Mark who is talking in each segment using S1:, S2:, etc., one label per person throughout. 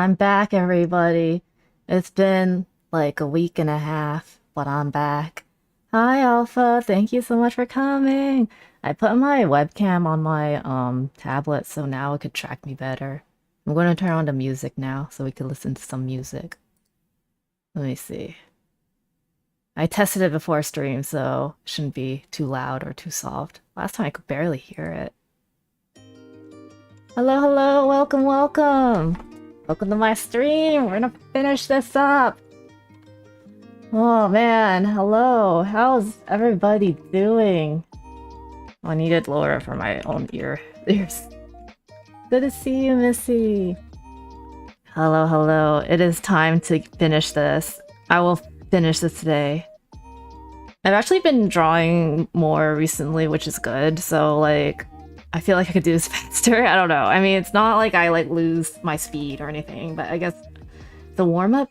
S1: I'm back, everybody. It's been like a week and a half, but I'm back. Hi, Alpha. Thank you so much for coming. I put my webcam on my tablet so now it could track me better. I'm going to turn on the music now so we can listen to some music. Let me see. I tested it before stream, so it shouldn't be too loud or too soft. Last time I could barely hear it. Hello, hello, welcome, welcome! Welcome to my stream! We're gonna finish this up! Oh man, hello! How's everybody doing? Oh, I needed lower for my own ears. Good to see you, Missy! Hello, hello. It is time to finish this. I will finish this today. I've actually been drawing more recently, which is good, so like I feel like I could do this faster. I don't know. I mean, it's not like I like lose my speed or anything, but I guess the warm-up,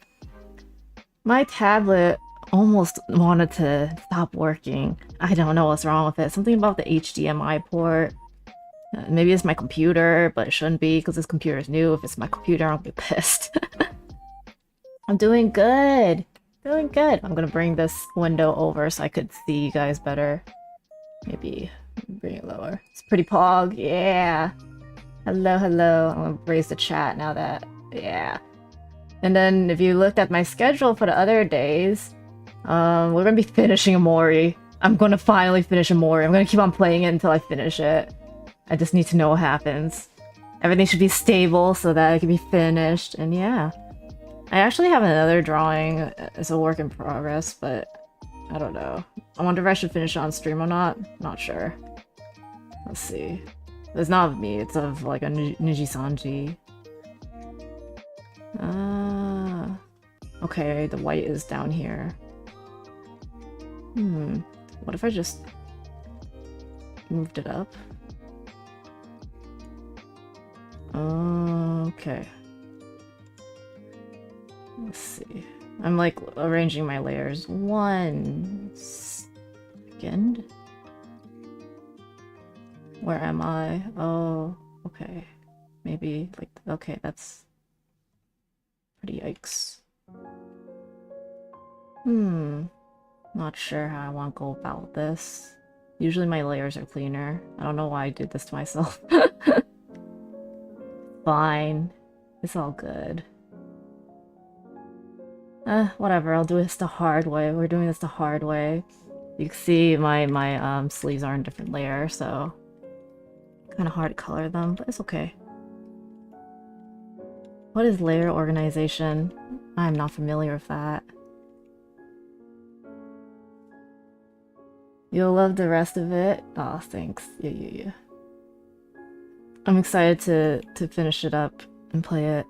S1: my tablet almost wanted to stop working. I don't know what's wrong with it. Something about the HDMI port. Maybe it's my computer, but it shouldn't be because this computer is new. If it's my computer, I'll be pissed. I'm doing good. Doing good. I'm gonna bring this window over so I could see you guys better. Maybe bring it lower. It's pretty pog. Yeah. Hello, hello. I'm gonna raise the chat now that... Yeah. And then if you looked at my schedule for the other days, we're gonna be finishing Amori. I'm gonna finally finish Amori. I'm gonna keep on playing it until I finish it. I just need to know what happens. Everything should be stable so that it can be finished, and yeah. I actually have another drawing. It's a work in progress, but I don't know. I wonder if I should finish it on stream or not. Not sure. Let's see. It's not of me, it's of like a Niji-sanji. Okay, the white is down here. What if I just moved it up? Okay. Let's see. I'm like arranging my layers. 1 second. Where am I? Oh, okay. Maybe like, okay, that's pretty yikes. Not sure how I want to go about this. Usually my layers are cleaner. I don't know why I did this to myself. Fine. It's all good. Whatever, I'll do this the hard way. We're doing this the hard way. You can see my sleeves are in different layers, so kind of hard to color them, but it's okay. What is layer organization? I'm not familiar with that. You'll love the rest of it. Oh, thanks. Yeah. I'm excited to finish it up and play it.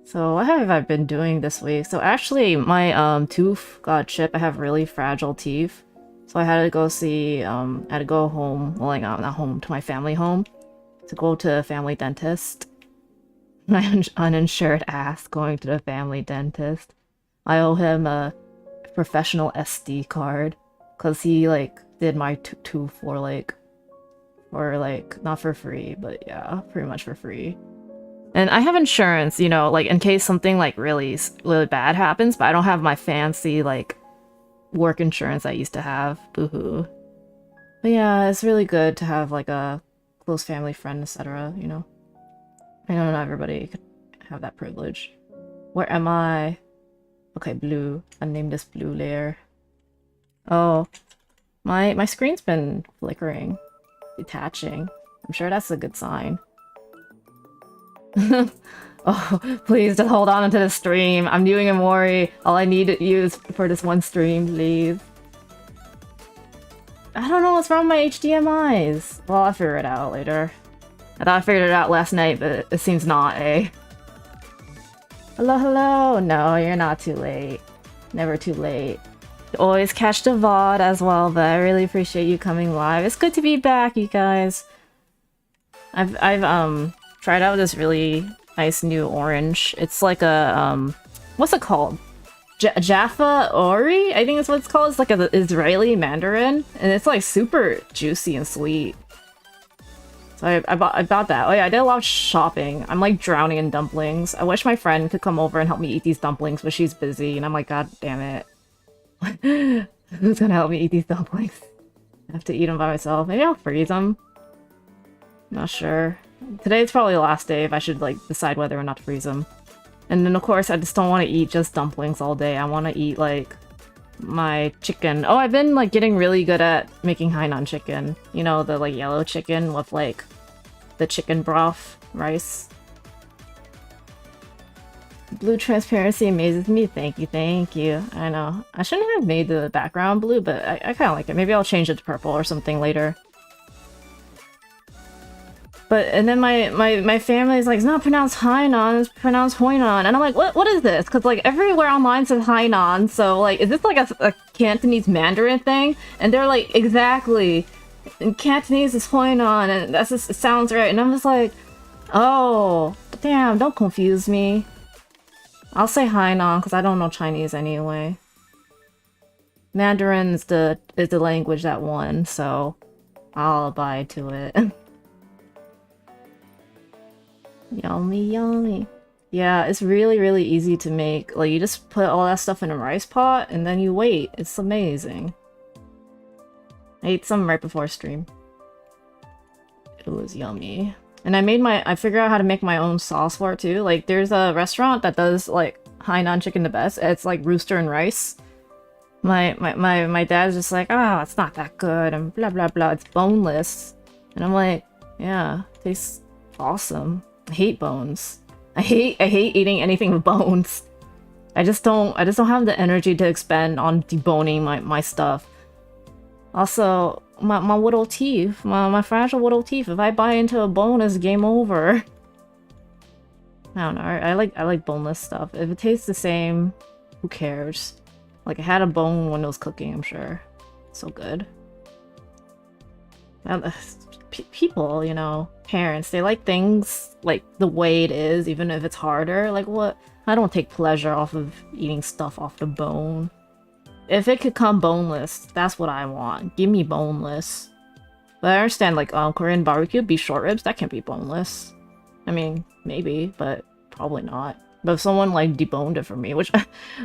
S1: So what have I been doing this week? So actually my tooth got chipped. I have really fragile teeth. So I had to go see, I had to go home, well like not home, to my family home to go to a family dentist. My uninsured ass going to the family dentist. I owe him a professional SD card because he like did my tooth for like, not for free, but yeah, pretty much for free. And I have insurance, you know, like in case something like really bad happens, but I don't have my fancy like work insurance I used to have. Boohoo. But yeah, it's really good to have like a close family friend, etc., you know. I know not everybody could have that privilege. Where am I? Okay, blue. I named this blue layer. Oh, my screen's been flickering, detaching. I'm sure that's a good sign. Oh, please just hold on into the stream. I'm doing Amori. All I need to use for this one stream, please. I don't know what's wrong with my HDMIs. Well, I'll figure it out later. I thought I figured it out last night, but it seems not, eh? Hello, hello! No, you're not too late. Never too late. You always catch the VOD as well, but I really appreciate you coming live. It's good to be back, you guys. I've tried out this really nice new orange. It's like a, what's it called? Jaffa Ori? I think that's what it's called. It's like an Israeli mandarin, and it's like super juicy and sweet. So I bought that. Oh yeah, I did a lot of shopping. I'm like drowning in dumplings. I wish my friend could come over and help me eat these dumplings, but she's busy, and I'm like, God damn it. Who's gonna help me eat these dumplings? I have to eat them by myself. Maybe I'll freeze them. Not sure. Today's probably the last day if I should like decide whether or not to freeze them. And then of course I just don't want to eat just dumplings all day. I want to eat like my chicken. Oh, I've been like getting really good at making Hainan chicken. You know, the like yellow chicken with like the chicken broth rice. Blue transparency amazes me. Thank you, thank you. I know. I shouldn't have made the background blue, but I kind of like it. Maybe I'll change it to purple or something later. But, and then my family's like, it's not pronounced Hainan, it's pronounced Hoinan. And I'm like, what is this? Because, like, everywhere online says Hainan, so, like, is this, like, a Cantonese Mandarin thing? And they're like, exactly. In Cantonese is Hoinan, and that's just, it sounds right. And I'm just like, oh, damn, don't confuse me. I'll say Hainan, because I don't know Chinese anyway. Mandarin is the language that won, so I'll abide to it. Yummy, yummy. Yeah, it's really, really easy to make. Like, you just put all that stuff in a rice pot, and then you wait. It's amazing. I ate some right before stream. It was yummy. And I figured out how to make my own sauce for it, too. Like, there's a restaurant that does, like, Hainan chicken the best. It's, like, rooster and rice. My dad's just like, ah, it's not that good, and blah, blah, blah. It's boneless. And I'm like, yeah, tastes awesome. I hate bones. I hate eating anything with bones. I just don't have the energy to expend on deboning my stuff. Also, my little teeth, my fragile little teeth. If I bite into a bone, it's game over. I don't know. I like boneless stuff. If it tastes the same, who cares? Like, I had a bone when I was cooking, I'm sure. So good. People, you know, parents, they like things like the way it is, even if it's harder. Like, what? I don't take pleasure off of eating stuff off the bone. If it could come boneless, that's what I want. Give me boneless. But I understand, like, Korean barbecue beef short ribs, that can't be boneless. I mean, maybe, but probably not. But if someone, like, deboned it for me, which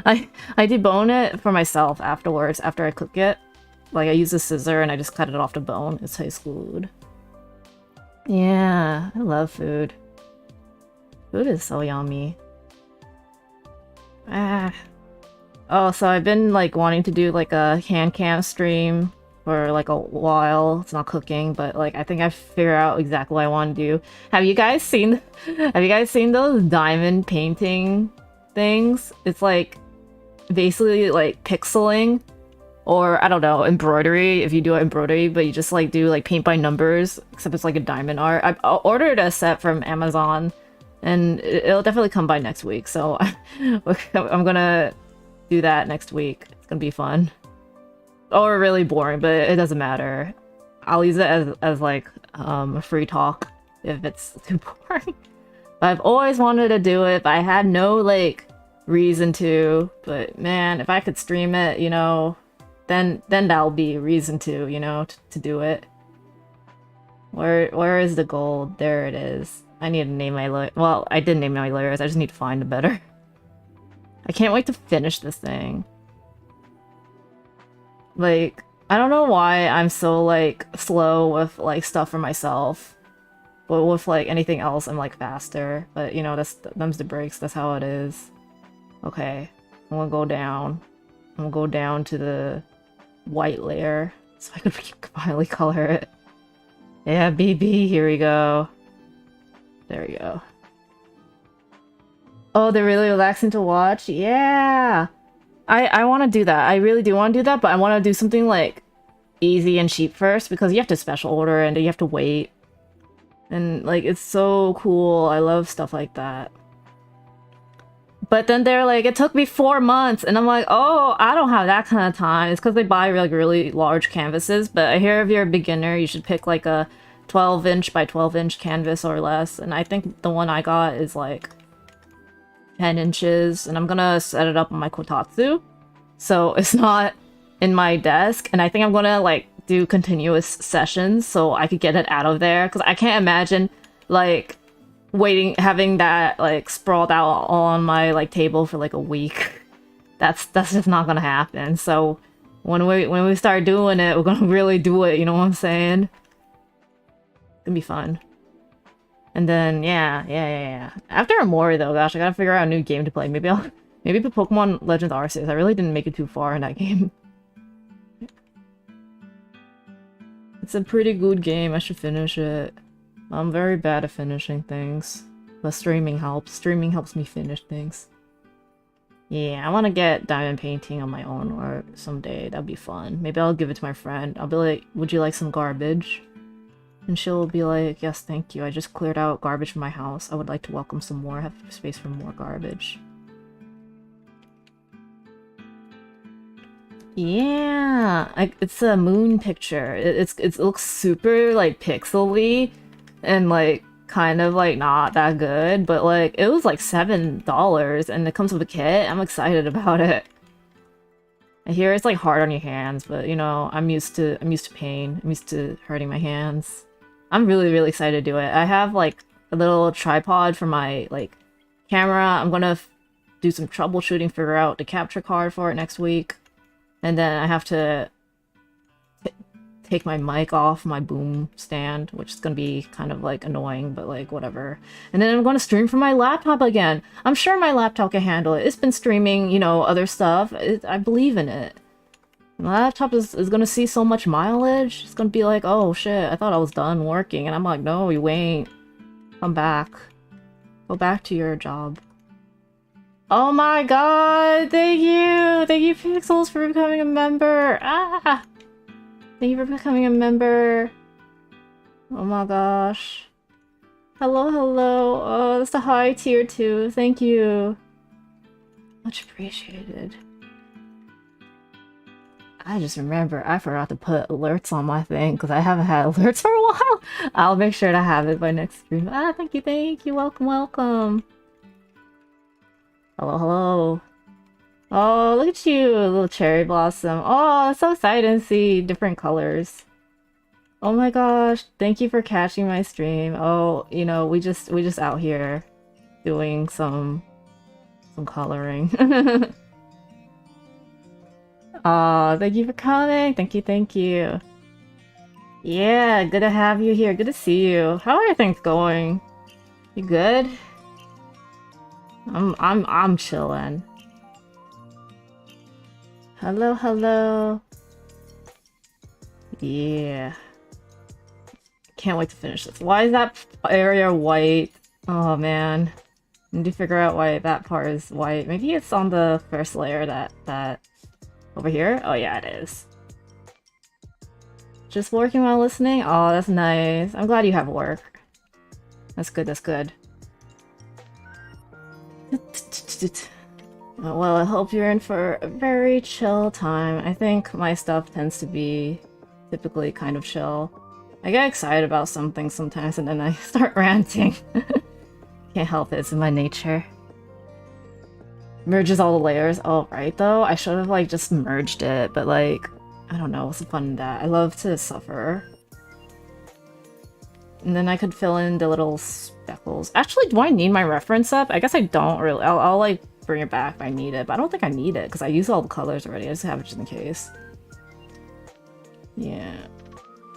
S1: I debone it for myself afterwards, after I cook it. Like, I use a scissor and I just cut it off the bone. It tastes good. Yeah, I love food. Food is so yummy. Ah. Oh, so I've been like wanting to do like a hand cam stream for like a while. It's not cooking, but like I think I figured out exactly what I want to do. Have you guys seen those diamond painting things? It's like basically like pixeling. Or, I don't know, embroidery, if you do embroidery, but you just, like, do, like, paint by numbers, except it's, like, a diamond art. I ordered a set from Amazon, and it'll definitely come by next week, so I'm gonna do that next week. It's gonna be fun. Or really boring, but it doesn't matter. I'll use it as like, a free talk if it's too boring. But I've always wanted to do it, but I had no, like, reason to. But, man, if I could stream it, you know... Then that'll be a reason to, you know, to do it. Where is the gold? There it is. I need to name my well, I did name my layers. I just need to find a better. I can't wait to finish this thing. Like, I don't know why I'm so, like, slow with, like, stuff for myself. But with, like, anything else, I'm, like, faster. But, you know, them's the breaks. That's how it is. Okay. I'm gonna go down. I'm gonna go down to the white layer so I can finally color it. Yeah, BB, here we go. There we go. Oh, they're really relaxing to watch? Yeah! I want to do that. I really do want to do that, but I want to do something, like, easy and cheap first, because you have to special order and you have to wait. And, like, it's so cool. I love stuff like that. But then they're like, it took me 4 months, and I'm like, oh, I don't have that kind of time. It's because they buy like really large canvases, but I hear if you're a beginner, you should pick like a 12-inch by 12-inch canvas or less, and I think the one I got is like 10 inches, and I'm gonna set it up on my Kotatsu, so it's not in my desk, and I think I'm gonna like do continuous sessions so I could get it out of there, because I can't imagine like having that like sprawled out on my like table for like a week. That's just not gonna happen. So when we start doing it, we're gonna really do it, you know what I'm saying? It's gonna be fun. And then yeah. After Amori though, gosh, I gotta figure out a new game to play. Maybe put Pokemon Legends Arceus. I really didn't make it too far in that game. It's a pretty good game. I should finish it. I'm very bad at finishing things. But streaming helps. Streaming helps me finish things. Yeah, I want to get diamond painting on my own or someday. That'd be fun. Maybe I'll give it to my friend. I'll be like, would you like some garbage? And she'll be like, yes, thank you. I just cleared out garbage from my house. I would like to welcome some more. I have space for more garbage. Yeah, it's a moon picture. It looks super like pixely and like kind of like not that good, but like it was like $7 and it comes with a kit. I'm excited about it. I hear it's like hard on your hands, but you know, I'm used to pain. I'm used to hurting my hands. I'm really excited to do it. I have like a little tripod for my like camera. I'm gonna do some troubleshooting, figure out the capture card for it next week. And then I have to take my mic off my boom stand, which is gonna be kind of like annoying, but like whatever. And then I'm gonna stream from my laptop again. I'm sure my laptop can handle it. It's been streaming, you know, other stuff. I believe in it. My laptop is gonna see so much mileage. It's gonna be like, oh shit, I thought I was done working. And I'm like, no, you ain't. Come back. Go back to your job. Oh my god, thank you! Thank you, Pixels, for becoming a member! Ah! Thank you for becoming a member. Oh my gosh. Hello. Oh, that's the high tier too. Thank you. Much appreciated. I just remember I forgot to put alerts on my thing because I haven't had alerts for a while. I'll make sure to have it by next stream. Ah, thank you. Welcome. Hello. Oh, look at you, little cherry blossom. Oh, I'm so excited to see different colors. Oh my gosh, thank you for catching my stream. Oh, you know, we just out here doing some coloring. Oh, thank you for coming. Thank you. Yeah, good to have you here. Good to see you. How are things going? You good? I'm chilling. Hello. Yeah. Can't wait to finish this. Why is that area white? Oh man. Need to figure out why that part is white. Maybe it's on the first layer that over here? Oh yeah, it is. Just working while listening? Oh, that's nice. I'm glad you have work. That's good. Well, I hope you're in for a very chill time. I think my stuff tends to be typically kind of chill. I get excited about something sometimes and then I start ranting. Can't help it, it's in my nature. Merges all the layers. Oh, right though. I should have like just merged it, but like, I don't know, what's the fun in that? I love to suffer. And then I could fill in the little speckles. Actually, do I need my reference up? I guess I don't really. I'll like bring it back if I need it, but I don't think I need it because I use all the colors already. I just have it just in case. Yeah.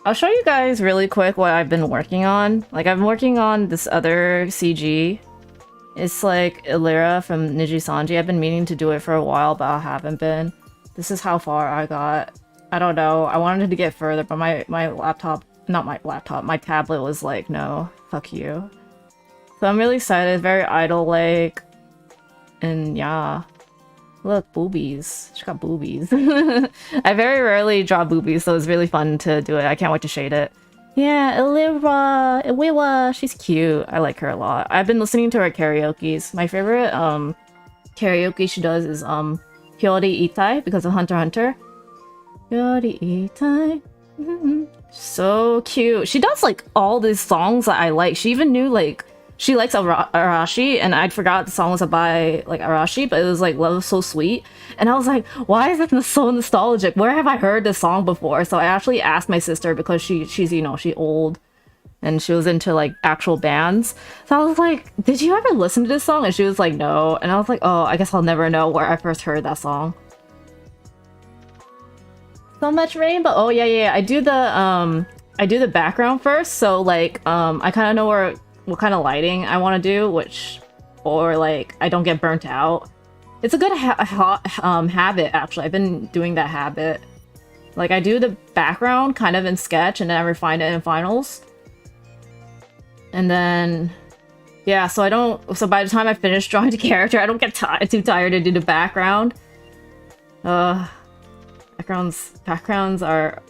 S1: I'll show you guys really quick what I've been working on. Like, I'm working on this other CG. It's like Illyra from Niji Sanji. I've been meaning to do it for a while, but I haven't been. This is how far I got. I don't know. I wanted to get further, but my laptop... Not my laptop. My tablet was like, no, fuck you. So I'm really excited. Very idol-like. And yeah. Look, boobies. She got boobies. I very rarely draw boobies, so it's really fun to do it. I can't wait to shade it. Yeah, Illyra! Iwiwa! She's cute. I like her a lot. I've been listening to her karaoke's. My favorite karaoke she does is Hyori Itai because of Hunter x Hunter. Hyori Itai. So cute. She does like all these songs that I like. She even knew like she likes Arashi, and I'd forgot the song was by like Arashi, but it was like Love So Sweet, and I was like, why is it so nostalgic? Where have I heard this song before? So I actually asked my sister because she's you know, she old and she was into like actual bands. So I was like, did you ever listen to this song? And she was like, no. And I was like, oh, I guess I'll never know where I first heard that song. So much rainbow. Oh yeah. I do the background first, so like I kind of know what kind of lighting I want to do, or like I don't get burnt out. It's a good habit, actually. I've been doing that habit. Like I do the background kind of in sketch, and then I refine it in finals. And then yeah, so by the time I finish drawing the character, I don't get too tired to do the background. Backgrounds are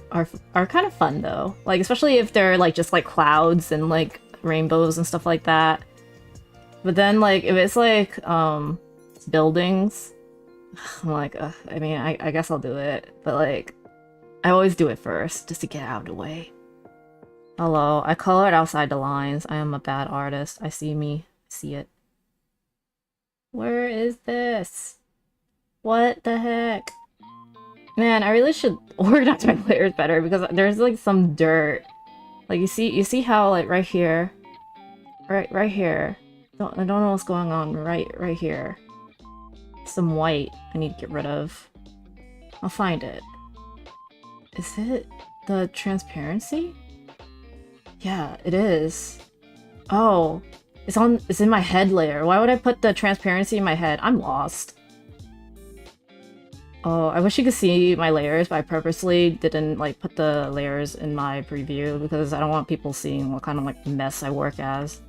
S1: kind of fun though. Like especially if they're like just like clouds and like rainbows and stuff like that. But then like if it's like buildings, I'm like I mean I guess I'll do it, but like I always do it first just to get out of the way. Hello, I colored outside the lines. I am a bad artist. I see it. Where is this? What the heck? Man, I really should organize my layers better because there's like some dirt. Like you see how like right here. Right here. I don't know what's going on right here. Some white I need to get rid of. I'll find it. Is it the transparency? Yeah, it is. Oh, it's in my head layer. Why would I put the transparency in my head? I'm lost. Oh, I wish you could see my layers, but I purposely didn't like put the layers in my preview because I don't want people seeing what kind of like mess I work as.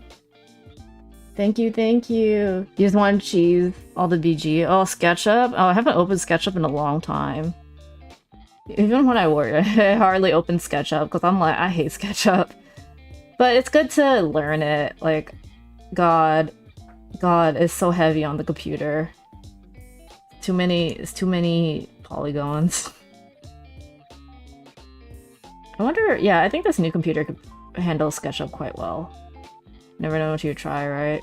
S1: Thank you. You just want to cheese all the BG. Oh, SketchUp? Oh, I haven't opened SketchUp in a long time. Even when I work, I hardly open SketchUp because I'm like, I hate SketchUp. But it's good to learn it. Like, God is so heavy on the computer. It's too many polygons. I wonder, yeah, I think this new computer could handle SketchUp quite well. Never know what you try, right?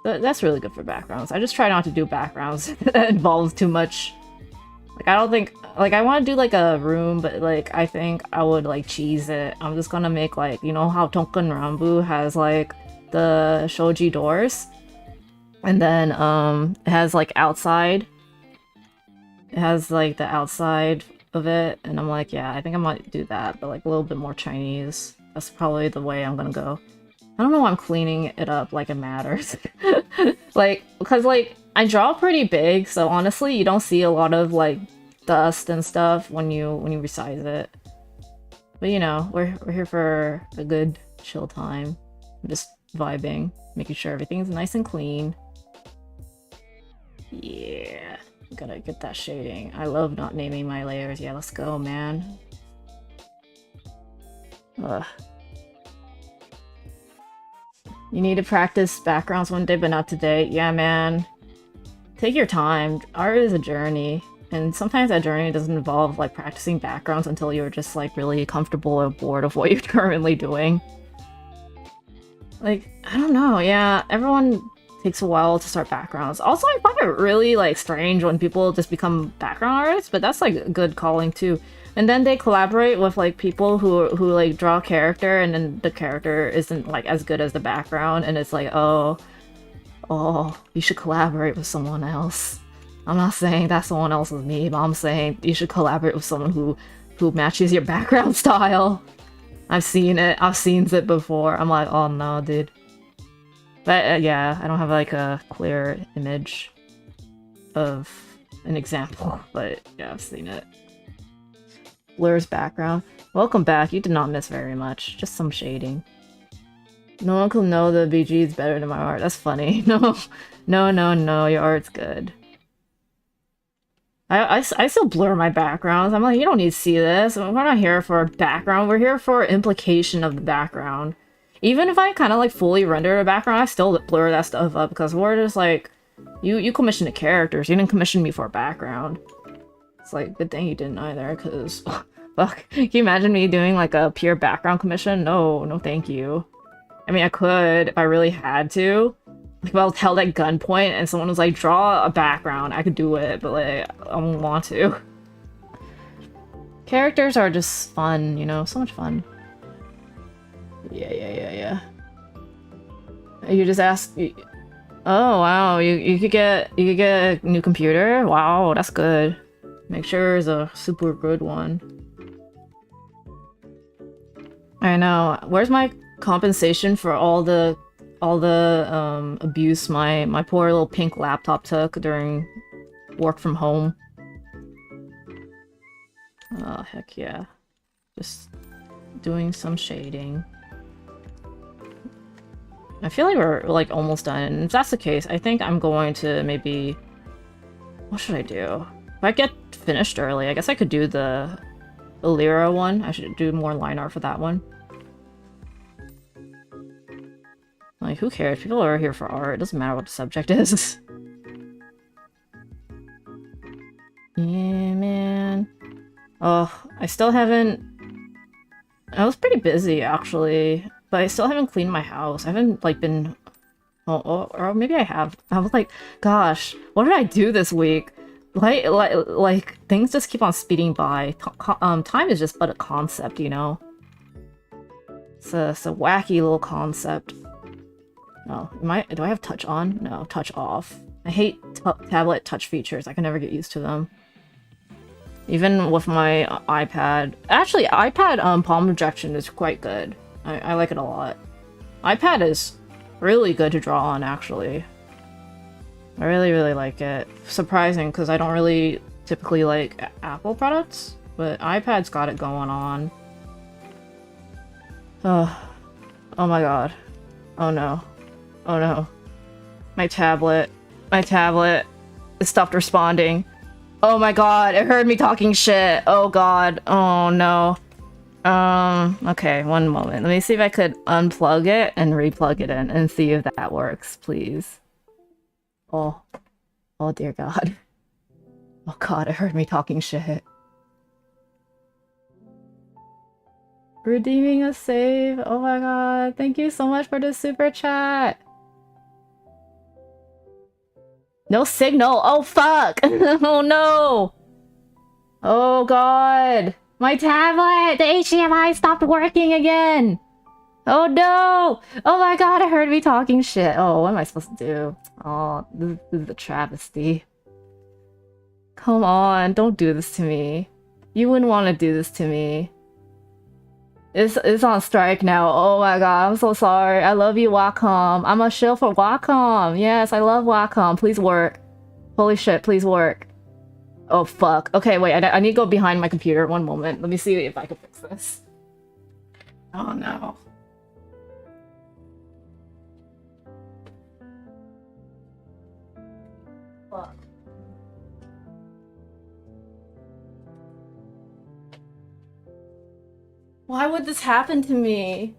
S1: But that's really good for backgrounds. I just try not to do backgrounds that involves too much. Like, I don't think, like, I want to do like a room, but like, I think I would like cheese it. I'm just gonna make like, you know how Tonkan Rambu has like the shoji doors? And then it has like outside. It has like the outside of it, and I'm like, yeah, I think I might do that, but like a little bit more Chinese. That's probably the way I'm gonna go. I don't know why I'm cleaning it up like it matters. Like, because like I draw pretty big, so honestly you don't see a lot of like dust and stuff when you resize it. But you know, we're here for a good chill time. I'm just vibing, making sure everything's nice and clean. Yeah, gotta get that shading. I love not naming my layers. Yeah, let's go, man. Ugh. You need to practice backgrounds one day, but not today. Yeah, man. Take your time. Art is a journey. And sometimes that journey doesn't involve like practicing backgrounds until you're just like really comfortable or bored of what you're currently doing. Like, I don't know. Yeah, everyone takes a while to start backgrounds. Also, I find it really like strange when people just become background artists, but that's like a good calling too. And then they collaborate with like people who like draw a character, and then the character isn't like as good as the background, and it's like, oh, you should collaborate with someone else. I'm not saying that someone else is me, but I'm saying you should collaborate with someone who matches your background style. I've seen it before. I'm like, oh no, dude. But yeah, I don't have like a clear image of an example, but yeah, I've seen it. Blur's background. Welcome back. You did not miss very much. Just some shading. No one can know the BG is better than my art. That's funny. No. Your art's good. I still blur my backgrounds. I'm like, you don't need to see this. We're not here for a background. We're here for implication of the background. Even if I kind of like fully render a background, I still blur that stuff up because we're just like, you commissioned the characters. You didn't commission me for a background. It's like, good thing you didn't either, because fuck. Can you imagine me doing like a pure background commission? No, thank you. I mean, I could if I really had to. Like, if I was held at gunpoint and someone was like, draw a background, I could do it, but like, I don't want to. Characters are just fun, you know? So much fun. Yeah. You just ask... Oh, wow, you could get a new computer? Wow, that's good. Make sure it's a super good one. I know. Where's my compensation for all the abuse my poor little pink laptop took during work from home? Oh, heck yeah. Just doing some shading. I feel like we're like almost done, and if that's the case, I think I'm going to maybe... What should I do? If I get finished early, I guess I could do the Lyra one. I should do more line art for that one. Like, who cares? People are here for art. It doesn't matter what the subject is. Yeah, man. Oh, I still haven't... I was pretty busy, actually. But I still haven't cleaned my house. I haven't, like, been... Oh, or maybe I have. I was like, gosh, what did I do this week? Like things just keep on speeding by. Time is just but a concept, you know? It's a wacky little concept. Oh, do I have touch on? No, touch off. I hate tablet touch features. I can never get used to them. Even with my iPad. Actually, iPad palm projection is quite good. I like it a lot. iPad is really good to draw on, actually. I really like it. Surprising, because I don't really typically like Apple products, but iPad's got it going on. Oh my god. Oh no. Oh no. My tablet it stopped responding. Oh my god, it heard me talking shit. Oh god. Oh no. Okay, one moment. Let me see if I could unplug it and replug it in and see if that works, please. Oh dear god. Oh god, it heard me talking shit. Redeeming a save. Oh my god, thank you so much for the super chat. No signal. Oh fuck. Oh no. Oh god. My tablet! The HDMI stopped working again! Oh no! Oh my god, it heard me talking shit. Oh, what am I supposed to do? Oh, this is a travesty. Come on, don't do this to me. You wouldn't want to do this to me. It's on strike now. Oh my god, I'm so sorry. I love you, Wacom. I'm a shill for Wacom. Yes, I love Wacom. Please work. Holy shit, please work. Oh fuck. Okay, wait, I need to go behind my computer. One moment. Let me see if I can fix this. Oh no. Fuck. Why would this happen to me?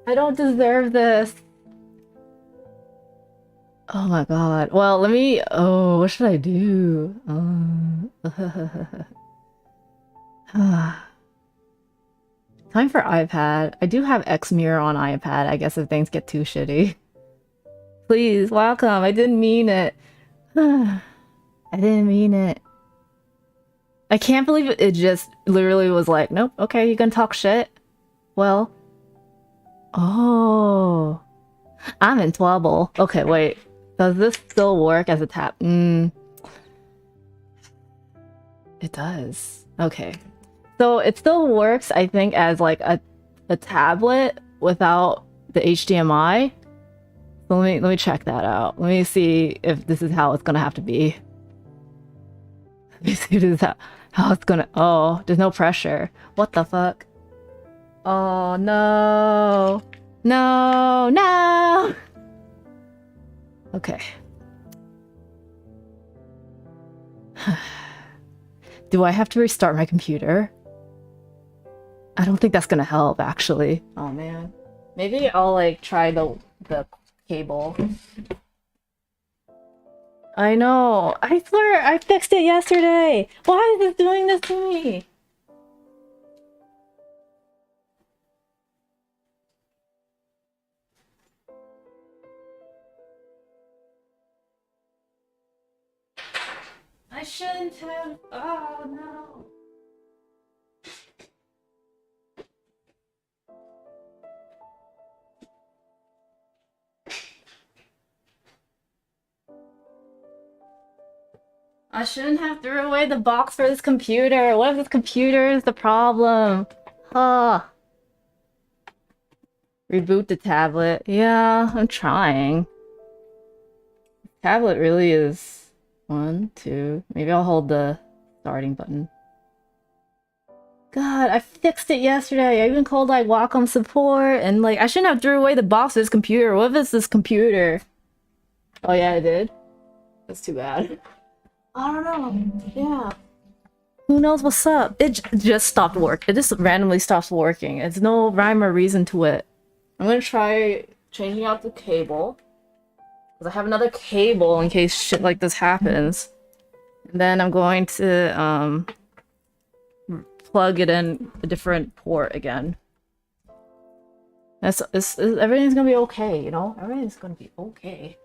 S1: I don't deserve this. Oh my god. Well, let me... Oh, what should I do? Time for iPad. I do have Xmirror on iPad, I guess if things get too shitty. Please, welcome. I didn't mean it. I didn't mean it. I can't believe it just literally was like, nope, okay, you can talk shit. Well. Oh. I'm in trouble. Okay, wait. Does this still work as a tab? It does. Okay. So it still works, I think, as like a tablet without the HDMI. So let me check that out. Let me see if this is how it's gonna have to be. Let me see if this is how it's gonna... Oh, there's no pressure. What the fuck? Oh no. No, no! Okay. Do I have to restart my computer? I don't think that's gonna help, actually. Oh man. Maybe I'll like try the cable. I know. I swear I fixed it yesterday. Why is it doing this to me? I shouldn't have. Oh no. I shouldn't have threw away the box for this computer. What if this computer is the problem? Huh. Reboot the tablet. Yeah, I'm trying. Tablet really is 1, 2. Maybe I'll hold the starting button. God, I fixed it yesterday. I even called like Wacom support and like I shouldn't have threw away the box of this computer. What if it's this computer? Oh yeah, I did. That's too bad. I don't know. Yeah. Who knows what's up? It just stopped working. It just randomly stops working. It's no rhyme or reason to it. I'm gonna try changing out the cable. Because I have another cable in case shit like this happens. And then I'm going to plug it in a different port again. Everything's gonna be okay, you know? Everything's gonna be okay.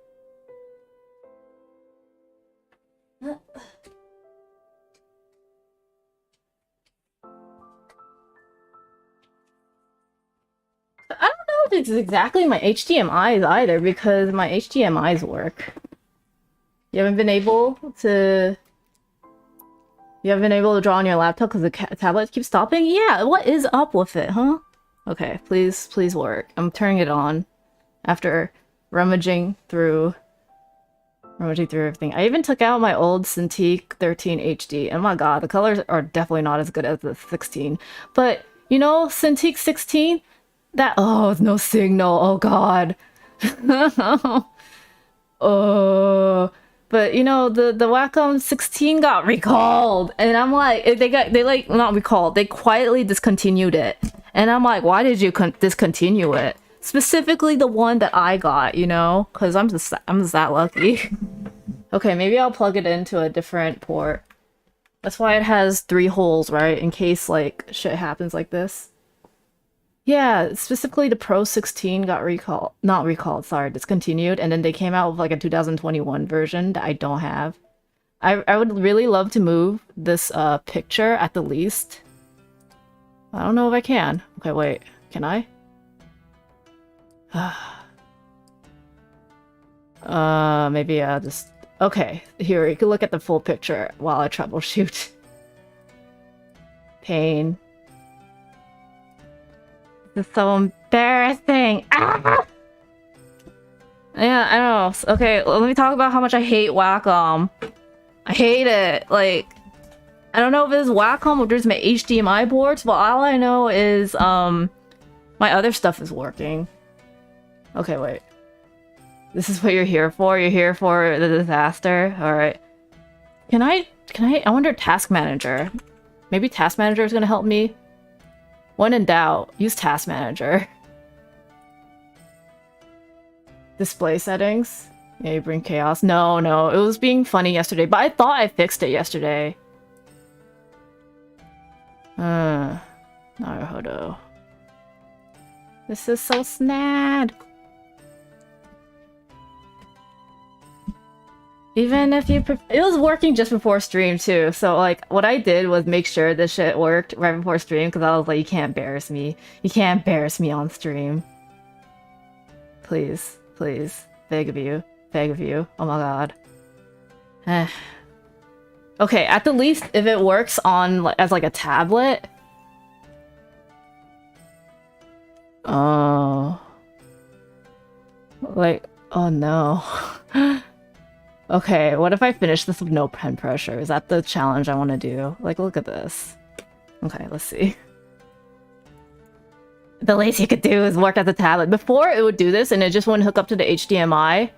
S1: I don't know if it's exactly my HDMIs either, because my HDMIs work. You haven't been able to draw on your laptop because the tablet keeps stopping? Yeah, what is up with it, huh? Okay, please work. I'm turning it on after rummaging through everything. I even took out my old Cintiq 13 HD. Oh my god, the colors are definitely not as good as the 16. But, you know, Cintiq 16? Oh, it's no signal. Oh god. Oh, but you know, the Wacom 16 got recalled, and I'm like, not recalled, they quietly discontinued it, and I'm like, why did you discontinue it? Specifically the one that I got, you know, because I'm just that lucky. Okay, maybe I'll plug it into a different port. That's why it has 3 holes, right? In case like shit happens like this. Yeah, specifically the Pro 16 got discontinued, and then they came out with like a 2021 version that I don't have. I would really love to move this picture at the least. I don't know if I can. Okay, wait. Can I? Maybe I'll just... Okay, here, you can look at the full picture while I troubleshoot. Pain. This is so embarrassing. Ah! Yeah, I know. Okay, let me talk about how much I hate Wacom. I hate it. Like, I don't know if it's Wacom or just my HDMI ports, but all I know is my other stuff is working. Okay, wait. This is what you're here for? You're here for the disaster? Alright. I wonder Task Manager. Maybe Task Manager is gonna help me? When in doubt, use Task Manager. Display settings. Yeah, you bring chaos. No, it was being funny yesterday, but I thought I fixed it yesterday. Naruhodo. This is so snad. Even if you it was working just before stream too, so like what I did was make sure this shit worked right before stream because I was like, you can't embarrass me. You can't embarrass me on stream. Please, beg of you, oh my god. Okay, at the least if it works on as like a tablet. Oh. Like, oh no. Okay, what if I finish this with no pen pressure? Is that the challenge I want to do? Like, look at this. Okay, let's see. The least you could do is work at the tablet. Before, it would do this, and it just wouldn't hook up to the HDMI.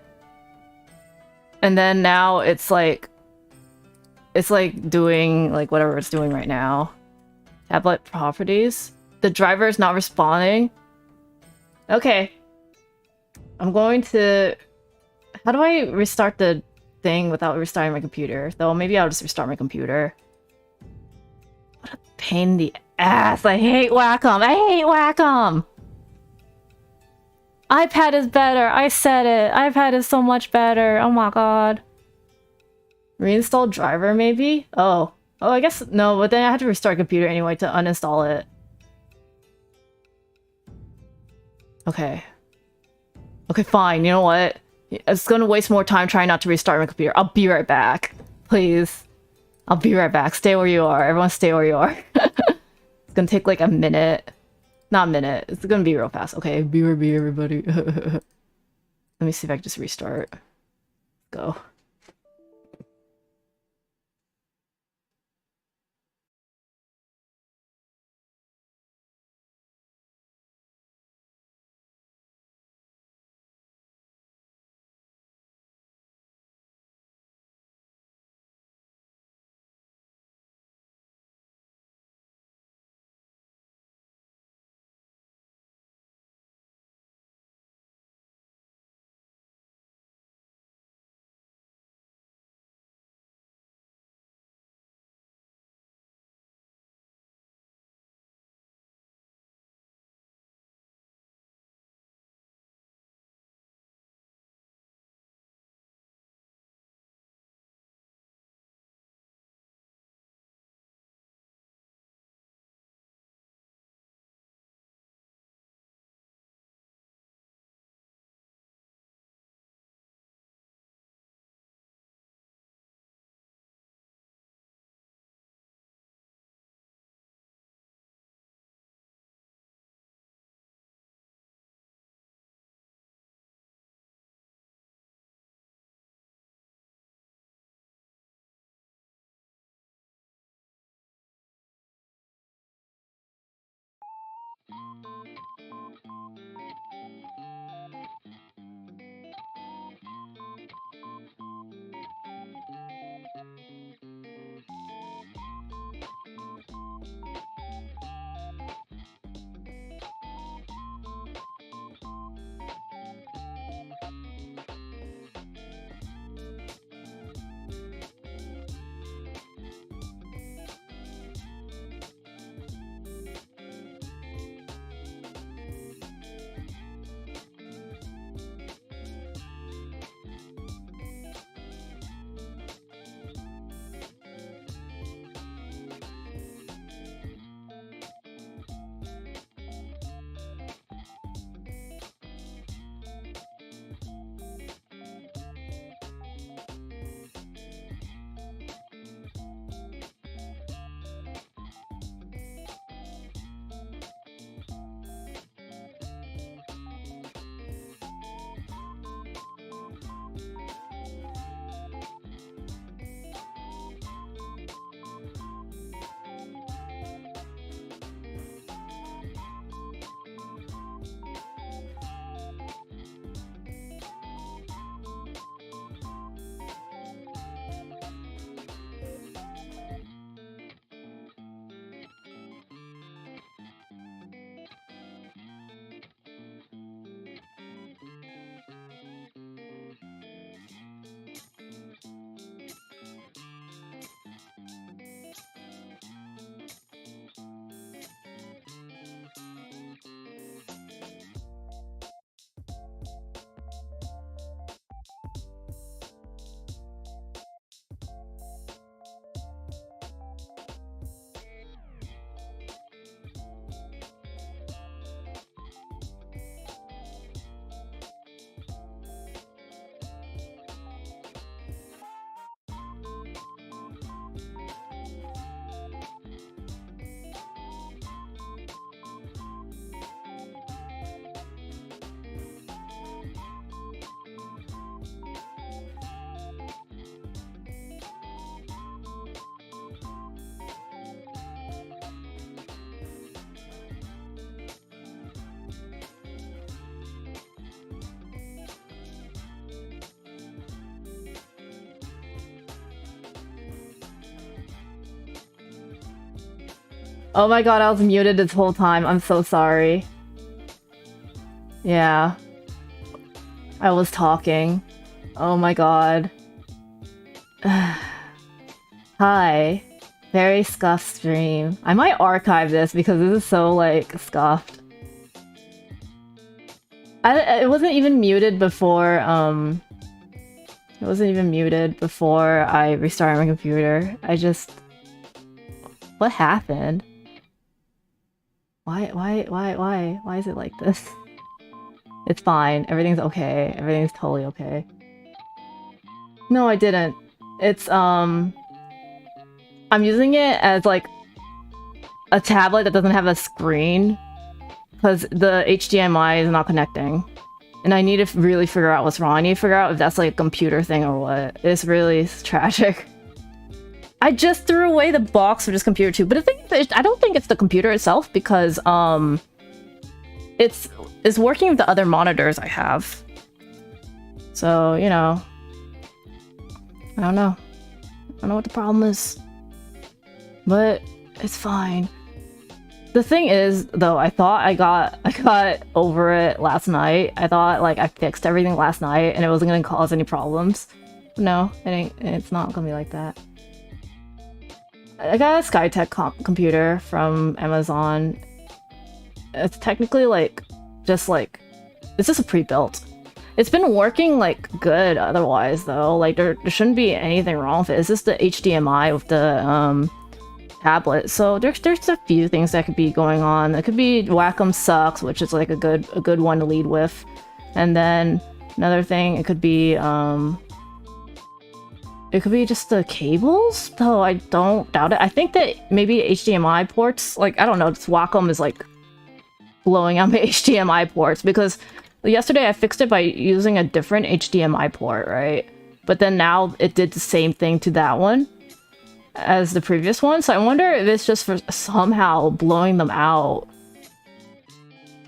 S1: And then now, it's like doing, like, whatever it's doing right now. Tablet properties. The driver is not responding. Okay. I'm going to... How do I restart the thing without restarting my computer? Though maybe I'll just restart my computer. What a pain in the ass. I hate Wacom. I hate Wacom. iPad is better. I said it. iPad is so much better. Oh my god. Reinstall driver, maybe? Oh. Oh, I guess... No, but then I had to restart computer anyway to uninstall it. Okay. Okay, fine. You know what? It's gonna waste more time trying not to restart my computer. I'll be right back. Please. I'll be right back. Stay where you are. Everyone stay where you are. It's gonna take like a minute. Not a minute. It's gonna be real fast. Okay, BRB everybody. Let me see if I can just restart. Go. Oh my god, I was muted this whole time. I'm so sorry. Yeah. I was talking. Oh my god. Hi. Very scuffed stream. I might archive this because this is so, like, scuffed. It wasn't even muted before, It wasn't even muted before I restarted my computer. I just... What happened? Why is it like this? It's fine. Everything's okay. Everything's totally okay. No, I didn't. It's, I'm using it as, like, a tablet that doesn't have a screen. Because the HDMI is not connecting. And I need to really figure out what's wrong. I need to figure out if that's like a computer thing or what. It's really tragic. I just threw away the box for this computer too. But the thing is, I don't think it's the computer itself because it's working with the other monitors I have. So, you know. I don't know. I don't know what the problem is. But it's fine. The thing is, though, I thought I got over it last night. I thought, like, I fixed everything last night and it wasn't gonna cause any problems. No, it's not gonna be like that. I got a Skytech computer from Amazon. It's technically, like, just, like... It's just a pre-built. It's been working, like, good otherwise, though. Like, there shouldn't be anything wrong with it. It's just the HDMI with the, tablet. So there's a few things that could be going on. It could be Wacom sucks, which is like a good one to lead with. And then another thing, it could be just the cables, though I don't doubt it. I think that maybe HDMI ports, like, I don't know, this Wacom is like blowing out my HDMI ports because yesterday I fixed it by using a different HDMI port, right? But then now it did the same thing to that one as the previous one, so I wonder if it's just for somehow blowing them out.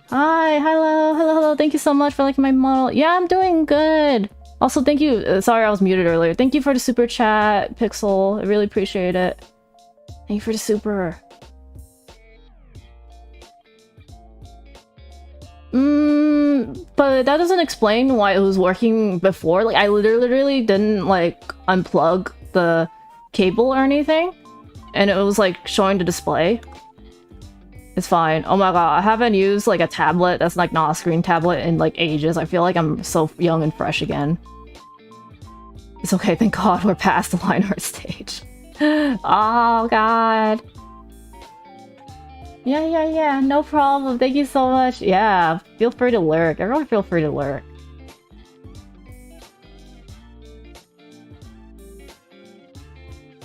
S1: Hi, hello, thank you so much for liking my model. Yeah, I'm doing good. Also, thank you, sorry I was muted earlier. Thank you for the super chat, Pixel. I really appreciate it. Thank you for the super. But that doesn't explain why it was working before. Like, I literally didn't, like, unplug the cable or anything, and it was like showing the display. It's fine. Oh my god, I haven't used like a tablet that's like not a screen tablet in like ages. I feel like I'm so young and fresh again. It's okay, thank god we're past the line art stage. Oh god. Yeah, no problem. Thank you so much. Yeah, feel free to lurk. Everyone feel free to lurk.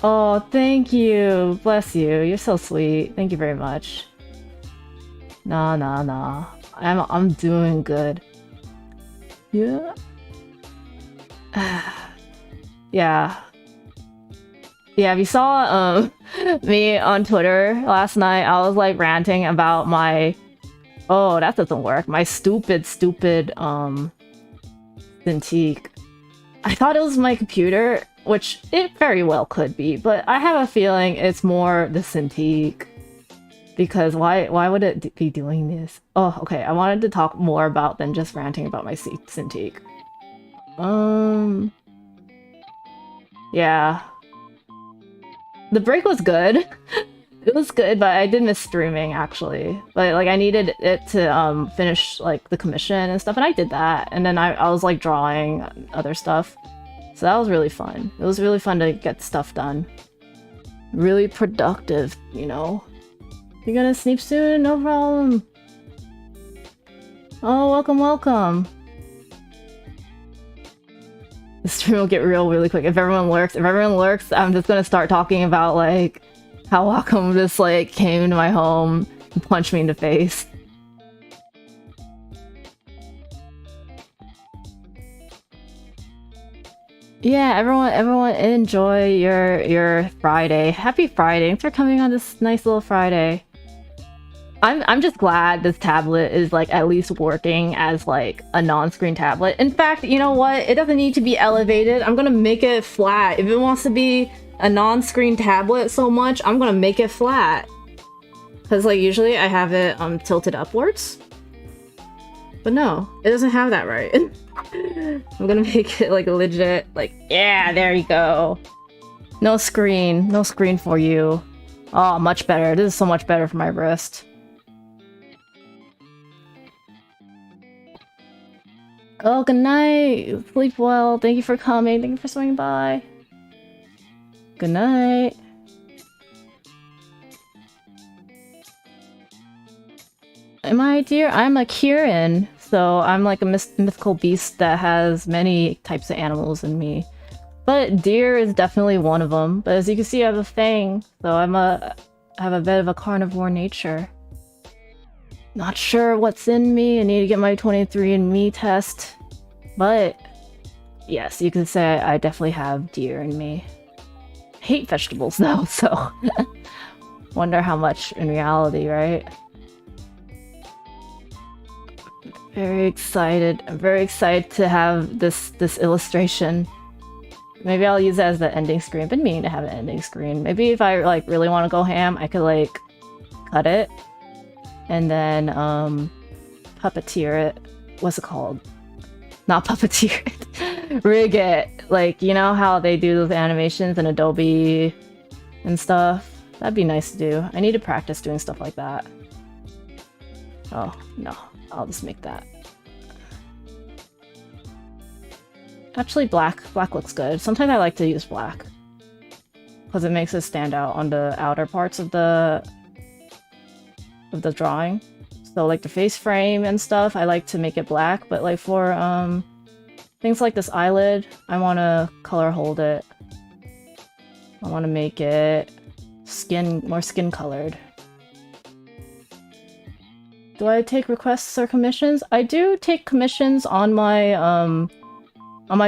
S1: Oh, thank you. Bless you. You're so sweet. Thank you very much. Nah. I'm doing good. Yeah. Yeah. Yeah, if you saw me on Twitter last night, I was like ranting about my... Oh, that doesn't work. My stupid Cintiq. I thought it was my computer, which it very well could be, but I have a feeling it's more the Cintiq. Because why would it be doing this? Oh, okay, I wanted to talk more about than just ranting about my Cintiq. Yeah. The break was good. It was good, but I did miss streaming, actually. But, like, I needed it to, finish, like, the commission and stuff, and I did that. And then I was, like, drawing other stuff. So that was really fun. It was really fun to get stuff done. Really productive, you know? You gonna sleep soon? No problem. Oh, welcome. The stream will get real really quick. If everyone lurks, I'm just gonna start talking about, like, how Wacom just, like, came to my home and punched me in the face. Yeah, everyone enjoy your Friday. Happy Friday. Thanks for coming on this nice little Friday. I'm just glad this tablet is, like, at least working as, like, a non-screen tablet. In fact, you know what? It doesn't need to be elevated. I'm gonna make it flat. If it wants to be a non-screen tablet so much, I'm gonna make it flat. Because, like, usually I have it tilted upwards. But no, it doesn't have that right. I'm gonna make it, like, legit, like, yeah, there you go. No screen for you. Oh, much better. This is so much better for my wrist. Oh, good night. Sleep well. Thank you for coming. Thank you for swinging by. Good night. Am I a deer? I'm a kirin. So I'm like a mythical beast that has many types of animals in me. But deer is definitely one of them. But as you can see, I have a fang. So I have a bit of a carnivore nature. Not sure what's in me. I need to get my 23andMe test. But yes, you can say I definitely have deer in me. I hate vegetables though, so wonder how much in reality, right? Very excited. I'm very excited to have this illustration. Maybe I'll use it as the ending screen. I've been meaning to have an ending screen. Maybe if I like really want to go ham, I could like cut it and then puppeteer it. What's it called? Not puppeteer it. Rig it. Like, you know how they do those animations in Adobe and stuff? That'd be nice to do. I need to practice doing stuff like that. Oh, no. I'll just make that. Actually, black looks good. Sometimes I like to use black because it makes it stand out on the outer parts of the drawing. So like the face frame and stuff, I like to make it black, but like for things like this eyelid, I want to color hold it. I want to make it more skin colored. Do I take requests or commissions? I do take commissions on my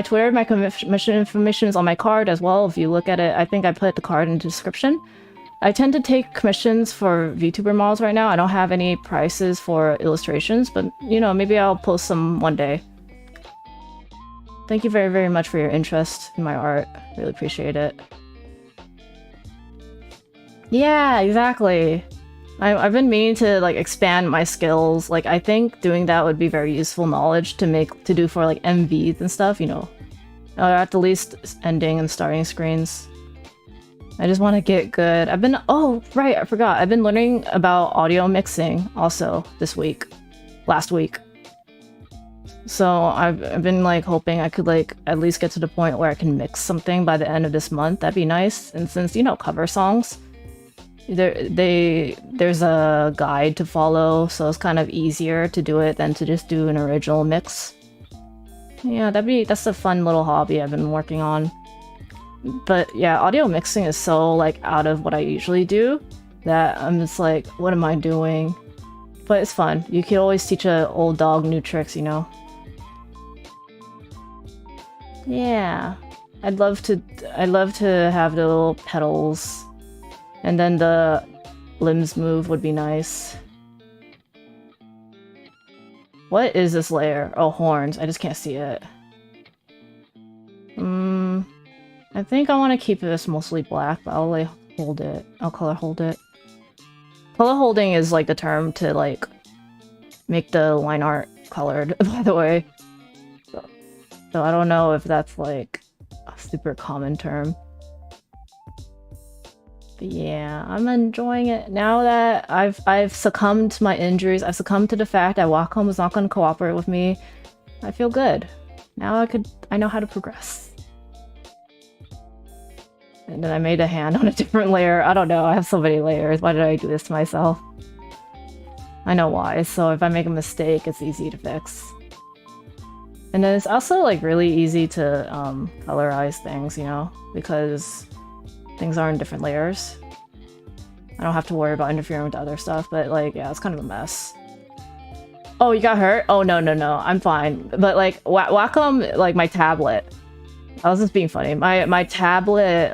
S1: Twitter. My commission information is on my card as well. If you look at it, I think I put the card in the description. I tend to take commissions for VTuber models right now. I don't have any prices for illustrations, but you know, maybe I'll post some one day. Thank you very, very much for your interest in my art. Really appreciate it. Yeah, exactly. I've been meaning to like expand my skills. Like I think doing that would be very useful knowledge to do for like MVs and stuff, you know. Or at the least ending and starting screens. I just want to get good. Oh right, I forgot. I've been learning about audio mixing also last week. So I've been like hoping I could like at least get to the point where I can mix something by the end of this month. That'd be nice. And since, you know, cover songs, there's a guide to follow, so it's kind of easier to do it than to just do an original mix. Yeah, that's a fun little hobby I've been working on. But yeah, audio mixing is so like out of what I usually do that I'm just like, what am I doing? But it's fun. You can always teach an old dog new tricks, you know? Yeah. I'd love to have the little pedals. And then the limbs move would be nice. What is this layer? Oh, horns. I just can't see it. I think I want to keep this mostly black, but I'll like hold it. I'll color hold it. Color holding is like the term to like make the line art colored, by the way. So I don't know if that's like a super common term. But yeah, I'm enjoying it now that I've succumbed to my injuries. I've succumbed to the fact that Wacom was not going to cooperate with me. I feel good. Now I know how to progress. And then I made a hand on a different layer. I don't know, I have so many layers. Why did I do this to myself? I know why, so if I make a mistake, it's easy to fix. And then it's also like really easy to colorize things, you know, because things are in different layers. I don't have to worry about interfering with other stuff, but like, yeah, it's kind of a mess. Oh, you got hurt? Oh, no, I'm fine. But like, Wacom, like my tablet, I was just being funny. My tablet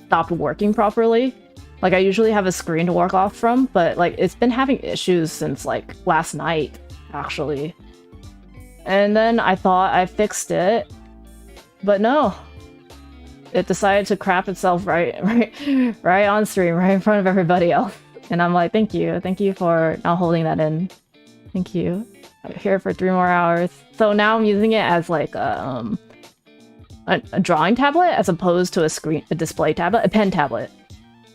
S1: stopped working properly. Like I usually have a screen to work off from, but like it's been having issues since like last night, actually. And then I thought I fixed it, but no. It decided to crap itself right on stream, right in front of everybody else. And I'm like, thank you for not holding that in. Thank you. I'm here for 3 more hours. So now I'm using it as like a drawing tablet as opposed to a display tablet, a pen tablet.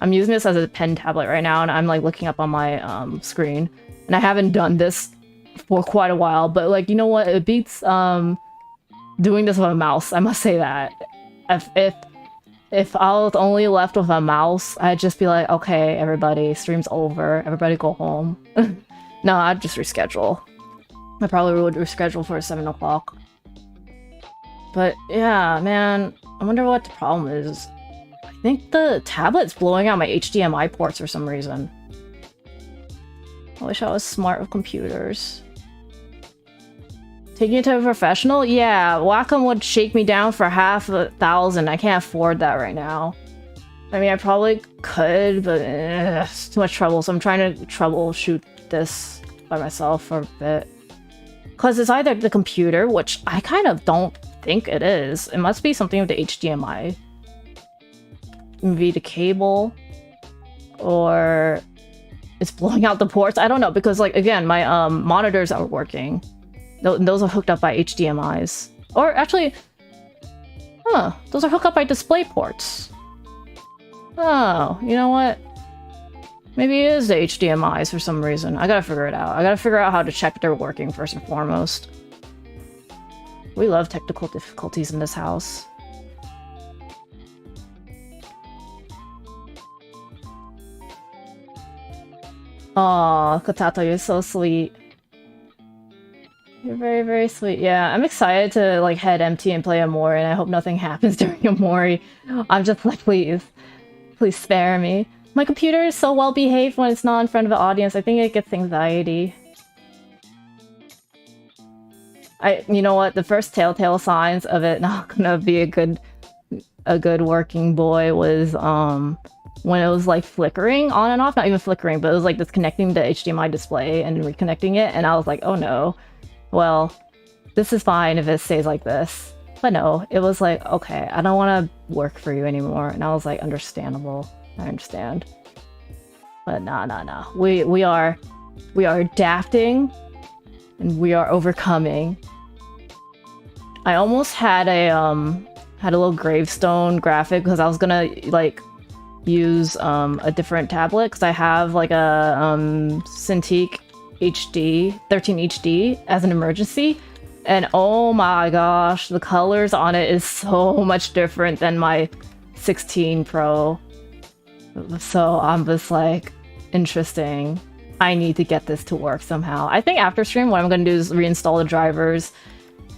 S1: I'm using this as a pen tablet right now, and I'm like looking up on my screen, and I haven't done this for quite a while, but like, you know what? It beats doing this with a mouse. I must say that. If I was only left with a mouse, I'd just be like, okay, everybody, stream's over. Everybody go home. No, I'd just reschedule. I probably would reschedule for 7 o'clock. But yeah, man, I wonder what the problem is. I think the tablet's blowing out my HDMI ports for some reason. I wish I was smart with computers. Taking it to a professional? Yeah, Wacom would shake me down for $1,000. I can't afford that right now. I mean, I probably could, but it's too much trouble, so I'm trying to troubleshoot this by myself for a bit. Because it's either the computer, which I kind of don't think it is. It must be something with the HDMI. Maybe the cable. Or it's blowing out the ports. I don't know, because, like, again, my monitors aren't working. Those are hooked up by HDMIs. Or actually, those are hooked up by display ports. Oh, you know what? Maybe it is the HDMIs for some reason. I gotta figure it out. I gotta figure out how to check they're working first and foremost. We love technical difficulties in this house. Aw, Kotato, you're so sweet. You're very, very sweet. Yeah, I'm excited to like head empty and play Amori, and I hope nothing happens during Amori. I'm just like, please spare me. My computer is so well behaved when it's not in front of an audience. I think it gets anxiety. You know what? The first telltale signs of it not gonna be a good working boy was when it was like flickering on and off. Not even flickering, but it was like disconnecting the HDMI display and reconnecting it, and I was like, oh no. Well, this is fine if it stays like this. But no, it was like, okay, I don't want to work for you anymore. And I was like, understandable. I understand. But nah. We are adapting and we are overcoming. I almost had a little gravestone graphic because I was gonna like use a different tablet because I have like a Cintiq HD 13 HD as an emergency, and oh my gosh, the colors on it is so much different than my 16 Pro. So I'm just like, interesting. I need to get this to work somehow. I think after stream, what I'm gonna do is reinstall the drivers,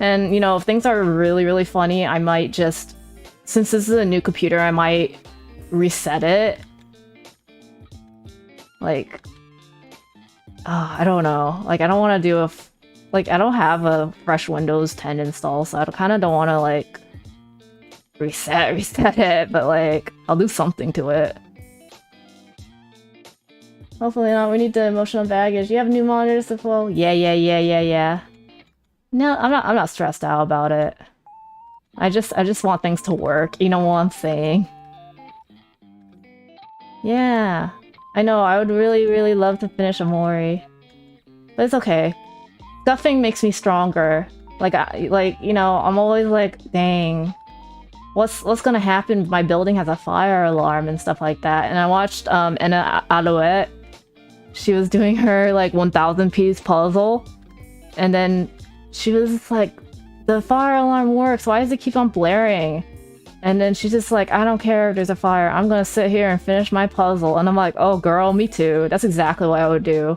S1: and you know, if things are really, really funny, I might just, since this is a new computer, I might reset it. Like, I don't know. Like, I don't want to do I don't have a fresh Windows 10 install, so I kind of don't want to, like, reset it, but, like, I'll do something to it. Hopefully not. We need the emotional baggage. You have new monitors as well? Yeah. No, I'm not stressed out about it. I just want things to work. You know what I'm saying? Yeah. I know, I would really, really love to finish Amori. But it's okay. Scuffing makes me stronger. You know, I'm always like, dang. What's gonna happen if my building has a fire alarm and stuff like that? And I watched Anna Alouette. She was doing her like 1000 piece puzzle. And then she was just like, the fire alarm works, why does it keep on blaring? And then she's just like, I don't care if there's a fire, I'm gonna sit here and finish my puzzle. And I'm like, oh girl, me too. That's exactly what I would do.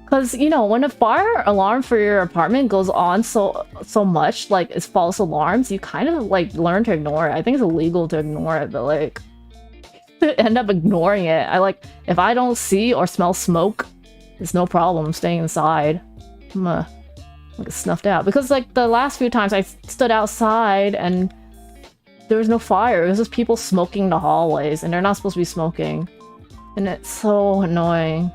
S1: Cause, you know, when a fire alarm for your apartment goes on so much, like, it's false alarms, you kind of, like, learn to ignore it. I think it's illegal to ignore it, but, like, end up ignoring it. If I don't see or smell smoke, it's no problem staying inside. I'm like snuffed out. Because, like, the last few times I stood outside and there was no fire. It was just people smoking in the hallways, and they're not supposed to be smoking. And it's so annoying.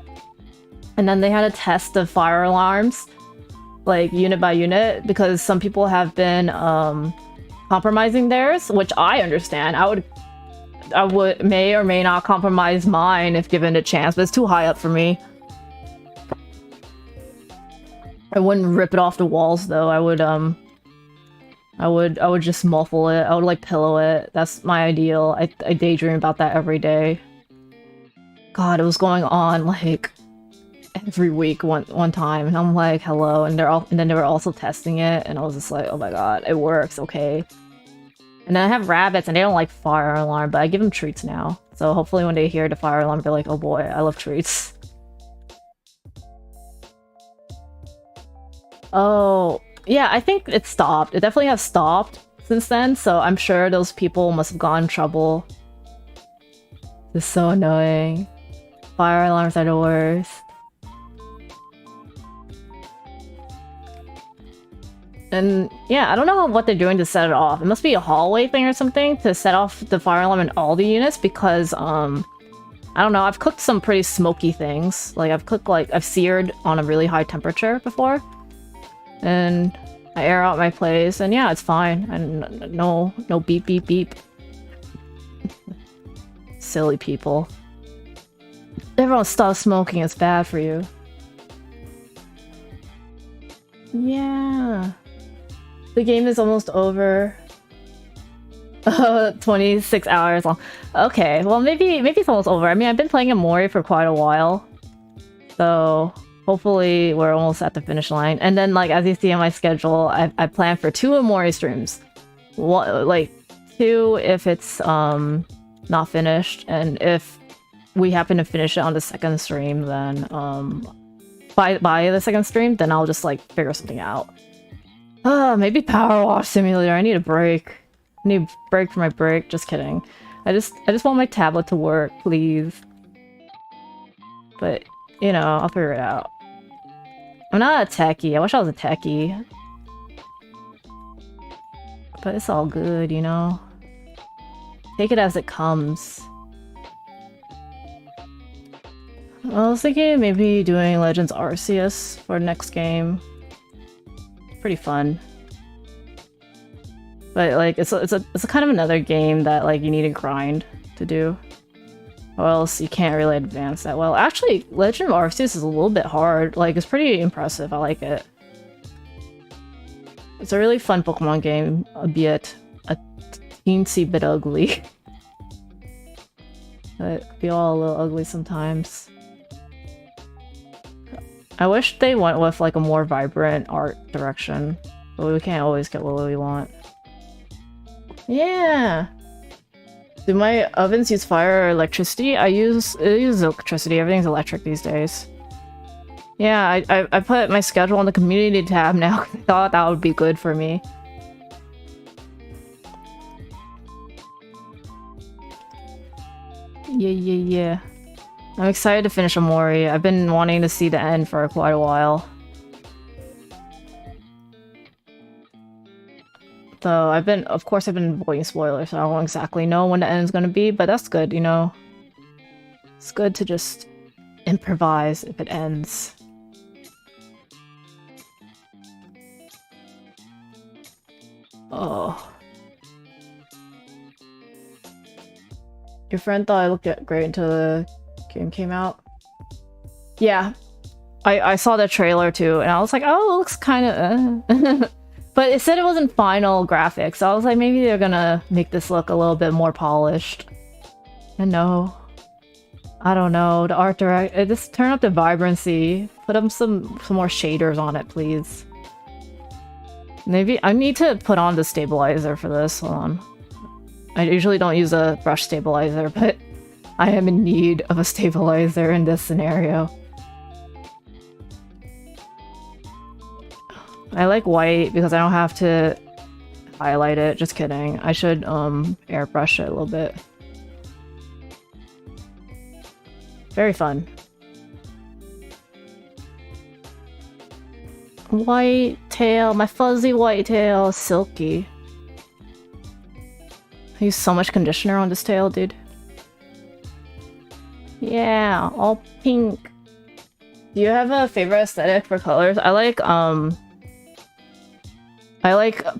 S1: And then they had to test the fire alarms, like, unit by unit, because some people have been compromising theirs, which I understand. I would may or may not compromise mine if given a chance, but it's too high up for me. I wouldn't rip it off the walls though. I would just muffle it. I would like pillow it. That's my ideal. I daydream about that every day. God, it was going on like every week one time, and I'm like, hello, and then they were also testing it, and I was just like, oh my god, it works, okay. And then I have rabbits, and they don't like fire alarm, but I give them treats now. So hopefully when they hear the fire alarm, they're like, oh boy, I love treats. Oh, yeah, I think it stopped. It definitely has stopped since then, so I'm sure those people must have gotten in trouble. It's so annoying. Fire alarms are the worst. And yeah, I don't know what they're doing to set it off. It must be a hallway thing or something to set off the fire alarm in all the units because, I don't know, I've cooked some pretty smoky things. Like, I've seared on a really high temperature before. And I air out my place, and yeah, it's fine. And no beep beep beep. Silly people. Everyone stop smoking, it's bad for you. Yeah. The game is almost over. 26 hours long. Okay, well maybe it's almost over. I mean, I've been playing Amori for quite a while. So hopefully we're almost at the finish line. And then, like, as you see on my schedule, I plan for 2 Amori streams. One, like 2 if it's not finished, and if we happen to finish it on the second stream, then by the second stream, then I'll just like figure something out. Maybe Power Wash Simulator. I need a break. I need a break for my break. Just kidding. I just want my tablet to work, please. But you know, I'll figure it out. I'm not a techie. I wish I was a techie. But it's all good, you know? Take it as it comes. I was thinking maybe doing Legends Arceus for next game. Pretty fun. But like it's a kind of another game that like you need to grind to do. Or else you can't really advance that well. Actually, Legend of Arceus is a little bit hard. Like, it's pretty impressive. I like it. It's a really fun Pokemon game, albeit a teensy bit ugly. But it can be all a little ugly sometimes. I wish they went with like a more vibrant art direction, but we can't always get what we want. Yeah! Do my ovens use fire or electricity? I use electricity. Everything's electric these days. Yeah, I put my schedule on the community tab now. I thought that would be good for me. Yeah. I'm excited to finish Amori. I've been wanting to see the end for quite a while. So of course I've been avoiding spoilers, so I don't exactly know when the end is gonna be, but that's good, you know? It's good to just improvise if it ends. Oh. Your friend thought I looked great until the game came out? Yeah. I saw the trailer too, and I was like, oh, it looks kinda But it said it wasn't final graphics, so I was like, maybe they're gonna make this look a little bit more polished. And no. I don't know, the art direct- just turn up the vibrancy. Put up some more shaders on it, please. Maybe- I need to put on the stabilizer for this, hold on. I usually don't use a brush stabilizer, but I am in need of a stabilizer in this scenario. I like white because I don't have to highlight it. Just kidding. I should airbrush it a little bit. Very fun. White tail, my fuzzy white tail, silky. I use so much conditioner on this tail, dude. Yeah, all pink. Do you have a favorite aesthetic for colors? I like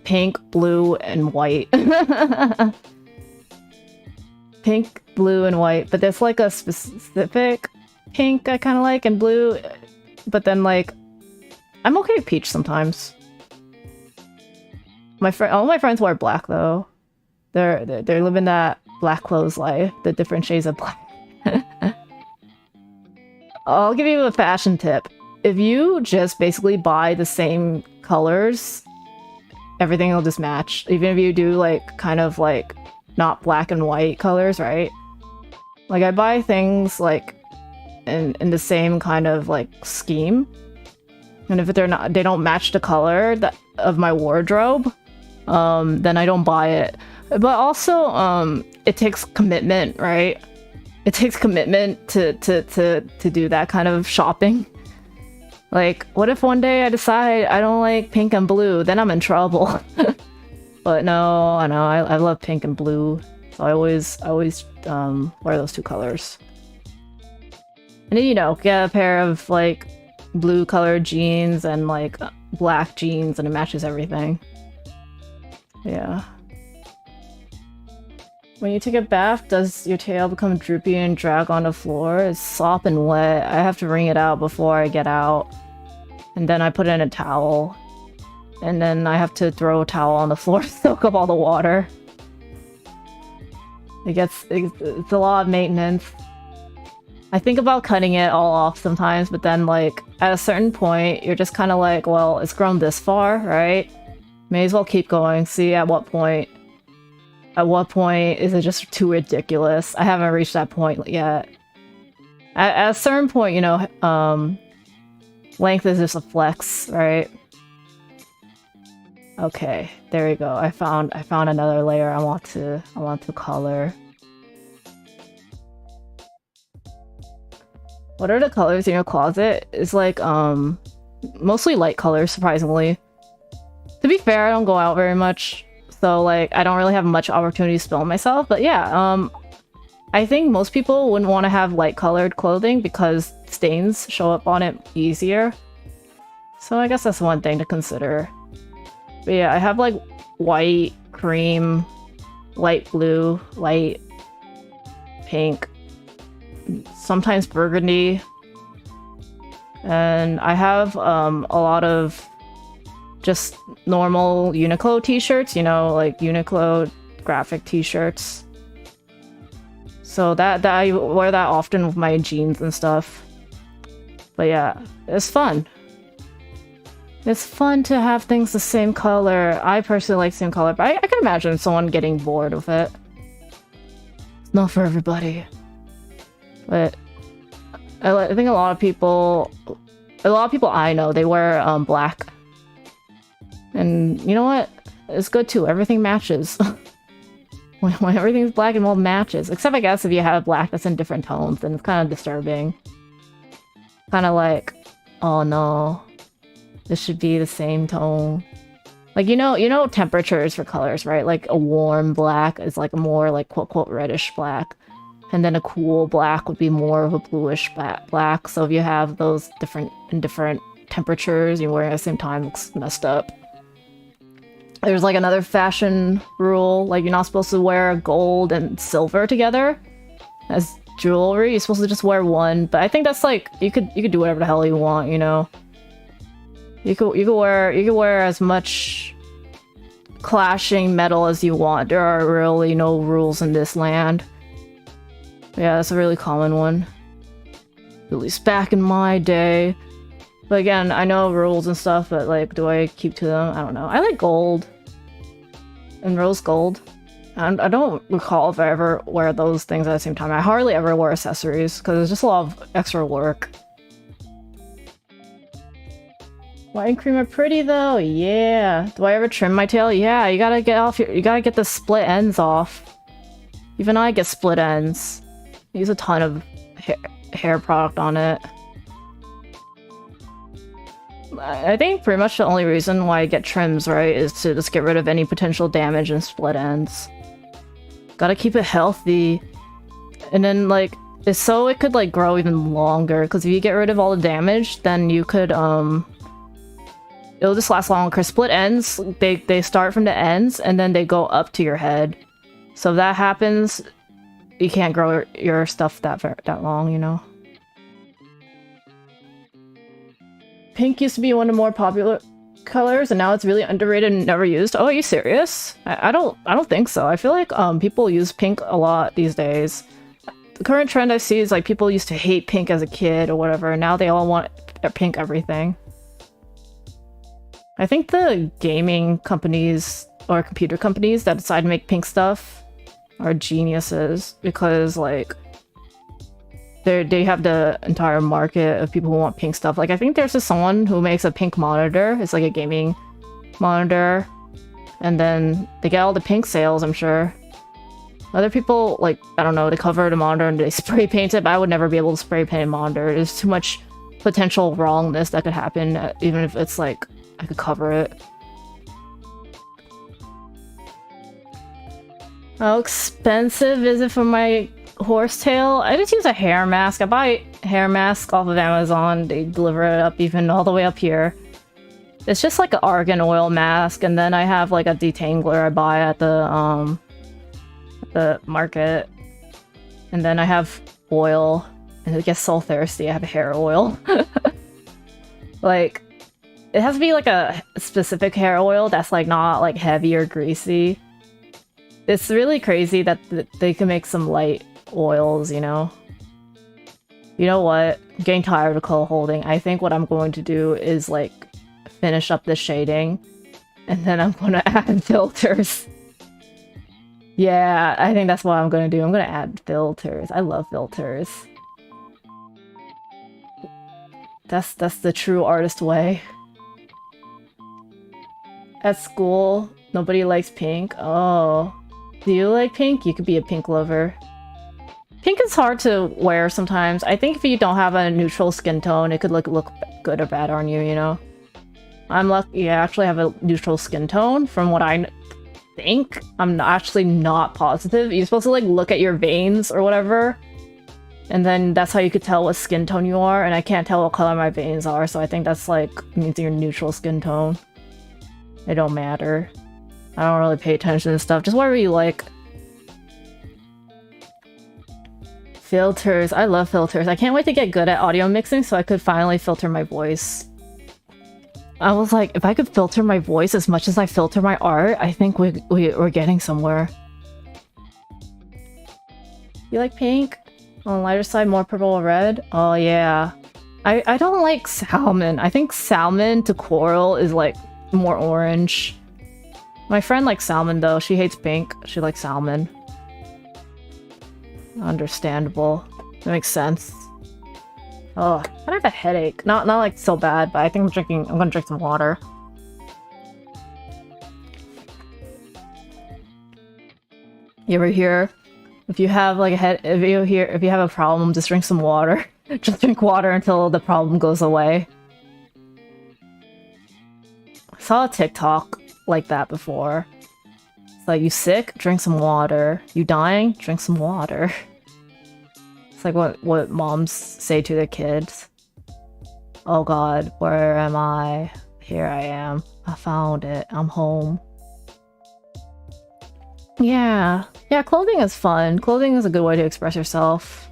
S1: pink, blue, and white. Pink, blue, and white, but there's like a specific pink I kind of like, and blue, but then like, I'm okay with peach sometimes. All my friends wear black though. They're living that black clothes life, the different shades of black. I'll give you a fashion tip. If you just basically buy the same colors, everything will just match. Even if you do like kind of like not black and white colors, right? Like I buy things like in the same kind of like scheme. And if they don't match the color of my wardrobe, then I don't buy it. But also, it takes commitment, right? It takes commitment to do that kind of shopping. Like, what if one day I decide I don't like pink and blue? Then I'm in trouble. But no, I love pink and blue. So I always wear those two colors. And then, you know, get a pair of like blue colored jeans and like black jeans, and it matches everything. Yeah. When you take a bath, does your tail become droopy and drag on the floor? It's soft and wet. I have to wring it out before I get out. And then I put it in a towel. And then I have to throw a towel on the floor to soak up all the water. It's a lot of maintenance. I think about cutting it all off sometimes, but then like at a certain point, you're just kind of like, well, it's grown this far, right? May as well keep going. See at what point is it just too ridiculous? I haven't reached that point yet. At a certain point, you know, length is just a flex, right? Okay, there you go. I found another layer I want to color. What are the colors in your closet? It's like mostly light colors, surprisingly. To be fair, I don't go out very much, so like I don't really have much opportunity to spill myself. But yeah, I think most people wouldn't want to have light colored clothing because stains show up on it easier. So I guess that's one thing to consider. But yeah, I have like white, cream, light blue, light pink, sometimes burgundy, and I have a lot of just normal Uniqlo t-shirts, you know, like Uniqlo graphic t-shirts. So that I wear that often with my jeans and stuff. But yeah, it's fun. It's fun to have things the same color. I personally like same color, but I can imagine someone getting bored with it. It's not for everybody. But I think a lot of people I know, they wear black. And you know what? It's good too. Everything matches. when everything's black and white matches. Except I guess if you have black that's in different tones, then it's kind of disturbing. Kind of like, oh no, this should be the same tone. Like, you know temperatures for colors, right? Like a warm black is like a more like quote quote reddish black. And then a cool black would be more of a bluish black. So if you have those different temperatures, you're wearing at the same time, it looks messed up. There's like another fashion rule, like you're not supposed to wear gold and silver together as jewelry. You're supposed to just wear one. But I think that's like you could do whatever the hell you want, you know. You could wear as much clashing metal as you want. There are really no rules in this land. Yeah, that's a really common one. At least back in my day. But again, I know rules and stuff, but like, do I keep to them? I don't know. I like gold. And rose gold. And I don't recall if I ever wear those things at the same time. I hardly ever wear accessories, because it's just a lot of extra work. White and cream are pretty though, yeah. Do I ever trim my tail? Yeah, you gotta get the split ends off. Even I get split ends. I use a ton of hair product on it. I think pretty much the only reason why I get trims, right, is to just get rid of any potential damage and split ends. Gotta keep it healthy. And then, like, it's so it could, like, grow even longer, because if you get rid of all the damage, then you could, it'll just last longer, because split ends, they start from the ends, and then they go up to your head. So if that happens, you can't grow your stuff that long, you know? Pink used to be one of the more popular colors, and now it's really underrated and never used. Oh, are you serious? I don't think so. I feel like people use pink a lot these days. the current trend I see is like people used to hate pink as a kid or whatever, and now they all want pink everything. I think the gaming companies or computer companies that decide to make pink stuff are geniuses, because like they have the entire market of people who want pink stuff. Like I think there's just someone who makes a pink monitor. It's like a gaming monitor, and then they get all the pink sales, I'm sure. Other people, like, I don't know, they cover the monitor and they spray paint it, but I would never be able to spray paint a monitor. There's too much potential wrongness that could happen, even if it's like I could cover it. How expensive is it for my horsetail? I just use a hair mask. I buy hair masks off of Amazon. They deliver it up even all the way up here. It's just like an argan oil mask, and then I have like a detangler I buy at the market. And then I have oil, and it gets so thirsty. I have hair oil. Like, it has to be like a specific hair oil that's like not like heavy or greasy. It's really crazy that they can make some light oils, you know? You know what? I'm getting tired of coal holding. I think what I'm going to do is like finish up the shading, and then I'm gonna add filters. Yeah, I think that's what I'm gonna do. I'm gonna add filters. I love filters. That's the true artist way. At school, nobody likes pink. Oh. Do you like pink? You could be a pink lover. Pink is hard to wear sometimes. I think if you don't have a neutral skin tone, it could look good or bad on you, you know? I'm lucky I actually have a neutral skin tone from what I think. I'm actually not positive. You're supposed to like look at your veins or whatever, and then that's how you could tell what skin tone you are, and I can't tell what color my veins are, so I think that's like means you're neutral skin tone. It don't matter. I don't really pay attention to stuff. Just whatever you like. Filters. I love filters. I can't wait to get good at audio mixing so I could finally filter my voice. I was like, if I could filter my voice as much as I filter my art, I think we're getting somewhere. You like pink? On the lighter side, more purple or red? Oh yeah. I don't like salmon. I think salmon to coral is like more orange. My friend likes salmon though. She hates pink. She likes salmon. Understandable. That makes sense. Oh, I have a headache. Not like so bad, but I think I'm gonna drink some water. You ever hear, if you have like if you have a problem, just drink some water. Just drink water until the problem goes away. I saw a TikTok like that before. It's like, you sick? Drink some water. You dying? Drink some water. It's like what moms say to their kids. Oh god, where am I? Here I am. I found it. I'm home. Yeah. Yeah, clothing is fun. Clothing is a good way to express yourself.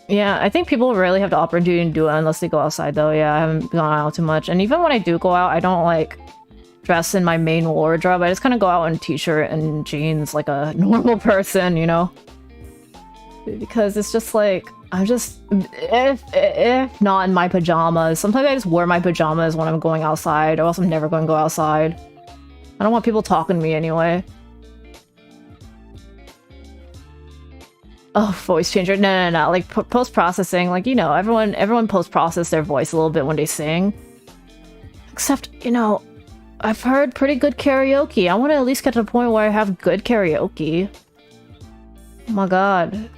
S1: Yeah, I think people rarely have the opportunity to do it unless they go outside though. Yeah, I haven't gone out too much. And even when I do go out, I don't like dress in my main wardrobe. I just kind of go out in t-shirt and jeans like a normal person, you know? Because it's just like, I'm just, if not in my pajamas, sometimes I just wear my pajamas when I'm going outside, or else I'm never going to go outside. I don't want people talking to me anyway. Oh, voice changer. No. Like post-processing, like, you know, everyone post-process their voice a little bit when they sing. Except, you know, I've heard pretty good karaoke. I want to at least get to the point where I have good karaoke. Oh my god.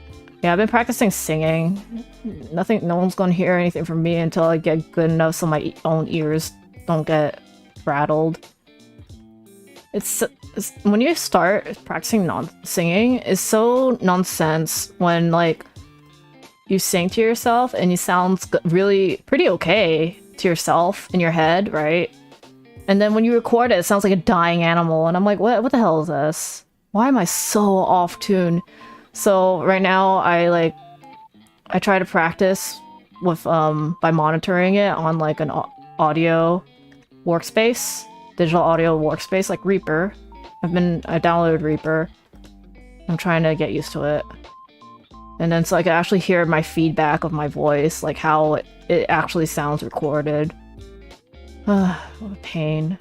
S1: Yeah, I've been practicing singing. No one's gonna hear anything from me until I get good enough so my own ears don't get rattled. It's when you start practicing singing, it's so nonsense when like you sing to yourself and you sound really pretty okay to yourself in your head, right? And then when you record it, it sounds like a dying animal, and I'm like, what the hell is this? Why am I so off tune? So right now I try to practice with by monitoring it on like an audio workspace, digital audio workspace like Reaper. I downloaded Reaper. I'm trying to get used to it. And then so I can actually hear my feedback of my voice, like how it actually sounds recorded. What a pain.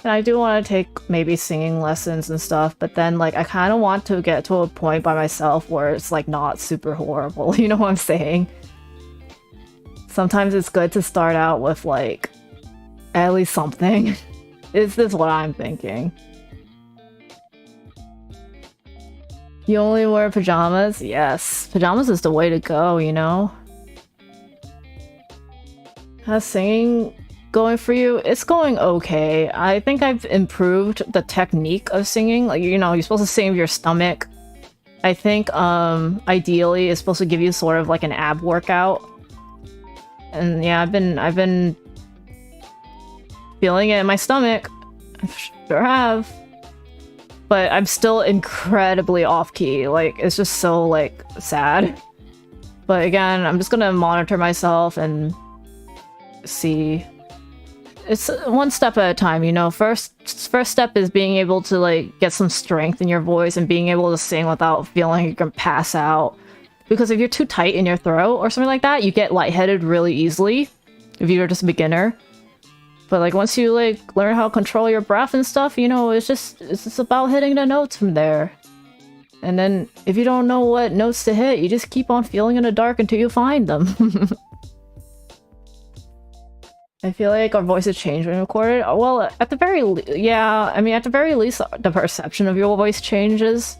S1: And I do want to take maybe singing lessons and stuff, but then like I kind of want to get to a point by myself where it's like not super horrible, you know what I'm saying? Sometimes it's good to start out with like at least something. Is this what I'm thinking? You only wear pajamas? Yes. Pajamas is the way to go, you know? How's singing going for you? It's going okay. I think I've improved the technique of singing. Like, you know, you're supposed to sing with your stomach. I think, ideally, it's supposed to give you sort of like an ab workout. And yeah, I've been feeling it in my stomach. I sure have. But I'm still incredibly off-key. Like, it's just so, like, sad. But again, I'm just gonna monitor myself and see. It's one step at a time, you know? First step is being able to, like, get some strength in your voice and being able to sing without feeling you can pass out. Because if you're too tight in your throat or something like that, you get lightheaded really easily if you're just a beginner. But like once you like learn how to control your breath and stuff, you know, it's just about hitting the notes from there. And then if you don't know what notes to hit, you just keep on feeling in the dark until you find them. I feel like our voices change when recorded. Well, at the very yeah, I mean at the very least the perception of your voice changes.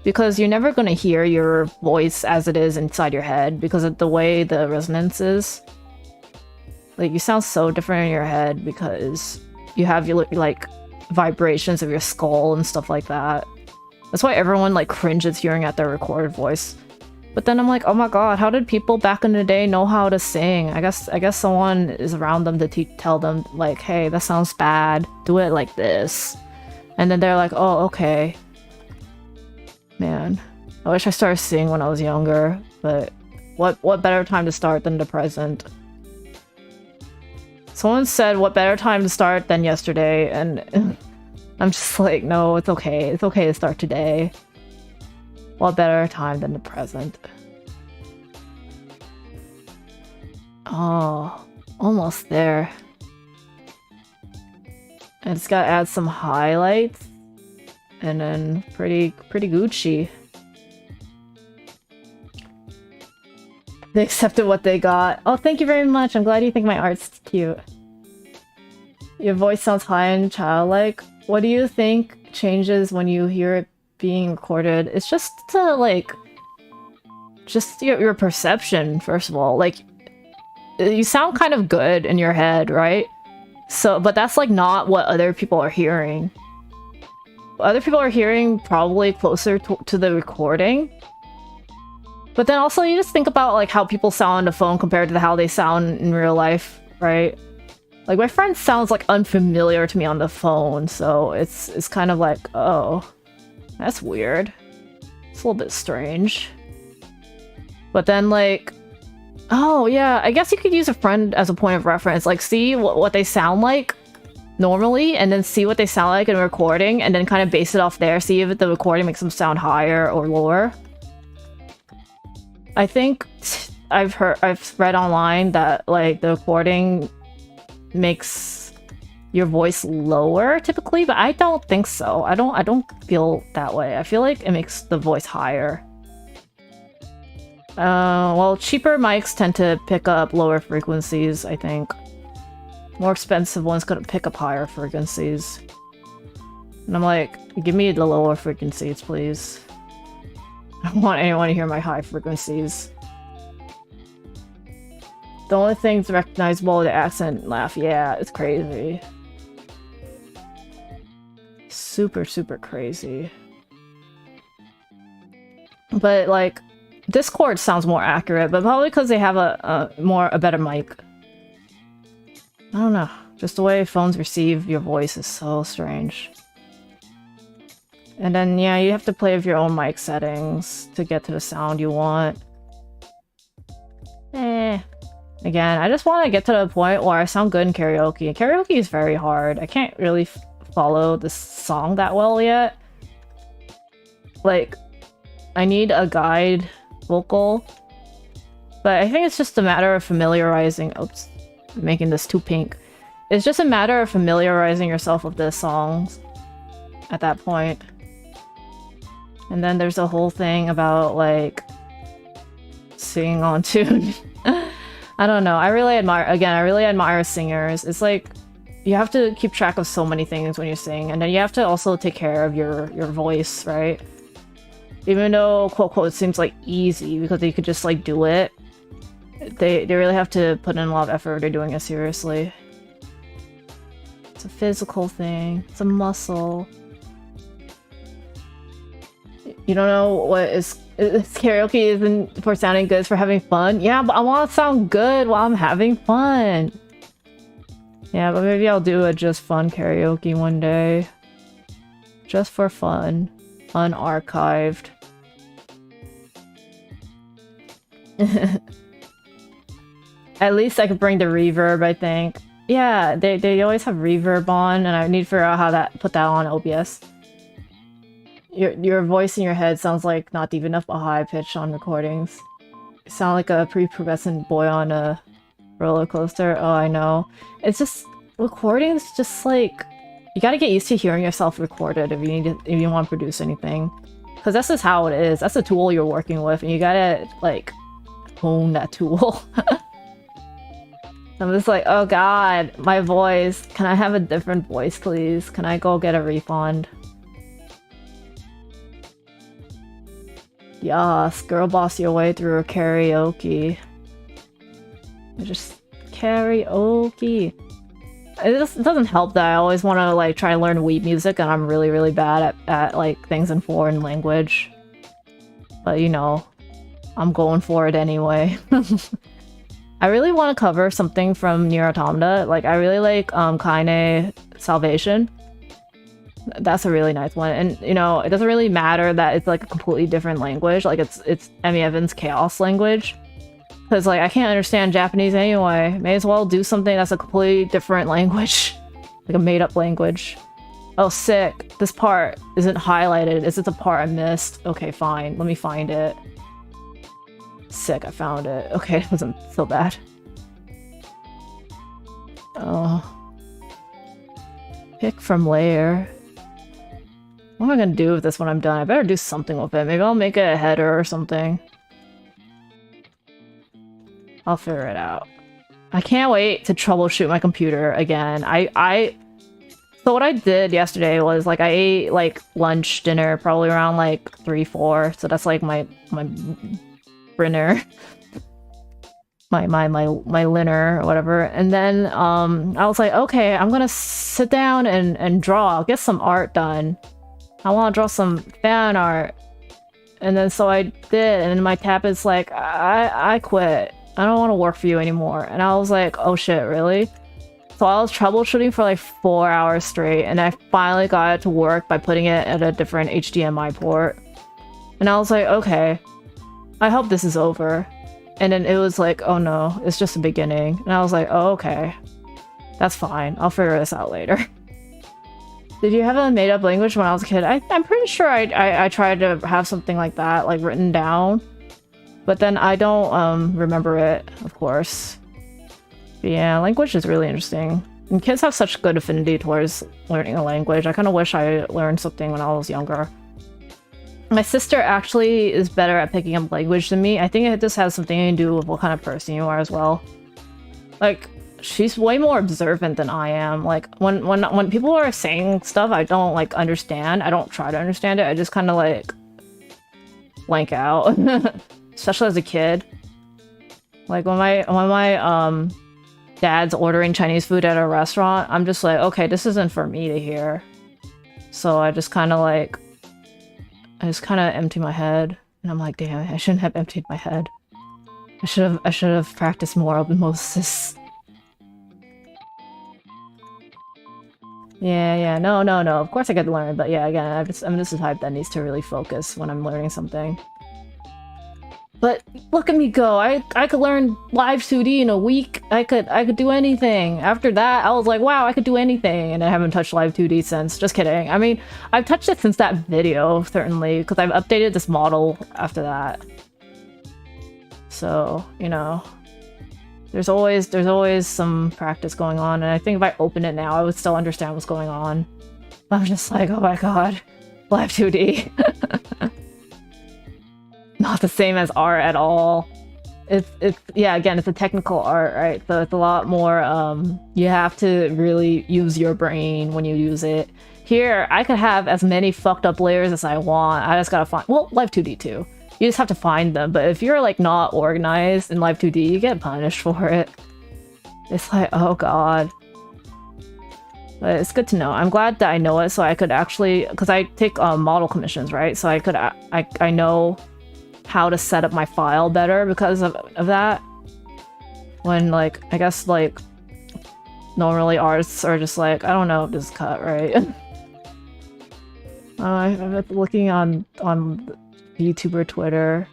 S1: Because you're never gonna hear your voice as it is inside your head because of the way the resonance is. Like, you sound so different in your head because you have your, like, vibrations of your skull and stuff like that. That's why everyone, like, cringes hearing at their recorded voice. But then I'm like, oh my god, how did people back in the day know how to sing? I guess someone is around them to tell them, like, hey, that sounds bad. Do it like this. And then they're like, oh, okay. Man, I wish I started singing when I was younger, but what better time to start than the present? Someone said, what better time to start than yesterday, and I'm just like, no, it's okay. It's okay to start today. What better time than the present? Oh, almost there. I just gotta add some highlights, and then pretty Gucci. They accepted what they got. Oh, thank you very much. I'm glad you think my art's cute. Your voice sounds high and childlike. What do you think changes when you hear it being recorded? It's just like... just your perception, first of all. Like, you sound kind of good in your head, right? So, but that's like not what other people are hearing. Other people are hearing probably closer to the recording. But then also you just think about like how people sound on the phone compared to how they sound in real life, right? Like my friend sounds like unfamiliar to me on the phone, so it's kind of like, oh, that's weird. It's a little bit strange. But then like, oh yeah, I guess you could use a friend as a point of reference. Like see what they sound like normally, and then see what they sound like in a recording, and then kind of base it off there. See if the recording makes them sound higher or lower. I think I've read online that like the recording makes your voice lower typically, but I don't think so. I don't feel that way. I feel like it makes the voice higher. Well, cheaper mics tend to pick up lower frequencies, I think. More expensive ones could pick up higher frequencies. And I'm like, give me the lower frequencies, please. I don't want anyone to hear my high frequencies. The only thing's recognizable is the accent laugh. Yeah, it's crazy. Super crazy. But like, Discord sounds more accurate, but probably because they have a better mic. I don't know. Just the way phones receive your voice is so strange. And then, yeah, you have to play with your own mic settings to get to the sound you want. Again, I just want to get to the point where I sound good in karaoke. Karaoke is very hard. I can't really follow the song that well yet. Like, I need a guide vocal. But I think it's just a matter of familiarizing... Oops, making this too pink. It's just a matter of familiarizing yourself with the songs at that point. And then there's a whole thing about, like, singing on tune. I don't know. I really admire singers. It's like, you have to keep track of so many things when you sing, and then you have to also take care of your voice, right? Even though, quote, quote, it seems like easy because you could just, like, do it. They really have to put in a lot of effort. They're doing it seriously. It's a physical thing. It's a muscle. You don't know what is karaoke isn't for sounding good, it's for having fun? Yeah, but I want to sound good while I'm having fun. Yeah, but maybe I'll do a just fun karaoke one day. Just for fun. Unarchived. At least I could bring the reverb, I think. Yeah, they always have reverb on, and I need to figure out how put that on OBS. Your voice in your head sounds like not deep enough but high pitch on recordings. You sound like a prepubescent boy on a roller coaster. Oh, I know. It's just recordings. Just like you gotta get used to hearing yourself recorded if you want to produce anything, because that's just how it is. That's the tool you're working with, and you gotta like hone that tool. I'm just like, oh god, my voice. Can I have a different voice, please? Can I go get a refund? Yes, girl boss your way through a karaoke. Just karaoke. It doesn't help that I always want to like try to learn weeb music, and I'm really, really bad at like things in foreign language. But you know, I'm going for it anyway. I really want to cover something from Nier Automata. Like, I really like Kaine Salvation. That's a really nice one. And, you know, it doesn't really matter that it's like a completely different language. Like, it's Emmy Evans' Chaos language. Because, like, I can't understand Japanese anyway. May as well do something that's a completely different language. Like a made-up language. Oh, sick. This part isn't highlighted. Is it the part I missed? Okay, fine. Let me find it. Sick, I found it. Okay, it wasn't so bad. Oh. Pick from layer. What am I gonna do with this when I'm done? I better do something with it. Maybe I'll make it a header or something. I'll figure it out. I can't wait to troubleshoot my computer again. So what I did yesterday was, like, I ate, like, lunch, dinner, probably around, like, 3, 4. So that's, like, my dinner. my linner or whatever. And then, I was like, okay, I'm gonna sit down and draw. Get some art done. I want to draw some fan art. And then so I did, and my tab is like, I quit. I don't want to work for you anymore. And I was like, oh shit, really? So I was troubleshooting for like 4 hours straight, and I finally got it to work by putting it at a different HDMI port. And I was like, okay, I hope this is over. And then it was like, oh no, it's just the beginning. And I was like, oh, okay, that's fine. I'll figure this out later. Did you have a made-up language when I was a kid? I'm pretty sure I tried to have something like that, like, written down. But then I don't remember it, of course. But yeah, language is really interesting. And kids have such good affinity towards learning a language. I kind of wish I learned something when I was younger. My sister actually is better at picking up language than me. I think it just has something to do with what kind of person you are as well. Like, she's way more observant than I am. Like, when people are saying stuff I don't, like, understand, I don't try to understand it. I just kind of, like, blank out. Especially as a kid. Like, when my dad's ordering Chinese food at a restaurant, I'm just like, okay, this isn't for me to hear. So I just kind of empty my head, and I'm like, damn, I shouldn't have emptied my head. I should have practiced more osmosis. Yeah, no. Of course I get to learn, but yeah, again, I'm just the type that needs to really focus when I'm learning something. But look at me go. I could learn live 2D in a week. I could do anything. After that, I was like, wow, I could do anything. And I haven't touched live 2D since. Just kidding. I mean, I've touched it since that video, certainly, because I've updated this model after that. So, you know, there's always some practice going on. And I think if I open it now, I would still understand what's going on. I'm just like, oh my god, live 2D. Not the same as art at all. It's yeah, again, it's a technical art, right? So it's a lot more you have to really use your brain when you use it. Here, I could have as many fucked up layers as I want. I just gotta find, well, live 2D too. You just have to find them. But if you're like not organized in live 2D, you get punished for it. It's like, oh god. But it's good to know. I'm glad that I know it, so I could actually, because I take model commissions, right? So I know how to set up my file better because of that. When, like, I guess, like, normally artists are just like, I don't know, just cut, right? I'm looking on YouTuber Twitter,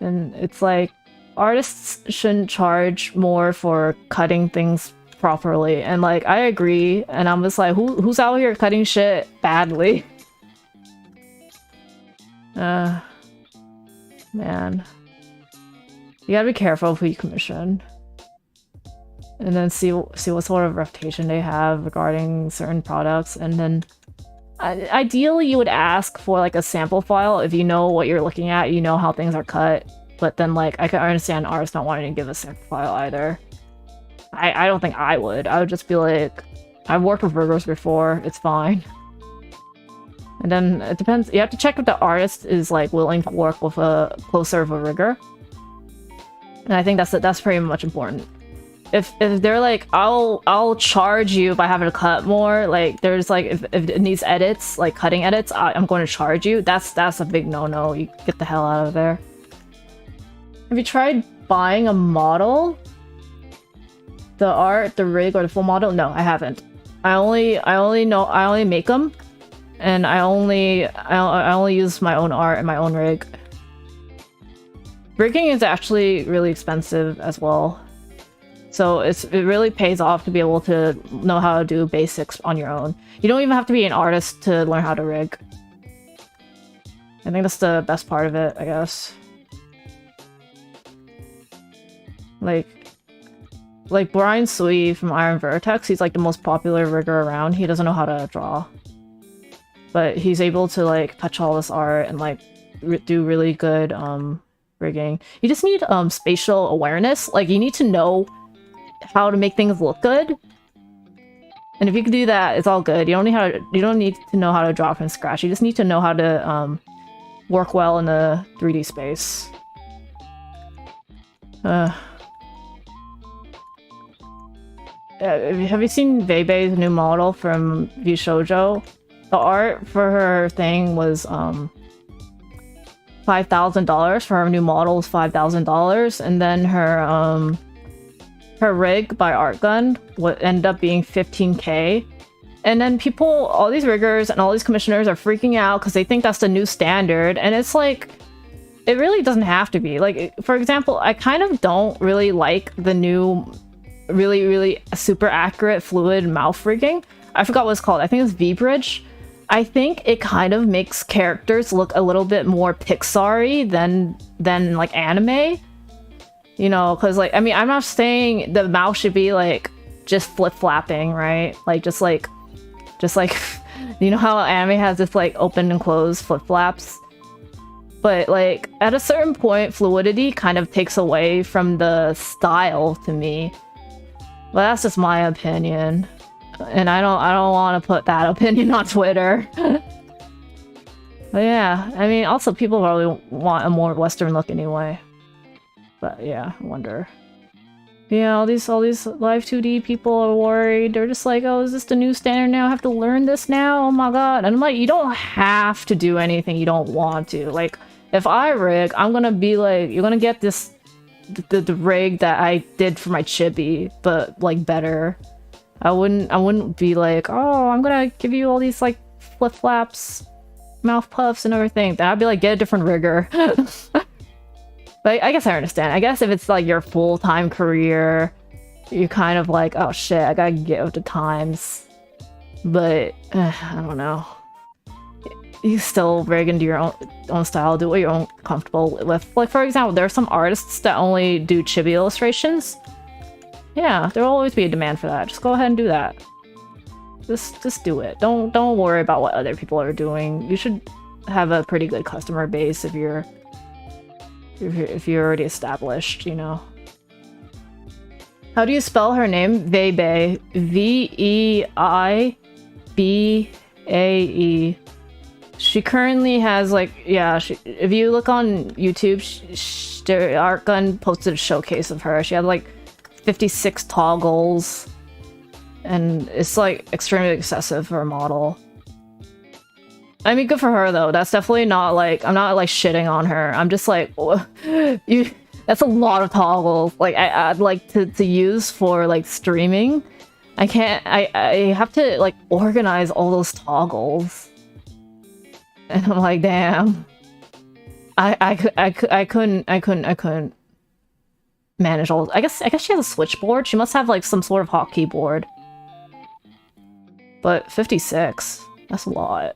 S1: and it's like, artists shouldn't charge more for cutting things properly, and like, I agree, and I'm just like, who's out here cutting shit badly? Man. You gotta be careful who you commission. And then see what sort of reputation they have regarding certain products, and then ideally you would ask for like a sample file if you know what you're looking at, you know how things are cut. But then like, I can understand artists not wanting to give a sample file either. I don't think I would. I would just be like, I've worked with riggers before, it's fine. And then it depends, you have to check if the artist is like willing to work with a closer of a rigger. And I think that's pretty much important. If they're like, I'll charge you if I have to cut more, like there's like, if it needs edits, like cutting edits, I'm going to charge you, that's a big no-no. You get the hell out of there. Have you tried buying a model? The art, the rig, or the full model? No, I haven't. I only make them, and I only use my own art and my own rig. Rigging is actually really expensive as well, so it really pays off to be able to know how to do basics on your own. You don't even have to be an artist to learn how to rig. I think that's the best part of it, I guess. Like Brian Sui from Iron Vertex, he's like the most popular rigger around. He doesn't know how to draw, but he's able to like touch all this art and like do really good rigging. You just need spatial awareness. Like, you need to know how to make things look good, and if you can do that, it's all good. You don't need to know how to draw from scratch. You just need to know how to work well in the 3D space. Have you seen Bebe's new model from V Shoujo? The art for her thing was $5,000. For her new model was $5,000, and then her rig by Art Gun would end up being 15K. And then people, all these riggers and all these commissioners are freaking out because they think that's the new standard, and it's like, it really doesn't have to be. Like, for example, I kind of don't really like the new really super accurate fluid mouth rigging. I forgot what it's called. I think it's V-Bridge. I think it kind of makes characters look a little bit more Pixar-y than like anime. You know, because like, I mean, I'm not saying the mouth should be like just flip-flapping, right? Like just like you know how anime has this like open and closed flip-flaps? But like at a certain point, fluidity kind of takes away from the style to me. But that's just my opinion, and I don't want to put that opinion on Twitter. But yeah, I mean, also people probably want a more Western look anyway. But yeah, I wonder. Yeah, all these live 2D people are worried. They're just like, oh, is this the new standard now? I have to learn this now? Oh my god. And I'm like, you don't have to do anything you don't want to. Like, if I rig, I'm gonna be like, you're gonna get this the rig that I did for my chibi, but like better. I wouldn't be like, oh, I'm gonna give you all these like flip flaps, mouth puffs, and everything. Then I'd be like, get a different rigger. But I guess I understand. I guess if it's like your full-time career, you're kind of like, oh shit, I gotta get with the times. But I don't know. You still rig into your own style, do what you're own comfortable with. Like for example, there are some artists that only do chibi illustrations. Yeah, there'll always be a demand for that. Just go ahead and do that. Just do it. Don't worry about what other people are doing. You should have a pretty good customer base if you're already established, you know. How do you spell her name? Veibae. V-E-I-B-A-E. She currently has like, yeah, if you look on YouTube, Artgun posted a showcase of her. She had like 56 toggles. And it's like extremely excessive for a model. I mean, good for her though. That's definitely not like, I'm not like shitting on her. I'm just like, that's a lot of toggles. Like I'd like to use for like streaming. I can't, I have to like organize all those toggles. And I'm like, damn. I couldn't manage all. I guess she has a switchboard. She must have like some sort of hotkey board. But 56, that's a lot.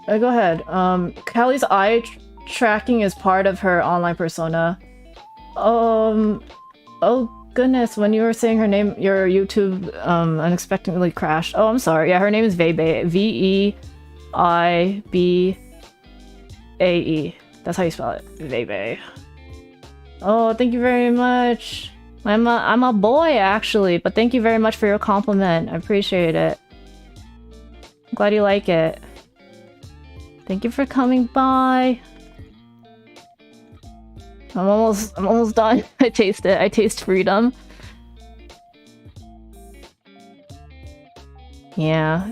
S1: Go ahead. Callie's eye tracking is part of her online persona. Oh goodness, when you were saying her name, your YouTube unexpectedly crashed. Oh, I'm sorry. Yeah, her name is Veibae. V-E-I-B-A-E. That's how you spell it. Veibae. Oh, thank you very much. I'm a boy, actually, but thank you very much for your compliment. I appreciate it. I'm glad you like it. Thank you for coming by. I'm almost done. I taste it. I taste freedom. Yeah.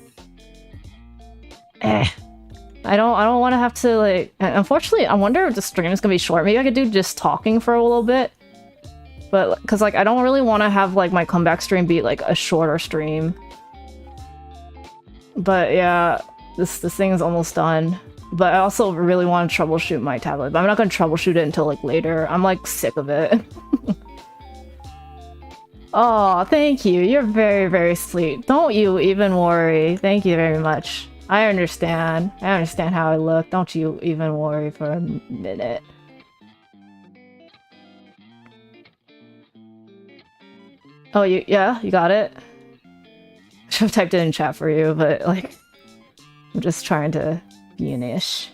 S1: I don't want to have to like. Unfortunately, I wonder if the stream is gonna be short. Maybe I could do just talking for a little bit. But, cause like, I don't really want to have like my comeback stream be like a shorter stream. But yeah, this thing is almost done. But I also really want to troubleshoot my tablet. But I'm not gonna troubleshoot it until like later. I'm like sick of it. Oh, thank you. You're very, very sweet. Don't you even worry. Thank you very much. I understand. I understand how I look. Don't you even worry for a minute. Oh, yeah, you got it? I should have typed it in chat for you, but like, I'm just trying to be an ish.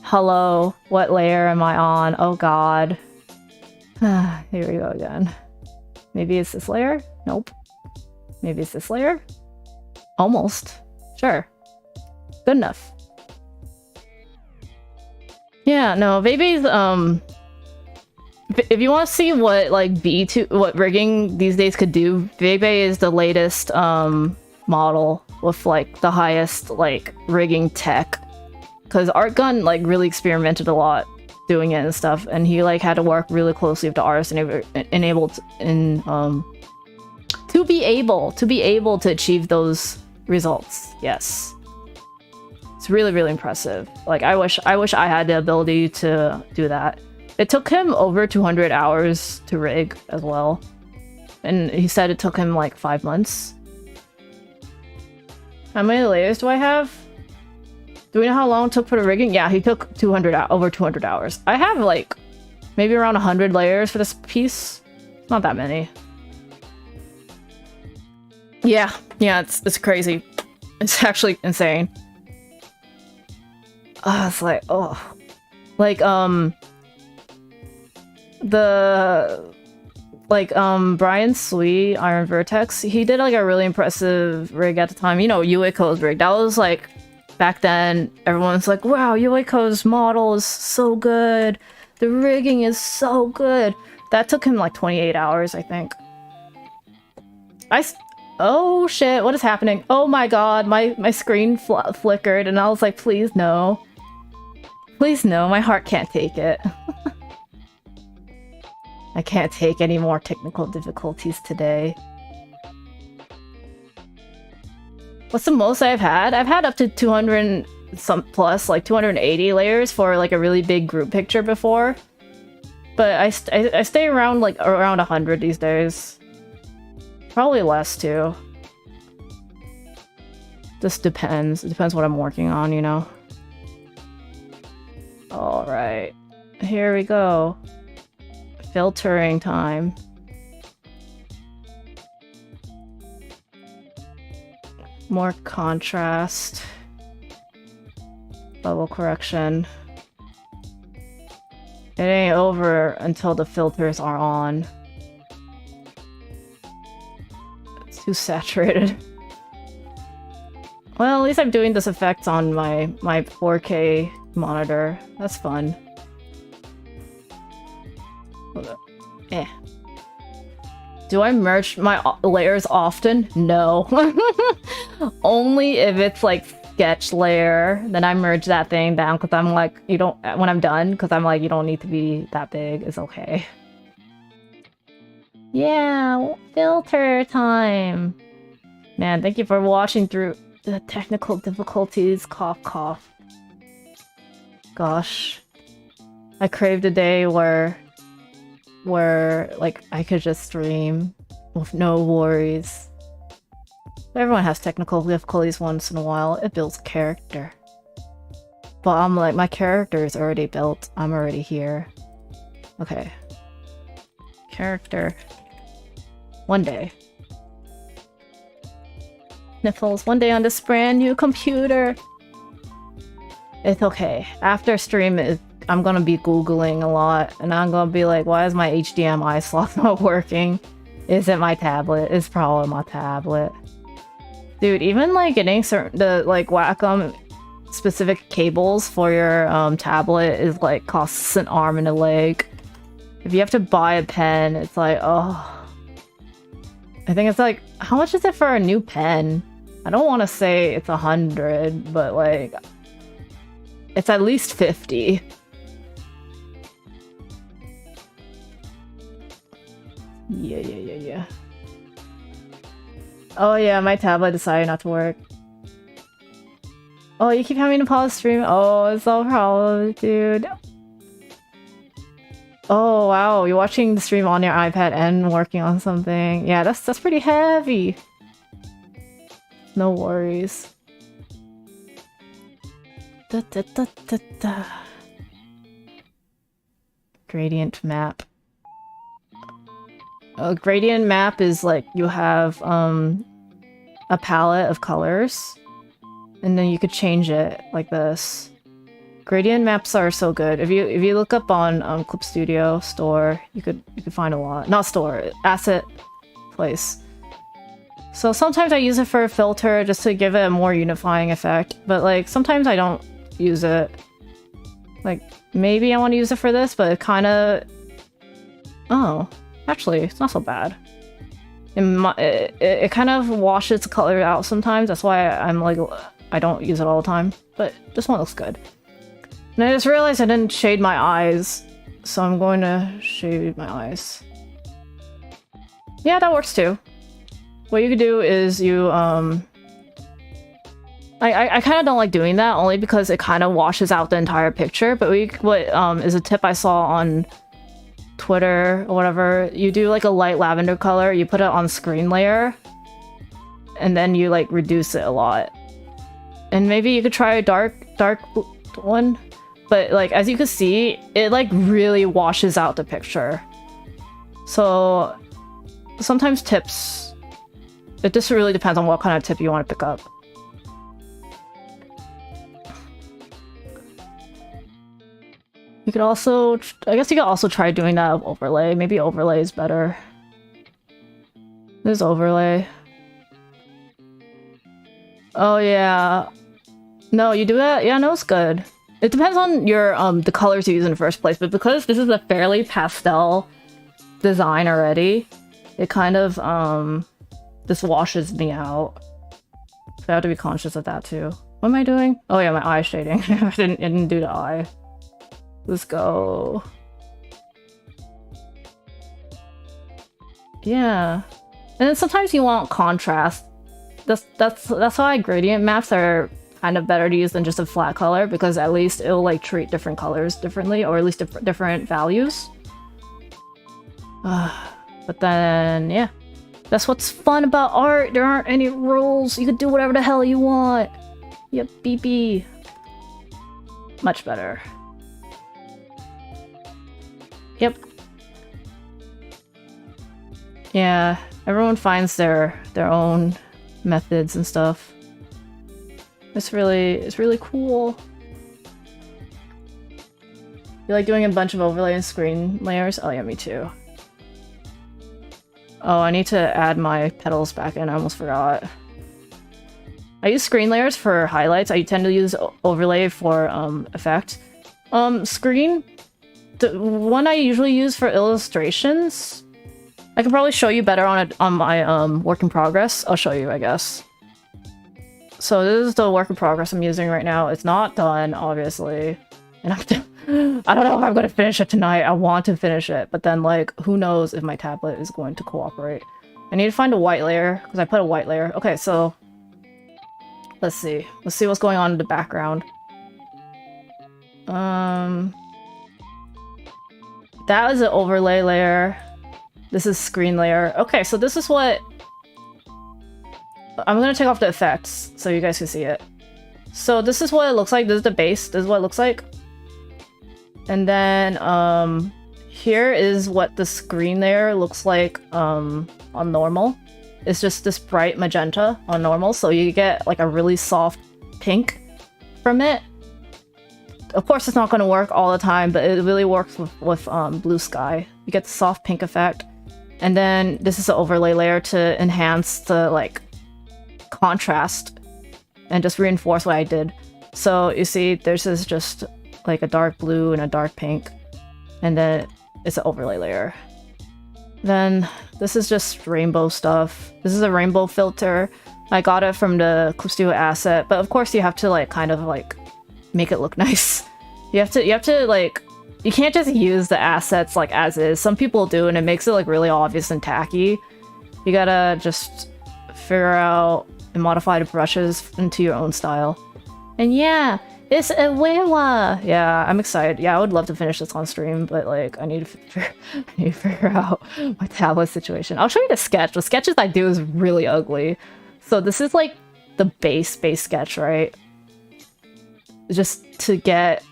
S1: Hello, what layer am I on? Oh god. Here we go again. Maybe it's this layer? Nope. Maybe it's this layer? Almost. Sure. Good enough. Yeah, no, Veibae's, if you want to see what like what rigging these days could do, Veibae is the latest model with like the highest like rigging tech. Because Artgun like really experimented a lot doing it and stuff, and he like had to work really closely with the artist and to be able to achieve those results. Yes, it's really, really impressive. Like I wish I had the ability to do that. It took him over 200 hours to rig as well. And he said it took him like 5 months. How many layers do I have? Do we know how long it took for the rigging? Yeah, he took over 200 hours. I have like maybe around 100 layers for this piece. Not that many. Yeah, it's crazy. It's actually insane. It's like, oh. Like, Brian Sui, Iron Vertex, he did like a really impressive rig at the time. You know, Yuiko's rig. That was like, back then, everyone's like, wow, Yuiko's model is so good. The rigging is so good. That took him like 28 hours, I think. Oh shit, what is happening? Oh my god, my screen flickered and I was like, please no. Please no, my heart can't take it. I can't take any more technical difficulties today. What's the most I've had? I've had up to 200 some plus like 280 layers for like a really big group picture before. But I stay around like around 100 these days. Probably less too. Just depends. It depends what I'm working on, you know. Alright. Here we go. Filtering time. More contrast. Bubble correction. It ain't over until the filters are on. It's too saturated. Well, at least I'm doing this effect on my 4K monitor. That's fun. Hold up. Do I merge my layers often? No. Only if it's like sketch layer, then I merge that thing down because I'm like, you don't, when I'm done, because I'm like, you don't need to be that big, it's okay. Yeah, filter time. Man, thank you for watching through the technical difficulties, cough cough. Gosh. I craved a day where like I could just stream with no worries. Everyone has technical difficulties once in a while. It builds character. But I'm like, my character is already built. I'm already here. Okay. Character. One day. Sniffles. One day on this brand new computer. It's okay. After stream, I'm gonna be Googling a lot. And I'm gonna be like, why is my HDMI slot not working? Is it my tablet? It's probably my tablet. Dude, even like getting the like Wacom specific cables for your tablet is like costs an arm and a leg. If you have to buy a pen, it's like, oh. I think it's like, how much is it for a new pen? I don't want to say it's 100, but like, it's at least 50. Yeah. Oh yeah, my tablet decided not to work. Oh, you keep having to pause stream? Oh, it's no problem, dude. Oh wow, you're watching the stream on your iPad and working on something. Yeah, that's pretty heavy. No worries. Gradient map. A gradient map is like you have a palette of colors, and then you could change it like this. Gradient maps are so good. If you look up on Clip Studio store, you could find a lot. Not store, asset place. So sometimes I use it for a filter just to give it a more unifying effect, but like sometimes I don't use it. Like maybe I want to use it for this, but it kind of. Oh. Actually, it's not so bad. It kind of washes the color out sometimes. That's why I'm like, I don't use it all the time. But this one looks good. And I just realized I didn't shade my eyes. So I'm going to shade my eyes. Yeah, that works too. What you could do is you, I kind of don't like doing that only because it kind of washes out the entire picture. But what is a tip I saw on Twitter or whatever, you do like a light lavender color, you put it on screen layer, and then you like reduce it a lot. And maybe you could try a dark one, but like as you can see, it like really washes out the picture. So sometimes tips, it just really depends on what kind of tip you want to pick up. You could also, I guess you could also try doing that with overlay. Maybe overlay is better. There's overlay. Oh yeah. No, you do that? Yeah, no, it's good. It depends on your the colors you use in the first place, but because this is a fairly pastel design already, it kind of just washes me out. So I have to be conscious of that too. What am I doing? Oh yeah, my eye shading. I didn't do the eye. Let's go. Yeah. And then sometimes you want contrast. That's why gradient maps are kind of better to use than just a flat color, because at least it'll like treat different colors differently, or at least different values. But then, yeah. That's what's fun about art. There aren't any rules. You can do whatever the hell you want. Yep, BP. Much better. Yep. Yeah, everyone finds their own methods and stuff. It's really cool. You like doing a bunch of overlay and screen layers? Oh yeah, me too. Oh, I need to add my petals back in. I almost forgot. I use screen layers for highlights. I tend to use overlay for effect. Screen, the one I usually use for illustrations. I can probably show you better on my work in progress. I'll show you, I guess. So this is the work in progress I'm using right now. It's not done, obviously, and I don't know if I'm gonna finish it tonight. I want to finish it, but then like, who knows if my tablet is going to cooperate. I need to find a white layer because I put a white layer. Okay, so let's see what's going on in the background. That is an overlay layer. This is screen layer. Okay, so this is what I'm gonna take off the effects so you guys can see it. So this is what it looks like. This is the base. This is what it looks like. And then here is what the screen layer looks like on normal. It's just this bright magenta on normal, so you get like a really soft pink from it. Of course, it's not going to work all the time, but it really works with blue sky. You get the soft pink effect. And then this is an overlay layer to enhance the like contrast and just reinforce what I did. So you see, this is just like a dark blue and a dark pink, and then it's an overlay layer. Then this is just rainbow stuff. This is a rainbow filter. I got it from the Clip Studio asset, but of course you have to like kind of like make it look nice. You have to like, you can't just use the assets like as is. Some people do, and it makes it like really obvious and tacky. You gotta just figure out and modify the brushes into your own style. And yeah, it's a Wewa! Yeah, I'm excited. Yeah, I would love to finish this on stream, but like, I need to figure out my tablet situation. I'll show you the sketch. The sketches I do is really ugly. So this is like the base sketch, right? Just to get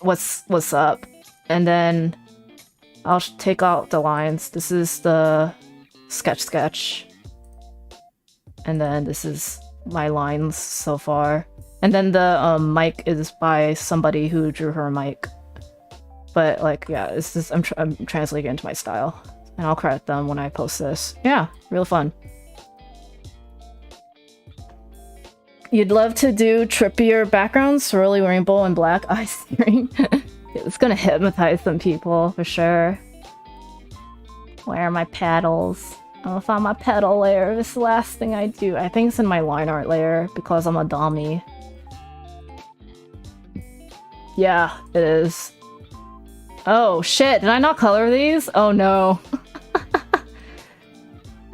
S1: what's up. And then I'll take out the lines. This is the sketch. And then this is my lines so far. And then the mic is by somebody who drew her mic. But like, yeah, it's just, I'm translating it into my style. And I'll credit them when I post this. Yeah, real fun. You'd love to do trippier backgrounds, swirly rainbow and black eye steering. It's gonna hypnotize some people, for sure. Where are my petals? I'm gonna find my petal layer. This is the last thing I do. I think it's in my line art layer, because I'm a dummy. Yeah, it is. Oh shit, did I not color these? Oh no.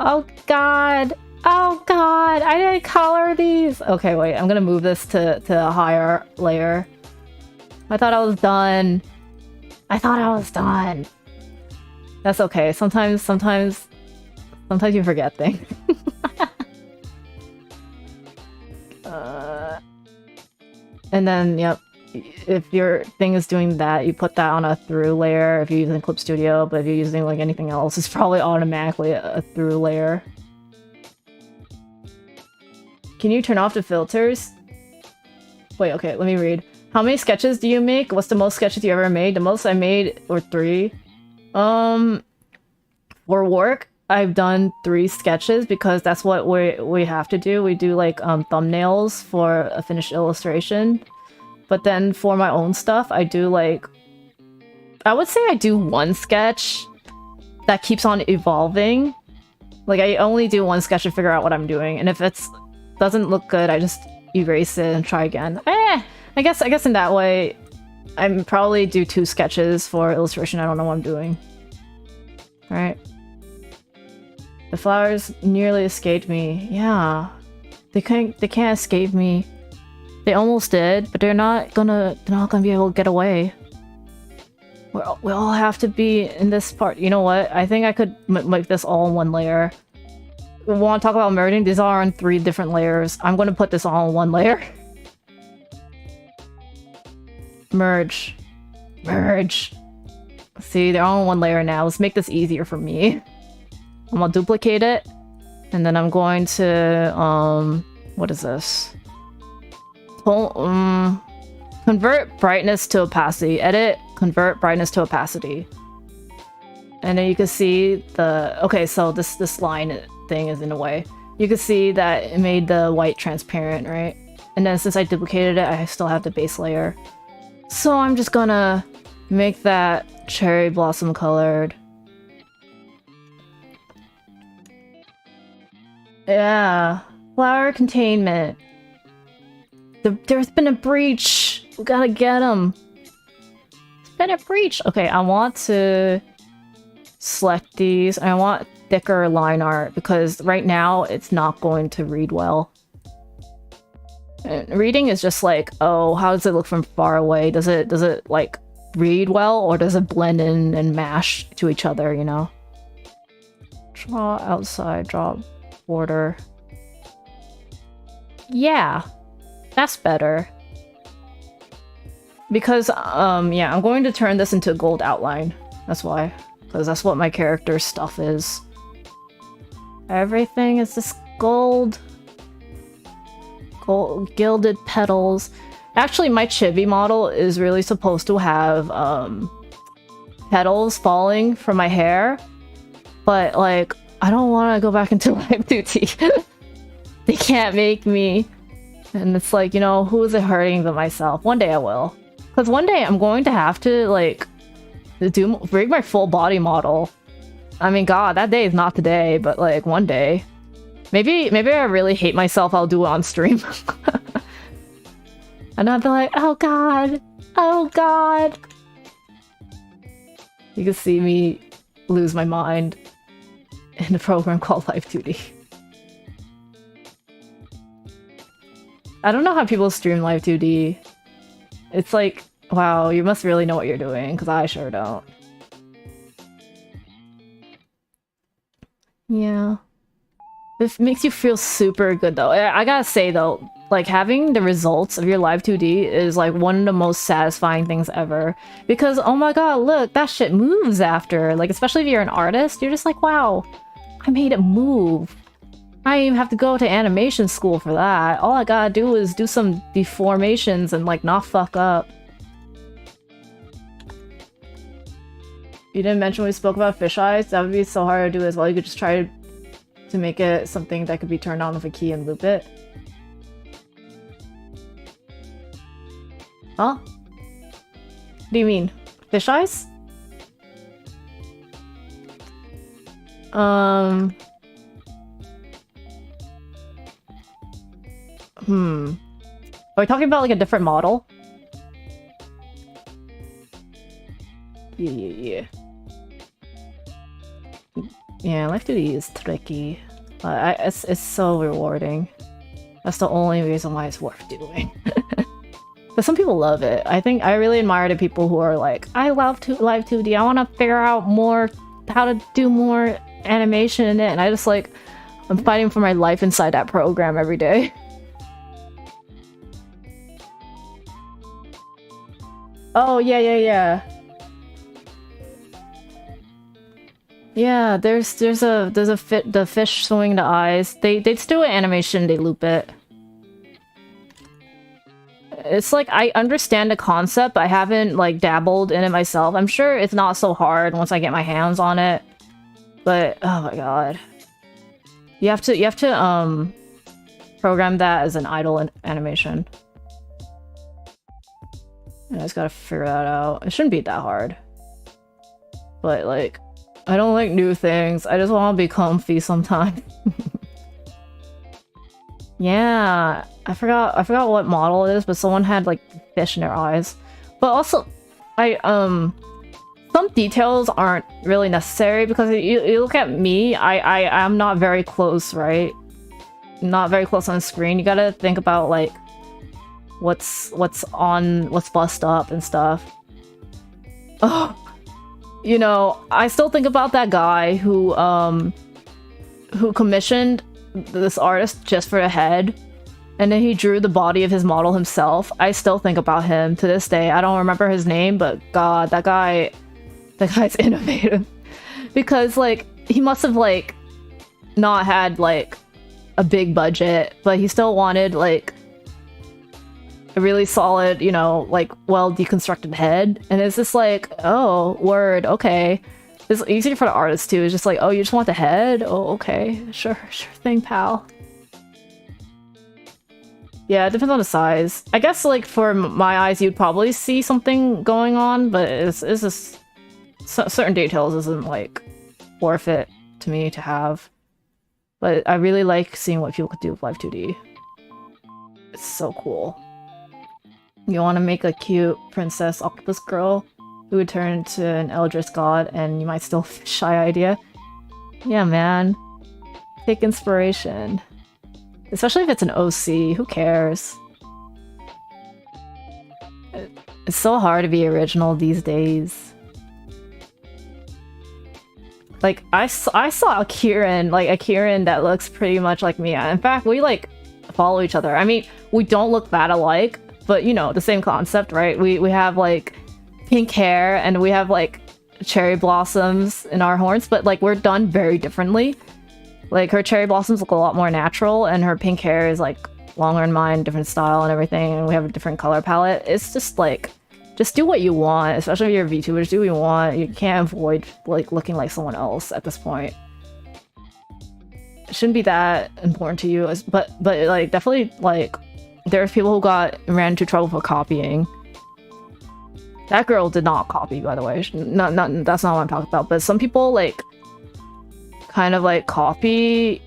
S1: Oh god. Oh god, I didn't color these! Okay, wait, I'm gonna move this to a higher layer. I thought I was done. I thought I was done. That's okay, sometimes you forget things. And then, yep, if your thing is doing that, you put that on a through layer if you're using Clip Studio, but if you're using like anything else, it's probably automatically a through layer. Can you turn off the filters? Wait, okay, let me read. How many sketches do you make? What's the most sketches you ever made? The most I made were 3. For work, I've done 3 sketches because that's what we have to do. We do like thumbnails for a finished illustration. But then for my own stuff, I do like... I would say I do 1 sketch that keeps on evolving. Like, I only do 1 sketch to figure out what I'm doing. And if it's doesn't look good, I just erase it and try again. I guess in that way, I probably do 2 sketches for illustration. I don't know what I'm doing. Alright. The flowers nearly escaped me. Yeah. They can't escape me. They almost did, but they're not gonna be able to get away. We all have to be in this part. You know what? I think I could make this all in one layer. We want to talk about merging? These are on 3 different layers. I'm gonna put this all in one layer. Merge. Merge. See, they're all in one layer now. Let's make this easier for me. I'm gonna duplicate it. And then I'm going to, what is this? Convert brightness to opacity. Edit, convert brightness to opacity. And then you can see the... Okay, so this line thing is in the way. You can see that it made the white transparent, right? And then since I duplicated it, I still have the base layer. So I'm just gonna make that cherry blossom colored. Yeah. Flower containment. There's been a breach. We gotta get him. There's been a breach. Okay, I want to select these. I want thicker line art because right now it's not going to read well. And reading is just like, oh, how does it look from far away? Does it like read well, or does it blend in and mash to each other, you know? Draw outside, draw border. Yeah, that's better. Because, yeah, I'm going to turn this into a gold outline. That's why. Because that's what my character's stuff is. Everything is just gold. Gold, gilded petals. Actually, my chibi model is really supposed to have, petals falling from my hair. But, like, I don't want to go back into live duty. They can't make me. And it's like, you know, who is it hurting but myself? One day I will. Because one day I'm going to have to, like, bring my full body model. I mean, God, that day is not today, but, like, one day. Maybe I really hate myself, I'll do it on stream. And I'll be like, oh God, oh God. You can see me lose my mind in a program called Live Duty. I don't know how people stream Live 2D. It's like, wow, you must really know what you're doing, because I sure don't. Yeah. It makes you feel super good, though. I gotta say, though, like, having the results of your Live 2D is, like, one of the most satisfying things ever. Because, oh my god, look, that shit moves after. Like, especially if you're an artist, you're just like, wow, I made it move. I didn't even have to go to animation school for that. All I gotta do is do some deformations and, like, not fuck up. You didn't mention when we spoke about fish eyes? That would be so hard to do as well. You could just try to make it something that could be turned on with a key and loop it. Huh? What do you mean? Fish eyes? Are we talking about, like, a different model? Yeah. Yeah, Live 2D is tricky. But it's so rewarding. That's the only reason why it's worth doing. But some people love it. I think I really admire the people who are like, I love Live 2D. I want to figure out more how to do more animation in it. And I just, like, I'm fighting for my life inside that program every day. Oh, yeah. Yeah, there's the fish swinging the eyes. They just do an animation, they loop it. It's like, I understand the concept, but I haven't, like, dabbled in it myself. I'm sure it's not so hard once I get my hands on it. But, oh my god. You have to program that as an idle animation. I just gotta figure that out. It shouldn't be that hard. But, like, I don't like new things. I just want to be comfy sometimes. Yeah, I forgot what model it is, but someone had, like, fish in their eyes. But also, some details aren't really necessary because you look at me, I'm not very close, right? Not very close on screen. You gotta think about, like, what's bust up and stuff. Oh, you know, I still think about that guy who commissioned this artist just for a head, and then he drew the body of his model himself. I still think about him to this day. I don't remember his name, but God, that guy's innovative. Because, like, he must have, like, not had, like, a big budget, but he still wanted, like, a really solid, you know, like, well deconstructed head. And it's just like, oh, word, okay. It's easier for the artist too. It's just like, oh, you just want the head? Oh, okay. Sure thing, pal. Yeah, it depends on the size. I guess, like, for my eyes, you'd probably see something going on, but it's just... certain details isn't, like, worth it to me to have. But I really like seeing what people could do with Live 2D. It's so cool. You want to make a cute princess octopus girl who would turn into an eldritch god, and you might still shy idea? Yeah, man. Take inspiration. Especially if it's an OC, who cares? It's so hard to be original these days. Like, I saw a kirin, like, a kirin that looks pretty much like me. In fact, we, like, follow each other. I mean, we don't look that alike, but, you know, the same concept, right? We have, like, pink hair, and we have, like, cherry blossoms in our horns, but, like, we're done very differently. Like, her cherry blossoms look a lot more natural, and her pink hair is, like, longer in mine, different style and everything, and we have a different color palette. It's just, like, just do what you want, especially if you're a VTuber, just do what you want. You can't avoid, like, looking like someone else at this point. It shouldn't be that important to you, but like, definitely, like, there's people who ran into trouble for copying. That girl did not copy, by the way. That's not what I'm talking about, but some people, like, kind of, like, copy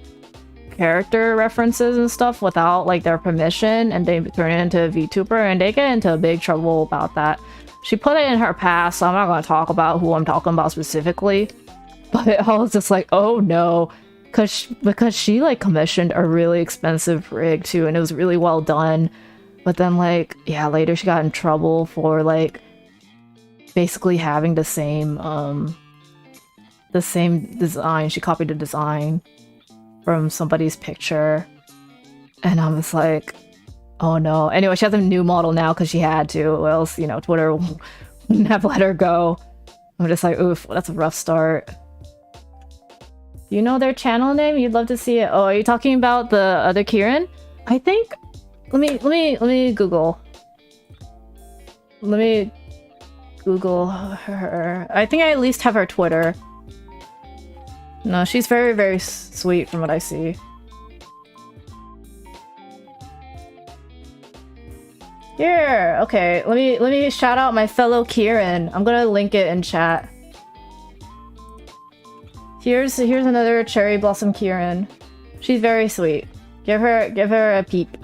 S1: character references and stuff without, like, their permission, and they turn it into a VTuber, and they get into big trouble about that. She put it in her past, so I'm not going to talk about who I'm talking about specifically, but I was just like, oh no, because she, like, commissioned a really expensive rig too, and it was really well done, but then, like, yeah, later she got in trouble for, like, basically having the same design. She copied the design from somebody's picture, and I was like, oh no. Anyway, she has a new model now because she had to, or else, you know, Twitter wouldn't have let her go. I'm just like, oof, that's a rough start. Do you know their channel name? You'd love to see it. Oh, are you talking about the other Kirin? I think, let me Google. Let me Google her. I think I at least have her Twitter. No, she's very, very sweet from what I see. Here, okay, let me shout out my fellow Kirin. I'm gonna link it in chat. Here's another cherry blossom Kirin. She's very sweet. Give her a peep.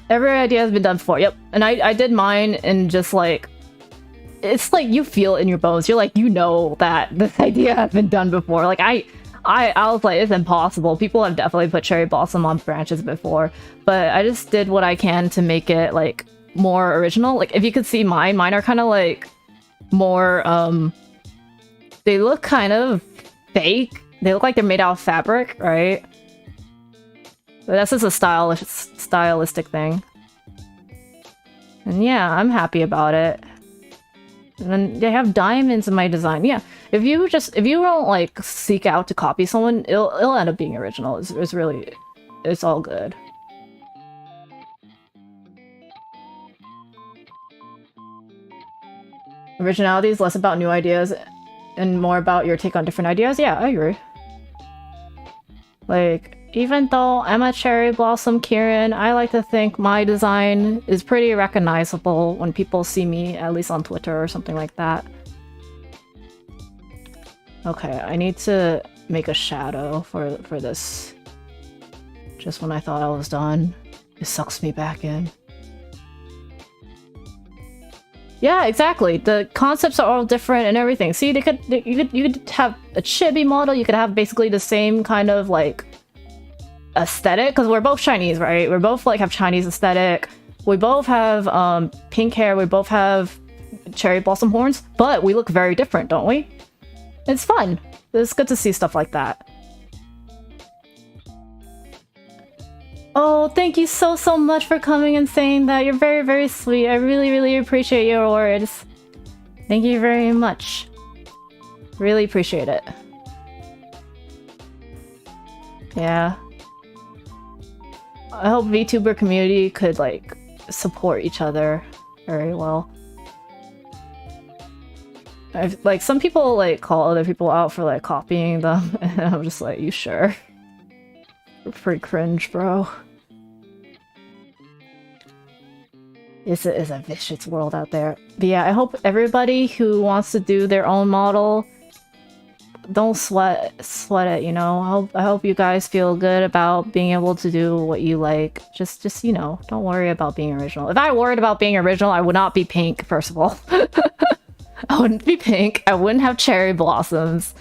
S1: Every idea has been done before. Yep, and I did mine, and just, like, it's like you feel it in your bones. You're like, you know that this idea has been done before. Like, I was like, it's impossible. People have definitely put cherry blossom on branches before, but I just did what I can to make it, like, more original. Like, if you could see mine are kind of, like, more, they look kind of fake. They look like they're made out of fabric, right? But that's just a stylistic thing. And yeah, I'm happy about it. And then they have diamonds in my design. Yeah, if you don't, like, seek out to copy someone, it'll end up being original. It's all good. Originality is less about new ideas and more about your take on different ideas. Yeah, I agree. Like, even though I'm a cherry blossom Kirin, I like to think my design is pretty recognizable when people see me, at least on Twitter or something like that. Okay, I need to make a shadow for this. Just when I thought I was done, it sucks me back in. Yeah, exactly. The concepts are all different and everything. See, you could have a chibi model. You could have basically the same kind of, like, aesthetic, because we're both Chinese, right? We're both like have Chinese aesthetic. We both have pink hair. We both have cherry blossom horns, but we look very different, don't we? It's fun. It's good to see stuff like that. Oh, thank you so much for coming and saying that. You're very sweet. I really appreciate your words. Thank you very much. Really appreciate it. Yeah. I hope VTuber community could like support each other very well. Like some people like call other people out for like copying them, and I'm just like, you sure? Pretty cringe, bro. It's a vicious world out there. But yeah, I hope everybody who wants to do their own model, don't sweat it, you know? I hope you guys feel good about being able to do what you like. Just you know, don't worry about being original. If I worried about being original, I would not be pink, first of all. I wouldn't be pink. I wouldn't have cherry blossoms.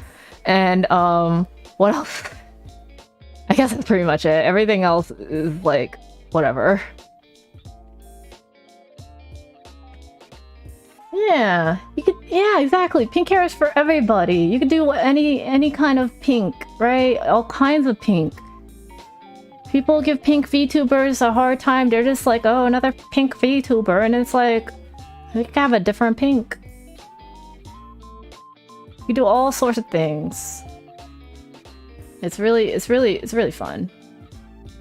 S1: And what else? I guess that's pretty much it. Everything else is like whatever. Yeah, you could. Yeah, exactly. Pink hair is for everybody. You could do any kind of pink, right? All kinds of pink. People give pink VTubers a hard time. They're just like, oh, another pink VTuber, and it's like, we can have a different pink. You do all sorts of things. It's really fun.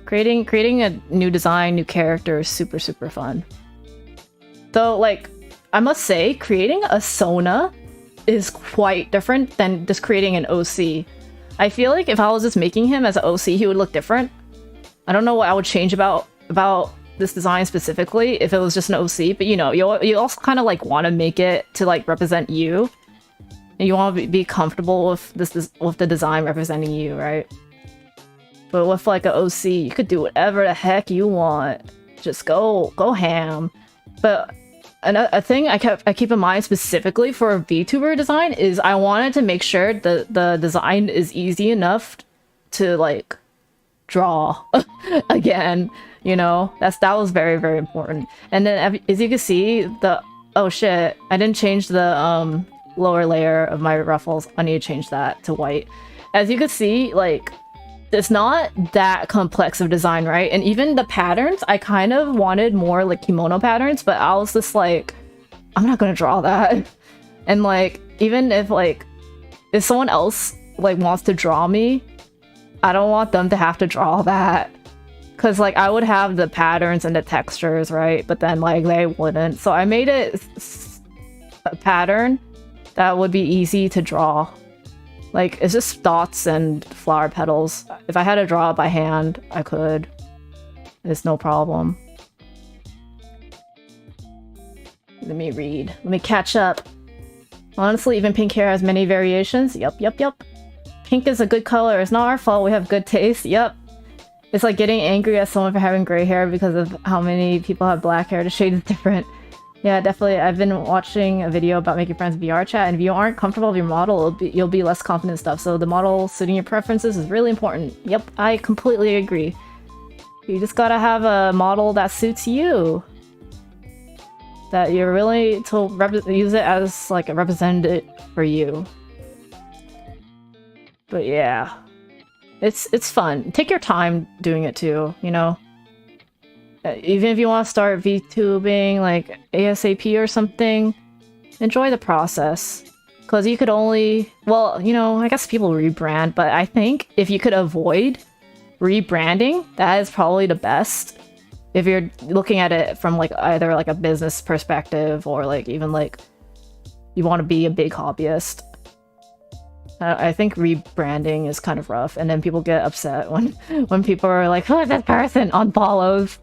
S1: Creating a new design, new character is super fun. Though, like, I must say, creating a Sona is quite different than just creating an OC. I feel like if I was just making him as an OC, he would look different. I don't know what I would change about this design specifically if it was just an OC, but you know, you also kind of like want to make it to like represent you. And you want to be comfortable with with the design representing you, right? But with like an OC, you could do whatever the heck you want. Just go ham. But a thing I keep in mind specifically for a VTuber design is I wanted to make sure the design is easy enough to like draw again, you know? That was very important. And then as you can see, oh shit, I didn't change the lower layer of my ruffles. I need to change that to white. As you can see, like, it's not that complex of design, right? And even the patterns, I kind of wanted more like kimono patterns, but I was just like, I'm not gonna draw that. And like, even if someone else like wants to draw me, I don't want them to have to draw that. Cause like I would have the patterns and the textures, right? But then like they wouldn't. So I made it a pattern that would be easy to draw. Like, it's just dots and flower petals. If I had to draw it by hand, I could. It's no problem. Let me read. Let me catch up. Honestly, even pink hair has many variations. Yup. Pink is a good color. It's not our fault. We have good taste. Yup. It's like getting angry at someone for having gray hair because of how many people have black hair. The shade is different. Yeah, definitely. I've been watching a video about making friends VR chat, and if you aren't comfortable with your model, you'll be less confident and stuff. So the model suiting your preferences is really important. Yep, I completely agree. You just gotta have a model that suits you. That you're really to use it as like a representative for you. But yeah, it's fun. Take your time doing it too, you know? Even if you want to start VTubing like ASAP or something, enjoy the process. Because you could only, well, you know, I guess people rebrand, but I think if you could avoid rebranding, that is probably the best. If you're looking at it from like either like a business perspective or like even like you want to be a big hobbyist. I think rebranding is kind of rough, and then people get upset when people are like, who is this person? Unfollows.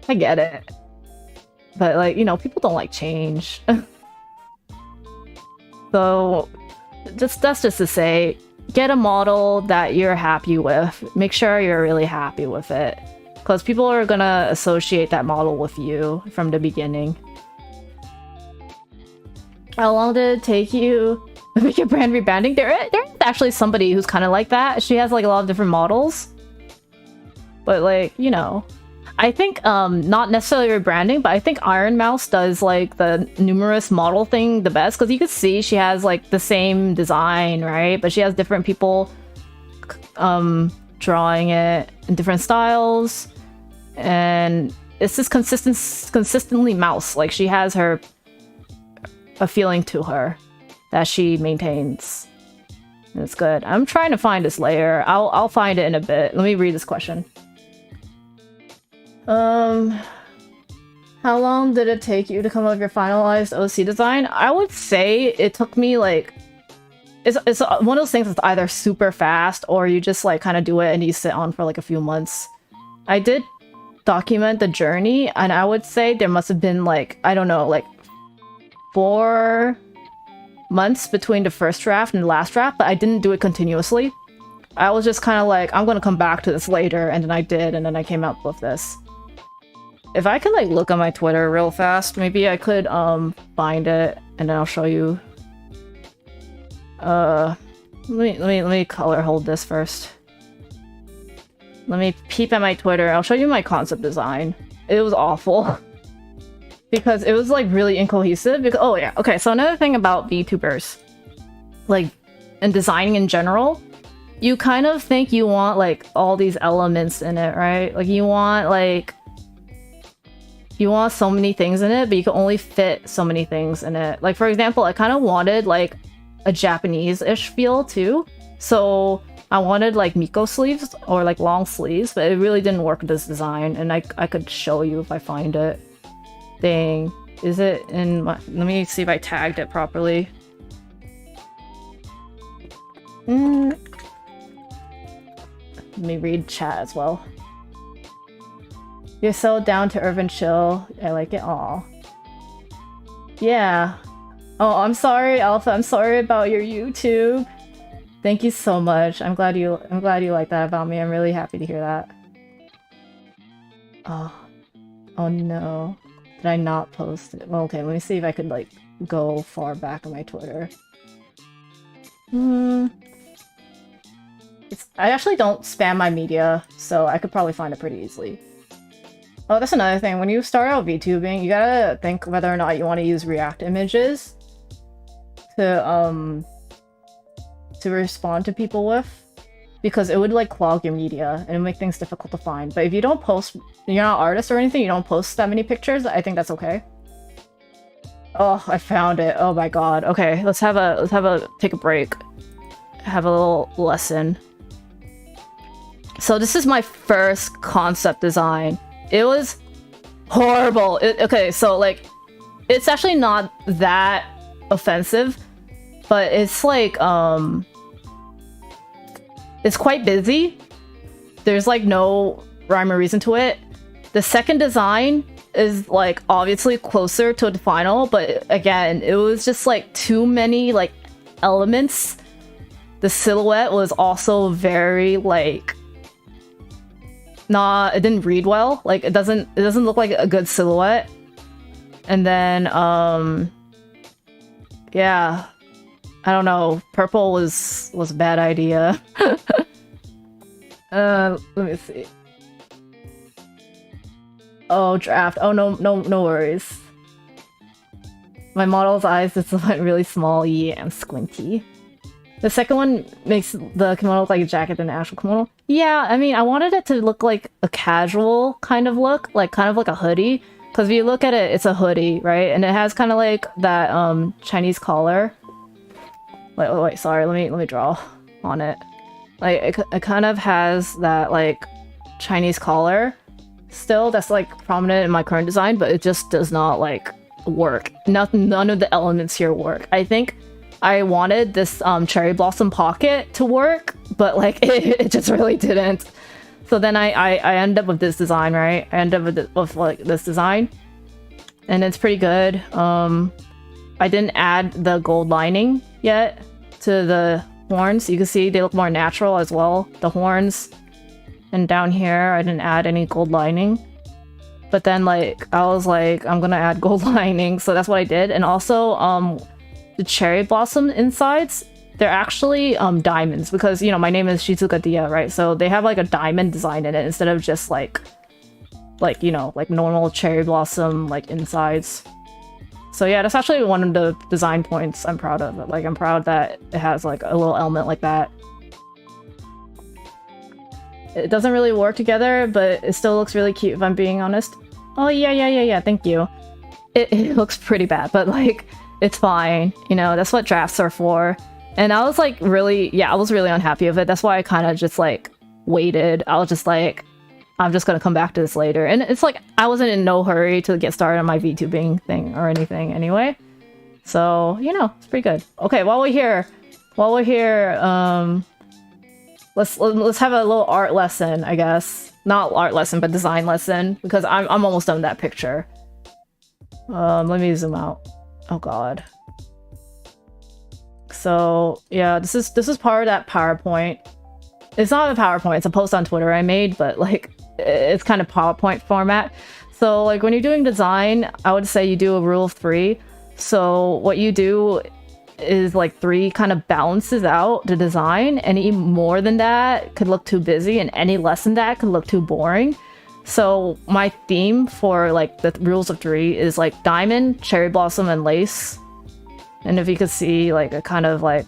S1: I get it. But like, you know, people don't like change. So that's just to say, get a model that you're happy with. Make sure you're really happy with it. Because people are gonna associate that model with you from the beginning. How long did it take you Make your brand rebranding. There's actually somebody who's kind of like that. She has like a lot of different models. But like, you know, I think not necessarily rebranding, but I think Iron Mouse does like the numerous model thing the best, because you could see she has like the same design, right? But she has different people drawing it in different styles, and it's just consistently Mouse. Like she has a feeling to her that she maintains. And it's good. I'm trying to find this layer. I'll find it in a bit. Let me read this question. How long did it take you to come up with your finalized OC design? I would say it took me like, it's one of those things that's either super fast or you just like kind of do it and you sit on for like a few months. I did document the journey, and I would say there must have been like, I don't know, like 4 months between the first draft and the last draft, but I didn't do it continuously. I was just kind of like, I'm gonna come back to this later, and then I did, and then I came up with this. If I could like look on my Twitter real fast, maybe I could find it and then I'll show you. Let me color hold this first. Let me peep at my Twitter. I'll show you my concept design. It was awful. Because it was like really incohesive. Because, oh yeah, okay, so another thing about VTubers, like, and designing in general, you kind of think you want like all these elements in it, right? Like you want so many things in it, but you can only fit so many things in it. Like for example, I kind of wanted like a Japanese-ish feel too. So I wanted like Miko sleeves or like long sleeves, but it really didn't work with this design. And I could show you if I find it. Dang. Is it in my... Let me see if I tagged it properly. Let me read chat as well. You're so down to earth and chill. I like it all. Yeah. Oh, I'm sorry, Alpha. I'm sorry about your YouTube. Thank you so much. I'm glad you like that about me. I'm really happy to hear that. Oh. Oh no. Did I not post it? Well, okay, let me see if I could like go far back on my Twitter. I actually don't spam my media, so I could probably find it pretty easily. Oh, that's another thing. When you start out VTubing, you gotta think whether or not you want to use React images to respond to people with, because it would like clog your media and make things difficult to find. But if you don't post, you're not an artist or anything, you don't post that many pictures, I think that's okay. Oh, I found it. Oh my god. Okay, let's take a break. Have a little lesson. So this is my first concept design. It was horrible. Okay, so like, it's actually not that offensive, but it's like, it's quite busy. There's like no rhyme or reason to it. The second design is like obviously closer to the final, but again, it was just like too many like elements. The silhouette was also very like, it didn't read well. Like it doesn't look like a good silhouette. And then yeah, I don't know, purple was a bad idea. Let me see. Oh, draft. Oh no worries. My model's eyes just went really small, yeah, and squinty. The second one makes the kimono look like a jacket than an actual kimono. Yeah, I mean, I wanted it to look like a casual kind of look, like kind of like a hoodie. Because if you look at it, it's a hoodie, right? And it has kind of like that Chinese collar. Wait, sorry, let me draw on it. Like it kind of has that like Chinese collar still that's like prominent in my current design, but it just does not like work. None of the elements here work. I think I wanted this cherry blossom pocket to work, but like it just really didn't. So then I end up with this design, right? I end up with like this design, and it's pretty good. I didn't add the gold lining yet to the horns. You can see they look more natural as well, the horns. And down here, I didn't add any gold lining. But then like I was like, I'm gonna add gold lining, so that's what I did. And also the cherry blossom insides, they're actually diamonds, because, you know, my name is Shizuka Dia, right? So they have like a diamond design in it instead of just like you know, like normal cherry blossom like insides. So yeah, that's actually one of the design points I'm proud of. Like, I'm proud that it has like a little element like that. It doesn't really work together, but it still looks really cute if I'm being honest. Oh yeah, thank you. It looks pretty bad, but like, it's fine. You know, that's what drafts are for. And I was like really, yeah, I was really unhappy of it. That's why I kind of just like waited. I was just like, I'm just gonna come back to this later. And it's like, I wasn't in no hurry to get started on my VTubing thing or anything anyway. So, you know, it's pretty good. Okay, while we're here, let's have a little art lesson, I guess. Not art lesson, but design lesson, because I'm almost done with that picture. Let me zoom out. Oh god. So yeah, this is part of that PowerPoint. It's not a PowerPoint, it's a post on Twitter I made, but like, it's kind of PowerPoint format. So like, when you're doing design, I would say you do a rule of 3. So what you do is like 3 kind of balances out the design. Any more than that could look too busy, and any less than that could look too boring. So my theme for like the rules of 3 is like diamond, cherry blossom, and lace. And if you could see, like, it kind of like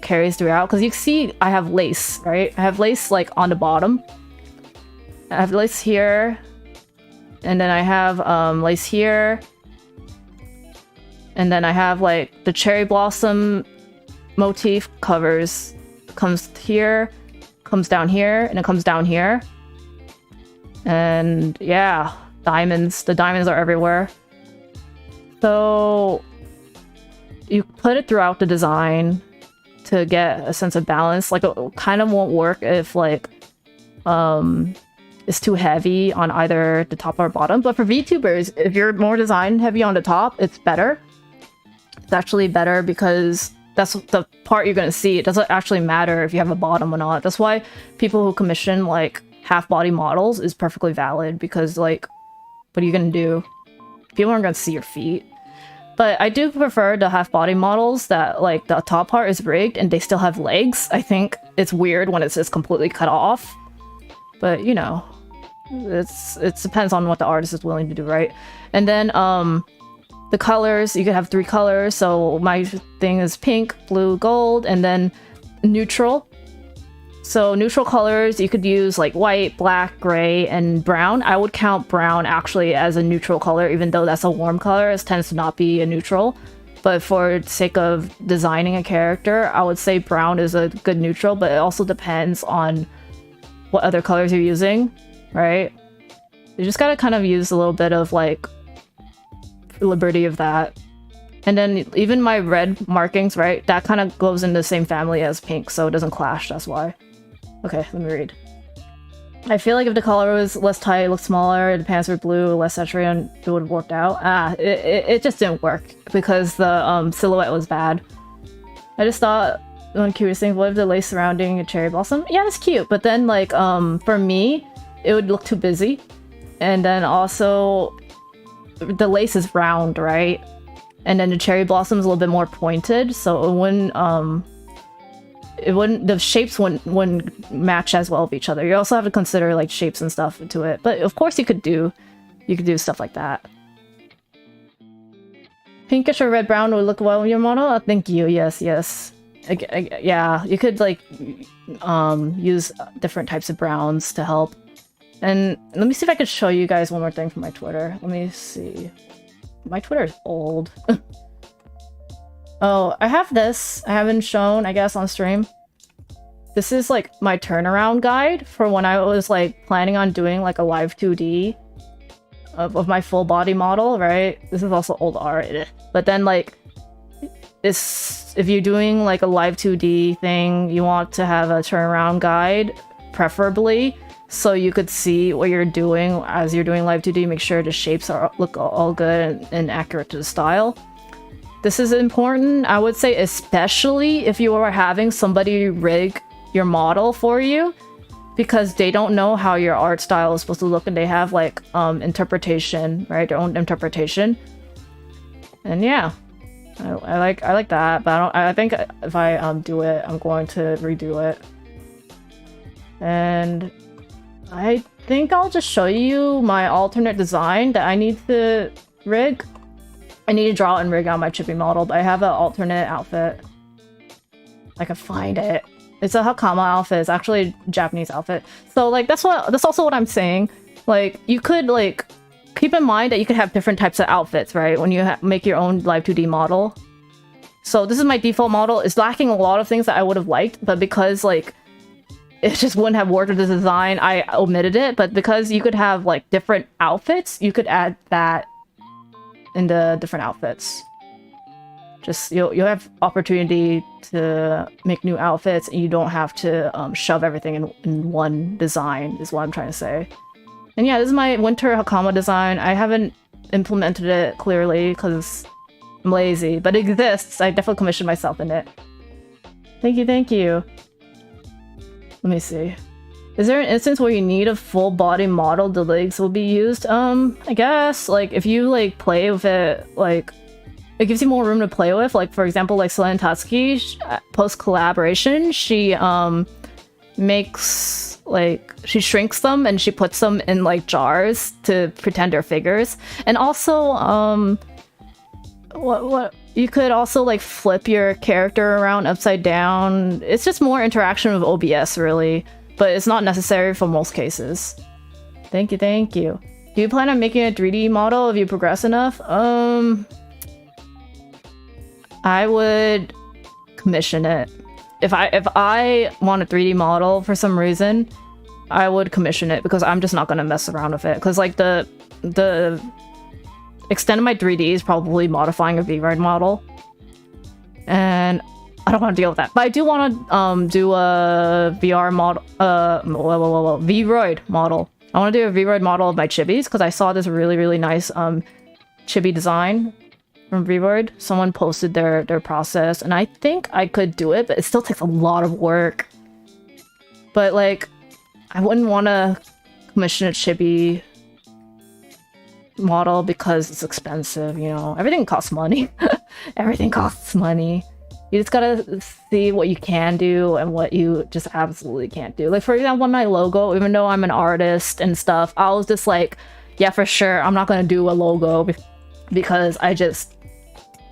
S1: carries throughout, because you can see I have lace, right? I have lace like on the bottom. I have lace here, and then I have lace here, and then I have like the cherry blossom motif comes here, comes down here, and it comes down here. And yeah, diamonds. The diamonds are everywhere. So you put it throughout the design to get a sense of balance. Like, it kind of won't work if like it's too heavy on either the top or bottom. But for VTubers, if you're more design heavy on the top, it's better. It's actually better because that's the part you're gonna see. It doesn't actually matter if you have a bottom or not. That's why people who commission like half body models is perfectly valid, because like, what are you gonna do? People aren't gonna see your feet. But I do prefer the half body models that like the top part is rigged and they still have legs. I think it's weird when it's just completely cut off. But you know, it depends on what the artist is willing to do, right? And then the colors, you could have 3 colors. So my thing is pink, blue, gold, and then neutral. So neutral colors, you could use like white, black, gray, and brown. I would count brown actually as a neutral color, even though that's a warm color. It tends to not be a neutral. But for the sake of designing a character, I would say brown is a good neutral, but it also depends on what other colors you're using, right? You just gotta kind of use a little bit of like liberty of that. And then even my red markings, right? That kind of goes in the same family as pink, so it doesn't clash, that's why. Okay, let me read. I feel like if the color was less tight, it looked smaller, the pants were blue, less saturated, it would have worked out. It just didn't work because the silhouette was bad. I just thought, one curious thing, what if the lace surrounding a cherry blossom? Yeah, it's cute, but then like, for me, it would look too busy. And then also, the lace is round, right? And then the cherry blossom is a little bit more pointed, so the shapes wouldn't match as well with each other. You also have to consider like shapes and stuff into it. But of course you could do stuff like that. Pinkish or red brown would look well with your model. Oh, thank you. Yes. Yeah, you could like use different types of browns to help. And let me see if I could show you guys one more thing from my Twitter. Let me see. My Twitter is old. Oh, I have this. I haven't shown, I guess, on stream. This is like my turnaround guide for when I was like planning on doing like a live 2D of my full body model, right? This is also old art. But then like, if you're doing like a live 2D thing, you want to have a turnaround guide, preferably, so you could see what you're doing as you're doing live 2D, make sure the shapes look all good and accurate to the style. This is important, I would say, especially if you are having somebody rig your model for you, because they don't know how your art style is supposed to look and they have like interpretation, right? Their own interpretation. And yeah, I like that, but I think if I do it, I'm going to redo it. And I think I'll just show you my alternate design that I need to rig. I need to draw and rig out my chibi model, but I have an alternate outfit. I can find it. It's a Hakama outfit. It's actually a Japanese outfit. So like that's also what I'm saying. Like you could like keep in mind that you could have different types of outfits, right? When you make your own live 2D model. So this is my default model. It's lacking a lot of things that I would have liked, but because like it just wouldn't have worked with the design, I omitted it. But because you could have like different outfits, you could add that in the different outfits. Just you'll have opportunity to make new outfits, and you don't have to shove everything in one design, is what I'm trying to say. And yeah, this is my winter Hakama design. I haven't implemented it clearly because I'm lazy, but it exists. I definitely commissioned myself in it. Thank you, thank you. Let me see. Is there an instance where you need a full body model the legs will be used? I guess, like, if you, like, play with it, like, it gives you more room to play with. Like, for example, like, Selene Tatsuki, post-collaboration, she, makes, like, she shrinks them and she puts them in, like, jars to pretend they're figures. And also, what you could also like flip your character around upside down. It's just more interaction with OBS really, but it's not necessary for most cases. Thank you, thank you. Do you plan on making a 3D model if you progress enough? I would commission it. If I want a 3D model for some reason, I would commission it because I'm just not gonna mess around with it. Because like the extent of my 3D is probably modifying a VRoid model, and I don't want to deal with that. But I do want to do a VR model, VRoid model. I want to do a VRoid model of my chibis because I saw this really nice chibi design from VRoid. Someone posted their process, and I think I could do it, but it still takes a lot of work. But like, I wouldn't want to commission a chibi model because it's expensive, you know. Everything costs money. Everything costs money. You just gotta see what you can do and what you just absolutely can't do. Like, for example, my logo, even though I'm an artist and stuff, I was just like, yeah, for sure, I'm not gonna do a logo because I'm just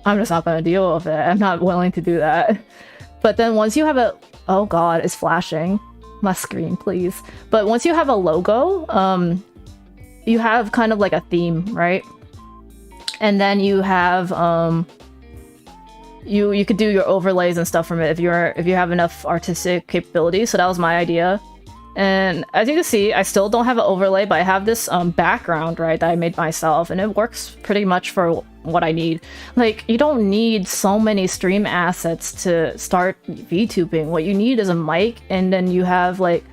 S1: not gonna deal with it. I'm not willing to do that. But then once you have a... Oh god, it's flashing. My screen, please. But once you have a logo, you have kind of like a theme, right? And then you have you could do your overlays and stuff from it if you have enough artistic capability. So that was my idea. And as you can see, I still don't have an overlay, but I have this background, right, that I made myself, and it works pretty much for what I need. Like, you don't need so many stream assets to start VTubing. What you need is a mic, and then you have like,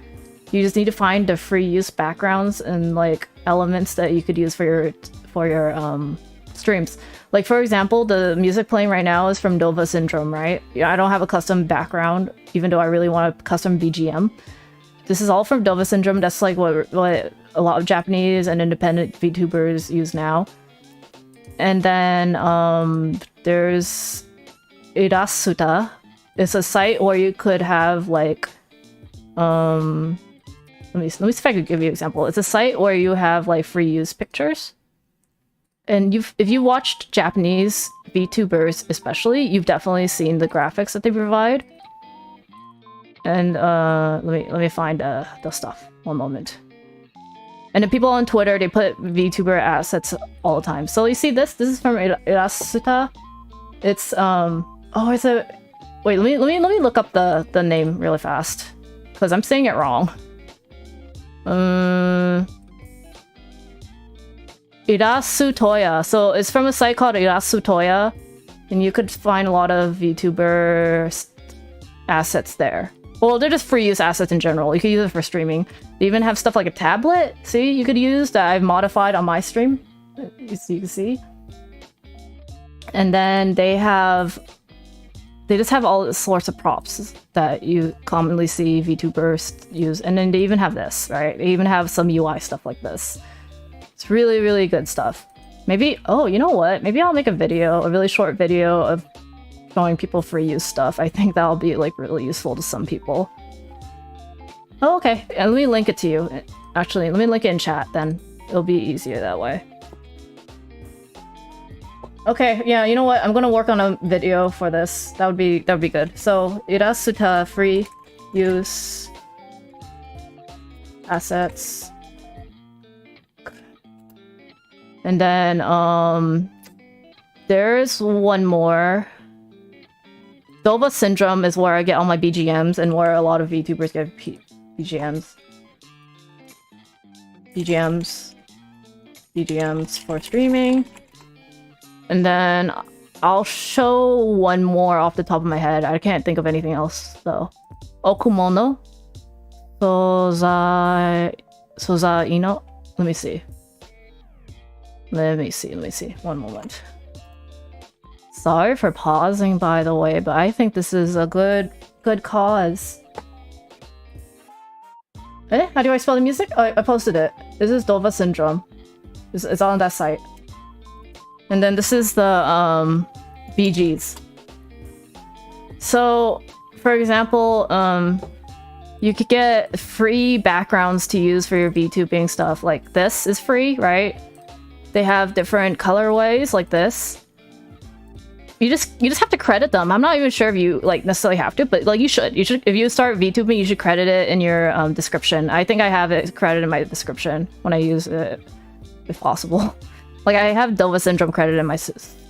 S1: you just need to find the free use backgrounds and like elements that you could use for your streams. Like, for example, the music playing right now is from DOVA-SYNDROME, right? Yeah, I don't have a custom background, even though I really want a custom BGM. This is all from DOVA-SYNDROME. That's like what a lot of Japanese and independent VTubers use now. And then there's Irasuta. It's a site where you could have like let me see if I could give you an example. It's a site where you have like free use pictures. And if you watched Japanese VTubers especially, you've definitely seen the graphics that they provide. And let me find the stuff. One moment. And the people on Twitter, they put VTuber assets all the time. So you see this is from Irasuta. It's oh, it's a... Wait, let me look up the name really fast, because I'm saying it wrong. Irasutoya. So it's from a site called Irasutoya, and you could find a lot of VTuber assets there. Well, they're just free use assets in general. You could use it for streaming. They even have stuff like a tablet, see, you could use that I've modified on my stream. You can see. And then they just have all sorts of props that you commonly see VTubers use. And then they even have this, right? They even have some UI stuff like this. It's really good stuff. Maybe, oh, you know what? Maybe I'll make a video, a really short video of showing people free use stuff. I think that'll be like really useful to some people. Oh, okay. And let me link it to you. Actually, let me link it in chat then. It'll be easier that way. Okay, yeah, you know what? I'm gonna work on a video for this. That would be good. So, Irasuta free use assets. And then there's one more. DOVA-SYNDROME is where I get all my BGMs and where a lot of VTubers get BGMs. BGMs for streaming. And then I'll show one more off the top of my head. I can't think of anything else though. Okumono. Sozaino. Let me see. Let me see. One moment. Sorry for pausing, by the way, but I think this is a good cause. Eh? How do I spell the music? Oh, I posted it. This is DOVA-SYNDROME. It's on that site. And then this is the BGs. So, for example, you could get free backgrounds to use for your VTubing stuff. Like this is free, right? They have different colorways like this. You just have to credit them. I'm not even sure if you like necessarily have to, but like you should. If you start VTubing, you should credit it in your description. I think I have it credited in my description when I use it, if possible. Like I have DOVA-SYNDROME credited in my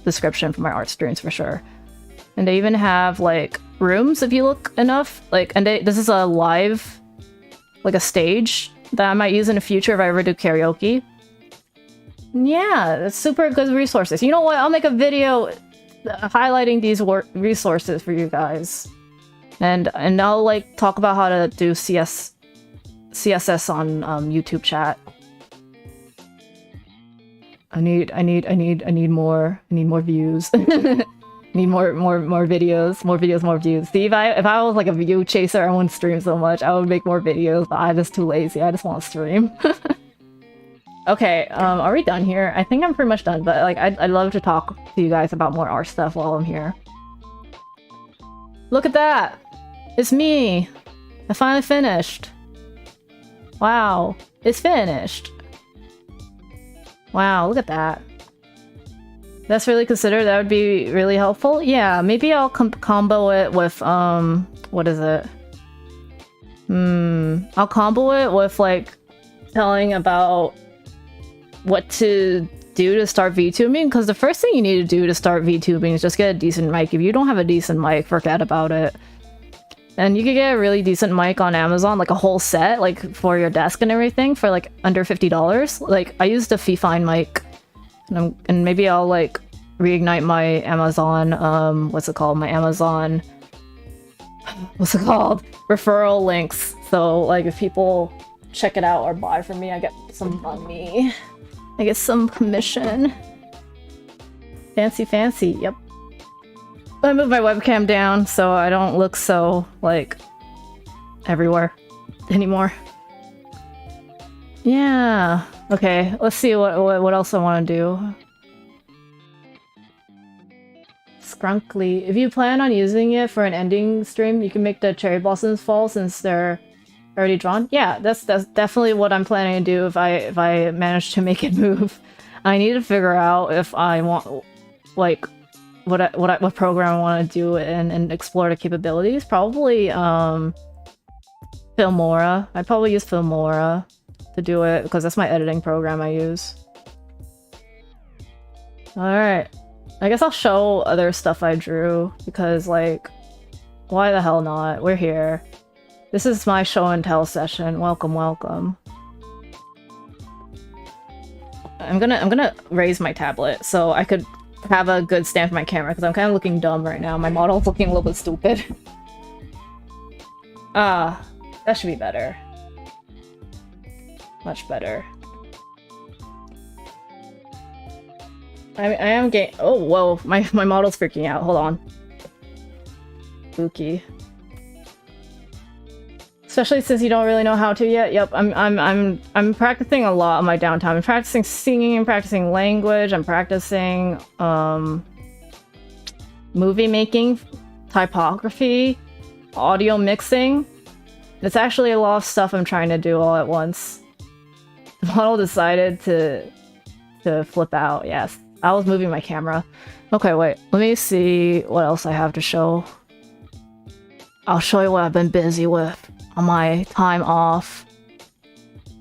S1: description for my art streams for sure. And they even have like rooms if you look enough. Like, and this is a live, like a stage that I might use in the future if I ever do karaoke. Yeah, that's super good resources. You know what? I'll make a video highlighting these resources for you guys, and I'll like talk about how to do CSS on YouTube chat. I need more views. Need more videos, more views. See, if I was like a view chaser, I wouldn't stream so much. I would make more videos, but I'm just too lazy. I just want to stream. Okay, are we done here? I think I'm pretty much done, but like I'd love to talk to you guys about more art stuff while I'm here. Look at that! It's me! I finally finished! Wow, it's finished! Wow, look at that. That's really considered, that would be really helpful? Yeah, maybe I'll combo it with, what is it? I'll combo it with like telling about what to do to start VTubing, because the first thing you need to do to start VTubing is just get a decent mic. If you don't have a decent mic, forget about it. And you can get a really decent mic on Amazon, like a whole set, like for your desk and everything, for like under $50. Like I used a Fifine mic, and maybe I'll like reignite my Amazon, what's it called? My Amazon, what's it called? Referral links. So like if people check it out or buy from me, I get some money. I get some commission. Fancy, yep. I moved my webcam down so I don't look so, like, everywhere anymore. Yeah. Okay, let's see what else I want to do. Skrunkly. If you plan on using it for an ending stream, you can make the cherry blossoms fall since they're already drawn. Yeah, that's definitely what I'm planning to do if I manage to make it move. I need to figure out if I want, like, what program I want to do and explore the capabilities. Probably Filmora. I'd probably use Filmora to do it because that's my editing program I use. Alright. I guess I'll show other stuff I drew because, like, why the hell not? We're here. This is my show and tell session. Welcome. I'm gonna raise my tablet so I could have a good stand for my camera because I'm kind of looking dumb right now. My model's looking a little bit stupid. That should be better. Much better. I am getting— oh, whoa, my model's freaking out. Hold on. Spooky. Especially since you don't really know how to yet. Yep, I'm practicing a lot on my downtime. I'm practicing singing, I'm practicing language, I'm practicing movie making, typography, audio mixing. It's actually a lot of stuff I'm trying to do all at once. The model decided to flip out. Yes, I was moving my camera. Okay, wait. Let me see what else I have to show. I'll show you what I've been busy with on my time off.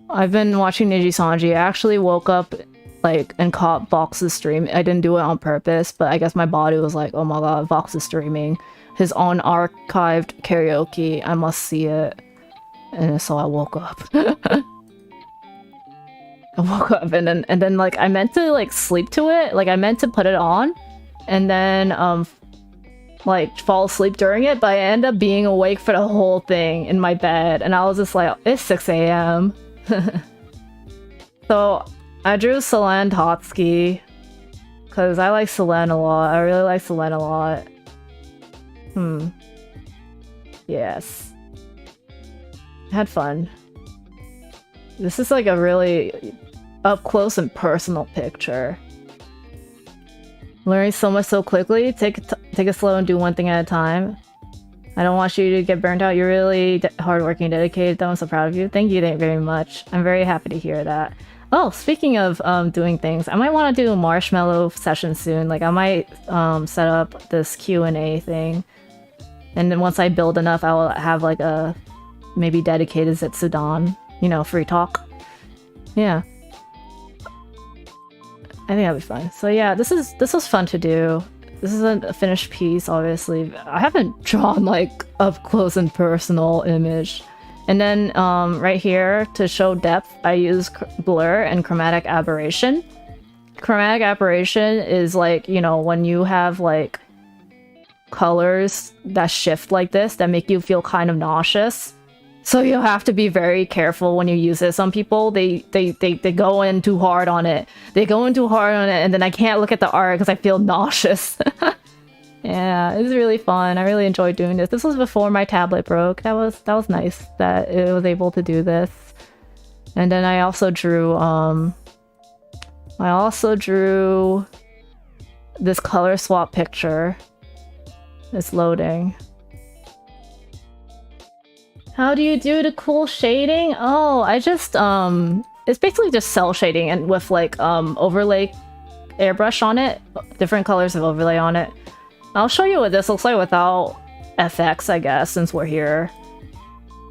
S1: I've been watching Niji Sanji. I actually woke up like and caught Vox's stream. I didn't do it on purpose, but I guess my body was like, oh my god, Vox is streaming his own archived karaoke. I must see it. And so I woke up. I woke up and then like I meant to like sleep to it. Like I meant to put it on and then like fall asleep during it, but I ended up being awake for the whole thing in my bed, and I was just like, it's 6 a.m. So I drew Selene Totsuki because I like Selene a lot. I really like Selene a lot. Yes. I had fun. This is like a really up close and personal picture. Learning so much so quickly. Take it slow and do one thing at a time. I don't want you to get burnt out. You're really hardworking, dedicated. I'm so proud of you. Thank you very much. I'm very happy to hear that. Oh, speaking of doing things, I might want to do a marshmallow session soon. Like I might set up this Q&A thing, and then once I build enough, I will have like a maybe dedicated Zetsudan, you know, free talk. Yeah. I think that'll be fun. So yeah, this was fun to do. This is a finished piece, obviously. I haven't drawn like up close and personal image. And then right here to show depth, I use blur and chromatic aberration. Chromatic aberration is like, you know, when you have like colors that shift like this that make you feel kind of nauseous. So you have to be very careful when you use it. Some people, they go in too hard on it. They go in too hard on it, and then I can't look at the art because I feel nauseous. Yeah, it was really fun. I really enjoyed doing this. This was before my tablet broke. That was nice that it was able to do this. And then I also drew this color swap picture. It's loading. How do you do the cool shading? Oh, I just, it's basically just cell shading and with like, overlay airbrush on it. Different colors of overlay on it. I'll show you what this looks like without FX, I guess, since we're here.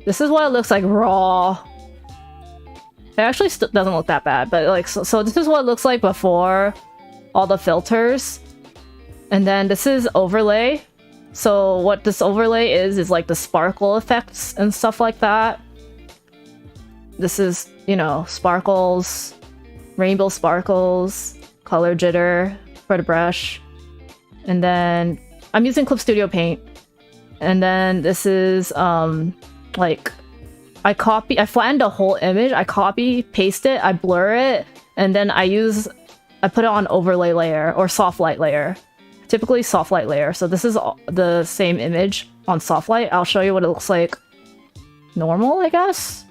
S1: This is what it looks like raw. It actually doesn't look that bad, but like, so this is what it looks like before all the filters. And then this is overlay. So what this overlay is like the sparkle effects and stuff like that. This is, you know, sparkles, rainbow sparkles, color jitter for the brush. And then I'm using Clip Studio Paint. And then this is like I flatten the whole image, I copy, paste it, I blur it, and then I put it on overlay layer or soft light layer. Typically soft light layer. So this is the same image on soft light. I'll show you what it looks like normal, I guess.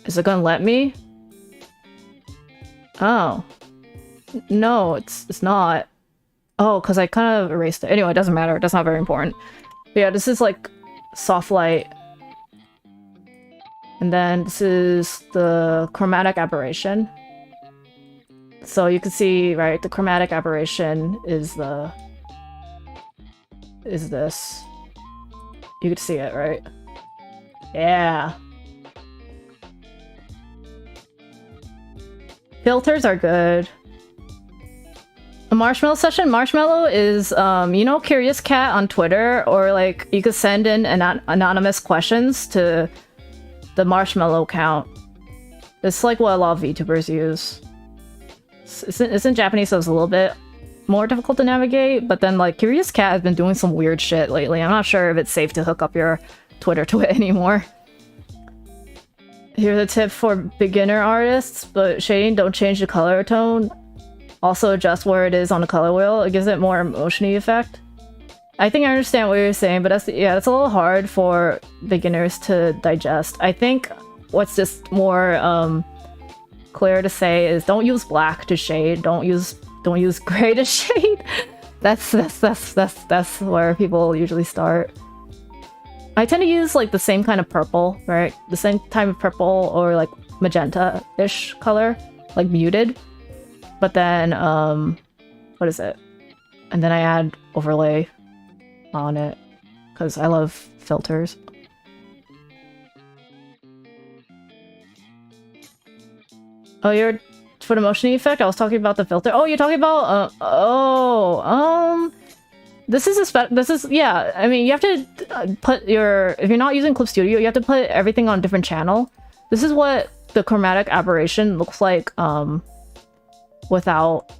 S1: Is it gonna let me? Oh. No, it's not. Oh, because I kind of erased it. Anyway, it doesn't matter. That's not very important. But yeah, this is like soft light. And then this is the chromatic aberration. So you can see, right, the chromatic aberration is this. You can see it, right? Yeah. Filters are good. A marshmallow session? Marshmallow is, you know, Curious Cat on Twitter, or like you could send in anonymous questions to the marshmallow account. It's like what a lot of VTubers use. It's in Japanese, so it's a little bit more difficult to navigate, but then like Curious Cat has been doing some weird shit lately. I'm not sure if it's safe to hook up your Twitter to it anymore. Here's a tip for beginner artists, but shading, don't change the color tone. Also adjust where it is on the color wheel. It gives it more emotion-y effect. I think I understand what you're saying, but that's yeah, it's a little hard for beginners to digest. I think what's just more clear to say is don't use black to shade. Don't use gray to shade. That's where people usually start. I tend to use like the same kind of purple, right? The same type of purple or like magenta-ish color, like muted. But then what is it? And then I add overlay on it because I love filters. Oh, you're for the motion effect? I was talking about the filter. Oh, you're talking about this is yeah, I mean, you have to put your, if you're not using Clip Studio, you have to put everything on a different channel. This is what the chromatic aberration looks like without,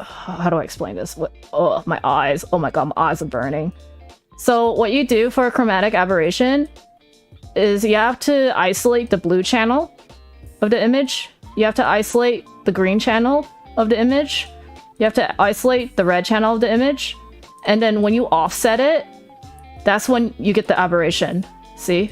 S1: how do I explain this? Oh, my eyes. Oh my god, my eyes are burning. So what you do for a chromatic aberration is you have to isolate the blue channel of the image. You have to isolate the green channel of the image. You have to isolate the red channel of the image. And then when you offset it, that's when you get the aberration. See?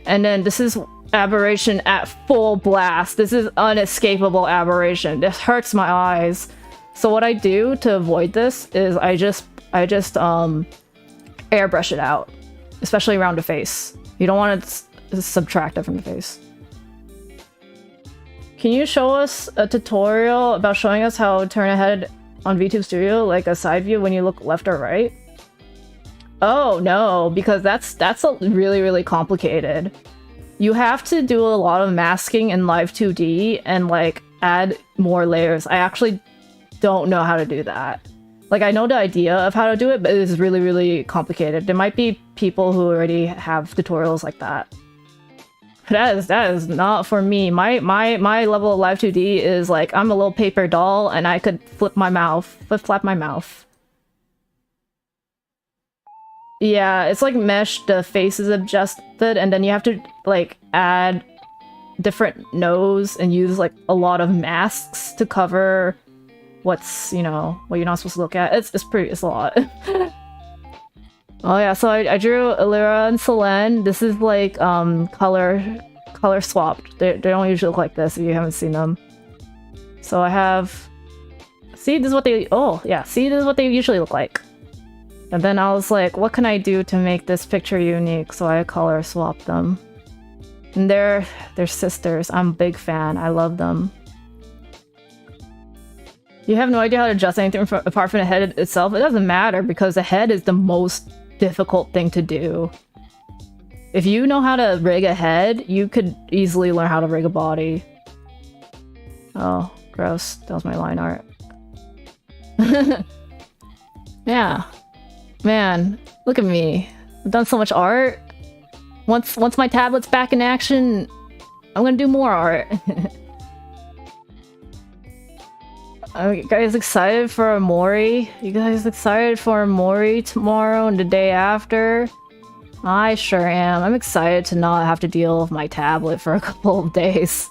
S1: And then this is aberration at full blast. This is unescapable aberration. This hurts my eyes. So what I do to avoid this is I just airbrush it out, especially around the face. You don't want to subtract it from the face. Can you show us a tutorial about showing us how to turn a head on VTube Studio, like a side view when you look left or right? Oh no, because that's really complicated. You have to do a lot of masking in Live 2D and like add more layers. I actually don't know how to do that. Like, I know the idea of how to do it, but it is really complicated. There might be people who already have tutorials like that. But that is not for me. My level of Live 2D is like, I'm a little paper doll and I could flip my mouth. Flap my mouth. Yeah, it's like mesh, the face is adjusted, and then you have to like add different nose and use like a lot of masks to cover what's, you know, what you're not supposed to look at. It's a lot. Oh yeah, so I drew Illyra and Selene. This is like color swapped. They don't usually look like this if you haven't seen them. So I have, see, this is what they, oh yeah, see, this is what they usually look like. And then I was like, what can I do to make this picture unique? So I color swapped them. And they're sisters. I'm a big fan. I love them. You have no idea how to adjust anything apart from the head itself? It doesn't matter because the head is the most difficult thing to do. If you know how to rig a head, you could easily learn how to rig a body. Oh, gross. That was my line art. Yeah. Man, look at me. I've done so much art. Once my tablet's back in action, I'm gonna do more art. Are you guys excited for Amori? You guys excited for Amori tomorrow and the day after? I sure am. I'm excited to not have to deal with my tablet for a couple of days.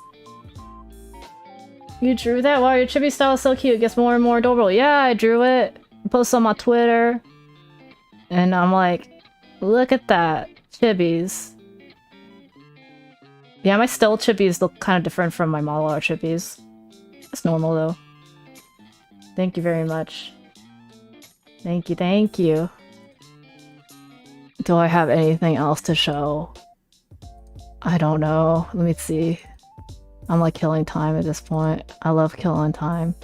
S1: You drew that? Wow, your chibi style is so cute. It gets more and more adorable. Yeah, I drew it. I posted on my Twitter. And I'm like, look at that. Chibis. Yeah, my still chibis look kind of different from my model art chibis. It's normal though. Thank you very much. Thank you. Do I have anything else to show? I don't know. Let me see. I'm like killing time at this point. I love killing time.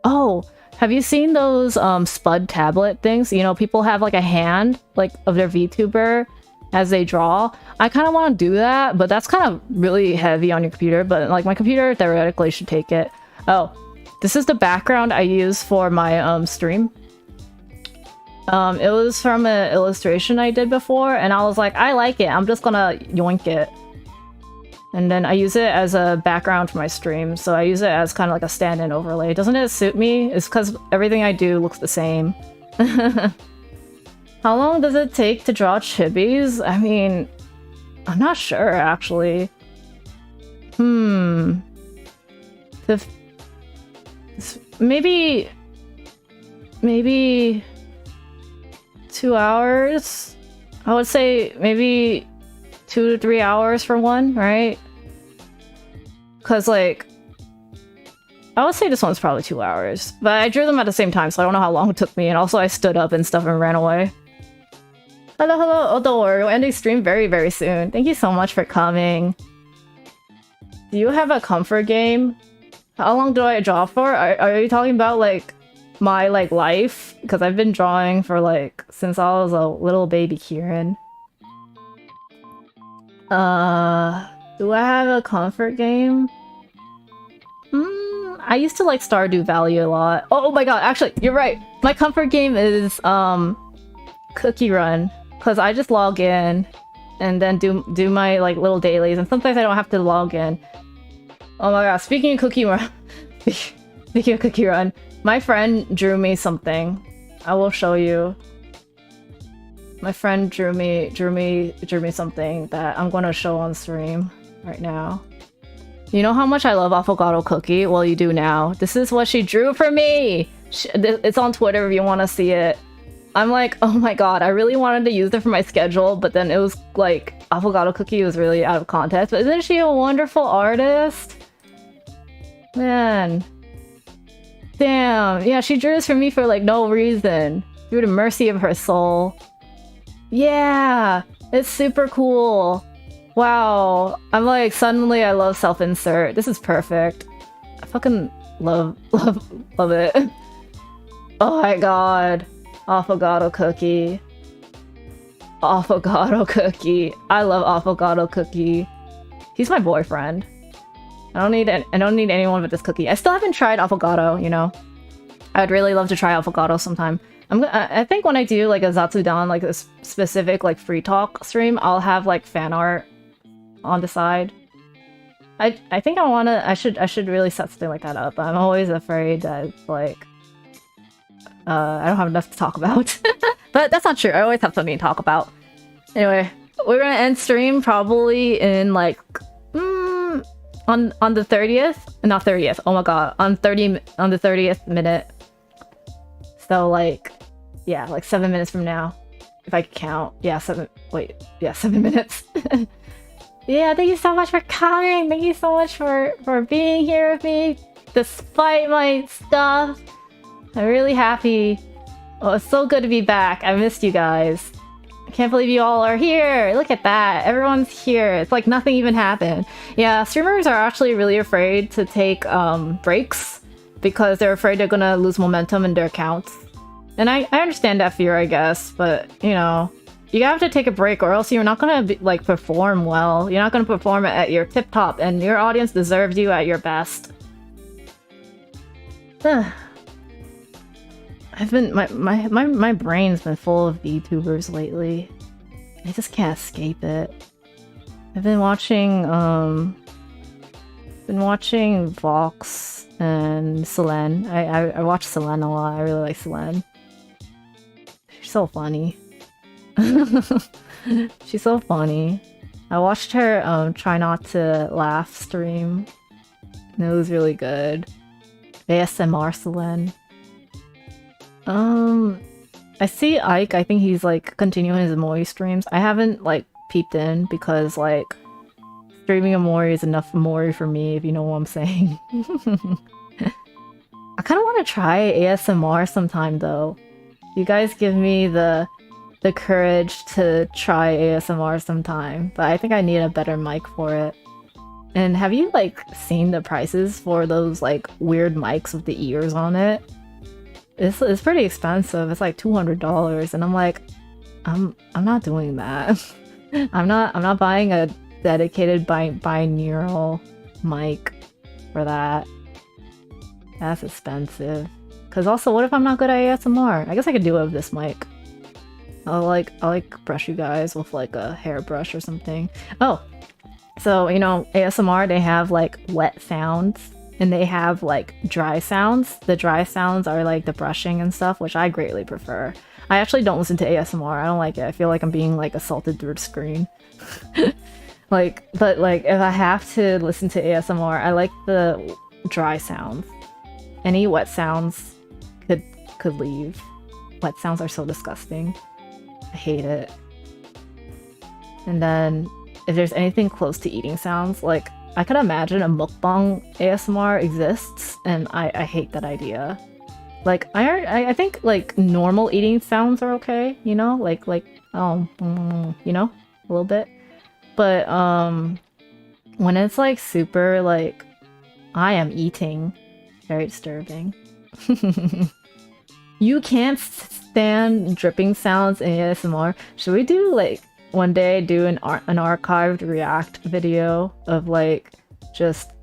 S1: Oh! Have you seen those spud tablet things? You know, people have like a hand like of their VTuber as they draw. I kind of want to do that, but that's kind of really heavy on your computer. But like my computer theoretically should take it. Oh, this is the background I use for my stream. It was from an illustration I did before, and I was like, I like it. I'm just gonna yoink it. And then I use it as a background for my stream, so I use it as kind of like a stand-in overlay. Doesn't it suit me? It's because everything I do looks the same. How long does it take to draw chibis? I mean, I'm not sure, actually. Maybe 2 hours. I would say maybe 2 to 3 hours for one, right? Because like, I would say this one's probably 2 hours, but I drew them at the same time, so I don't know how long it took me, and also I stood up and stuff and ran away. Hello, hello. Oh, don't worry. We're ending stream very, very soon. Thank you so much for coming. Do you have a comfort game? How long do I draw for? Are you talking about like my like life? Because I've been drawing for like since I was a little baby Kirin. Do I have a comfort game? I used to like Stardew Valley a lot. Oh my god, actually, you're right. My comfort game is Cookie Run, because I just log in and then do my like little dailies, and sometimes I don't have to log in. Oh my god, speaking of Cookie Run, speaking of Cookie Run, my friend drew me something. I will show you. My friend drew me something that I'm gonna show on stream right now. You know how much I love avocado cookie? Well, you do now. This is what she drew for me! It's on Twitter if you want to see it. I'm like, oh my god, I really wanted to use it for my schedule, but then it was like, avocado cookie was really out of context. But isn't she a wonderful artist? Man. Damn. Yeah, she drew this for me for like no reason. Through the mercy of her soul. Yeah! It's super cool. Wow. I'm like, suddenly I love self-insert. This is perfect. I fucking love it. Oh my god. Avocado cookie. Avocado cookie. I love avocado cookie. He's my boyfriend. I don't need anyone but this cookie. I still haven't tried avocado, you know. I'd really love to try avocado sometime. I think when I do like a Zatsudan, like a specific like free talk stream, I'll have like fan art on the side. I think I should really set something like that up. I'm always afraid that like I don't have enough to talk about. But that's not true. I always have something to talk about. Anyway, we're gonna end stream probably in like on the 30th? Not 30th. Oh my god. On the 30th minute. So like, yeah, like 7 minutes from now, if I can count. Yeah, 7 minutes. Yeah, thank you so much for coming. Thank you so much for being here with me, despite my stuff. I'm really happy. Oh, it's so good to be back. I missed you guys. I can't believe you all are here. Look at that. Everyone's here. It's like nothing even happened. Yeah, streamers are actually really afraid to take breaks because they're afraid they're gonna lose momentum in their accounts. And I understand that fear, I guess, but you know, you have to take a break or else you're not gonna like perform well. You're not gonna perform at your tip top, and your audience deserves you at your best. I've been my brain's been full of VTubers lately. I just can't escape it. I've been watching Vox and Selene. I watch Selene a lot. I really like Selene. She's so funny. She's so funny. I watched her Try Not to Laugh stream. And it was really good. ASMR Selene. I see Ike. I think he's like continuing his Amori streams. I haven't like peeped in because like streaming Amori is enough Amori for me, if you know what I'm saying. I kind of want to try ASMR sometime though. You guys give me the courage to try ASMR sometime, but I think I need a better mic for it. And have you like seen the prices for those like weird mics with the ears on it? It's pretty expensive. It's like $200, and I'm like, I'm not doing that. I'm not buying a dedicated binaural mic for that. That's expensive. Cause also, what if I'm not good at ASMR? I guess I could do it with this mic. I'll like brush you guys with like a hairbrush or something. Oh, so you know ASMR, they have like wet sounds. And they have like dry sounds. The dry sounds are like the brushing and stuff, which I greatly prefer. I actually don't listen to ASMR. I don't like it. I feel like I'm being like assaulted through the screen. But like if I have to listen to ASMR, I like the dry sounds. Any wet sounds could leave. Wet sounds are so disgusting. I hate it. And then if there's anything close to eating sounds, like I could imagine a mukbang ASMR exists, and I hate that idea. Like I think like normal eating sounds are okay, you know, like you know, a little bit. But when it's like super like I am eating, very disturbing. You can't stand dripping sounds in ASMR. Should we do like one day do an archived react video of like just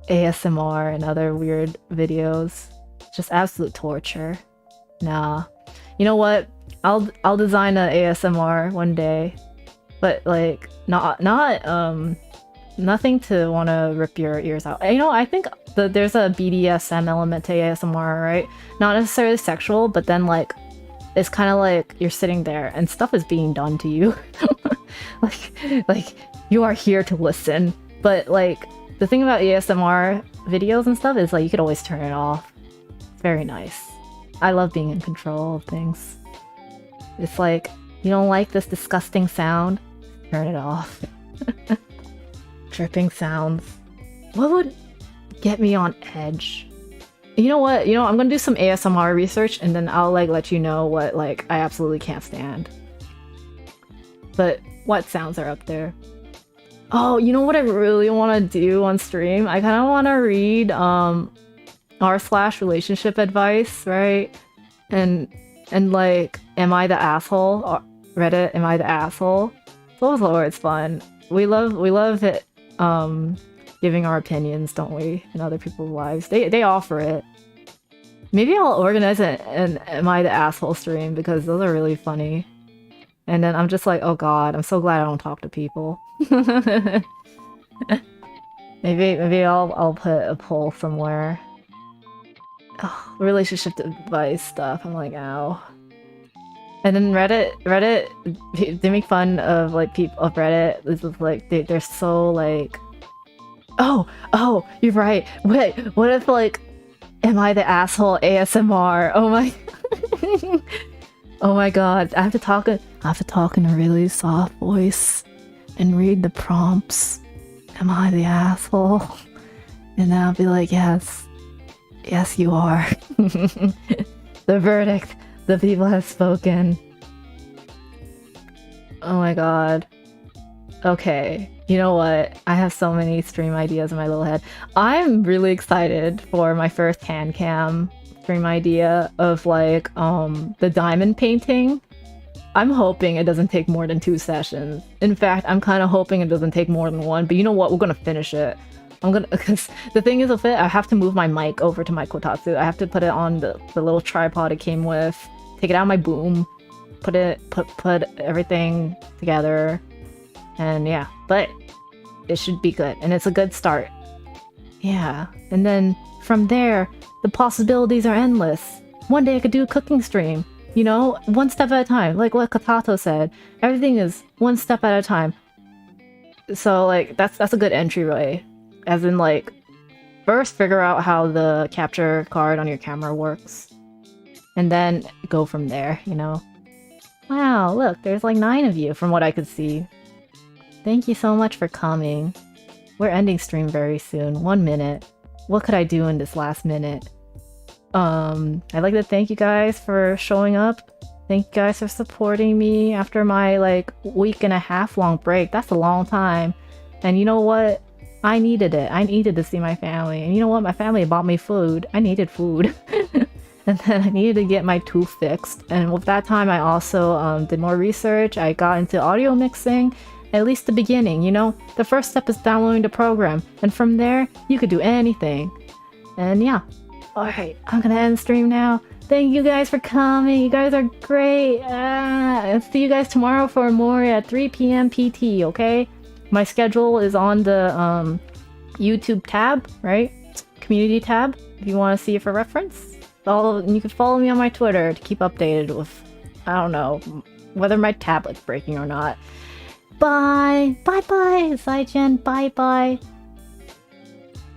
S1: ASMR and other weird videos? Just absolute torture. Nah. You know what? I'll design a ASMR one day, but like nothing to want to rip your ears out. You know, I think there's a BDSM element to ASMR, right? Not necessarily sexual, but then like it's kind of like you're sitting there and stuff is being done to you. like you are here to listen. But like the thing about ASMR videos and stuff is like you could always turn it off. Very nice. I love being in control of things. It's like, you don't like this disgusting sound? Turn it off. Dripping sounds. What would get me on edge? You know what? You know, I'm gonna do some ASMR research and then I'll like let you know what like I absolutely can't stand. But what sounds are up there? Oh, you know what I really want to do on stream? I kind of want to read r/relationship advice, right? And like, am I the asshole? Or Reddit, am I the asshole? Those are always fun. We love it, giving our opinions, don't we, in other people's lives. They offer it. Maybe I'll organize an Am I the Asshole stream because those are really funny. And then I'm just like, oh god, I'm so glad I don't talk to people. maybe I'll put a poll somewhere. Oh, relationship advice stuff. I'm like, ow. And then Reddit, they make fun of like people of Reddit. This is like they're so like, oh, you're right. Wait, what if like, am I the asshole ASMR? Oh my, oh my god! I have to talk in a really soft voice and read the prompts. Am I the asshole? And then I'll be like, yes, you are. The verdict. The people have spoken. Oh my god. Okay, you know what? I have so many stream ideas in my little head. I'm really excited for my first hand cam stream idea of like the diamond painting. I'm hoping it doesn't take more than 2 sessions. In fact, I'm kind of hoping it doesn't take more than 1, but you know what? We're gonna finish it. Because the thing is with it, I have to move my mic over to my Kotatsu. I have to put it on the little tripod it came with, take it out of my boom, put everything together, and yeah, but it should be good, and it's a good start. Yeah, and then from there, the possibilities are endless. One day I could do a cooking stream, you know, one step at a time, like what Katato said. Everything is one step at a time. So like that's a good entryway. As in, like, first figure out how the capture card on your camera works. And then go from there, you know? Wow, look, there's like 9 of you from what I could see. Thank you so much for coming. We're ending stream very soon. 1 minute. What could I do in this last minute? I'd like to thank you guys for showing up. Thank you guys for supporting me after my, like, 1.5 week long break. That's a long time. And you know what? I needed it. I needed to see my family. And you know what? My family bought me food. I needed food. And then I needed to get my tooth fixed. And with that time, I also did more research. I got into audio mixing. At least the beginning, you know? The first step is downloading the program. And from there, you could do anything. And yeah. Alright, I'm gonna end the stream now. Thank you guys for coming. You guys are great. I'll see you guys tomorrow for more at 3 p.m. PT, okay? My schedule is on the YouTube tab, right? Community tab, if you want to see it for reference. You can follow me on my Twitter to keep updated with, I don't know, whether my tablet's breaking or not. Bye! Bye-bye! Zaijian, bye-bye!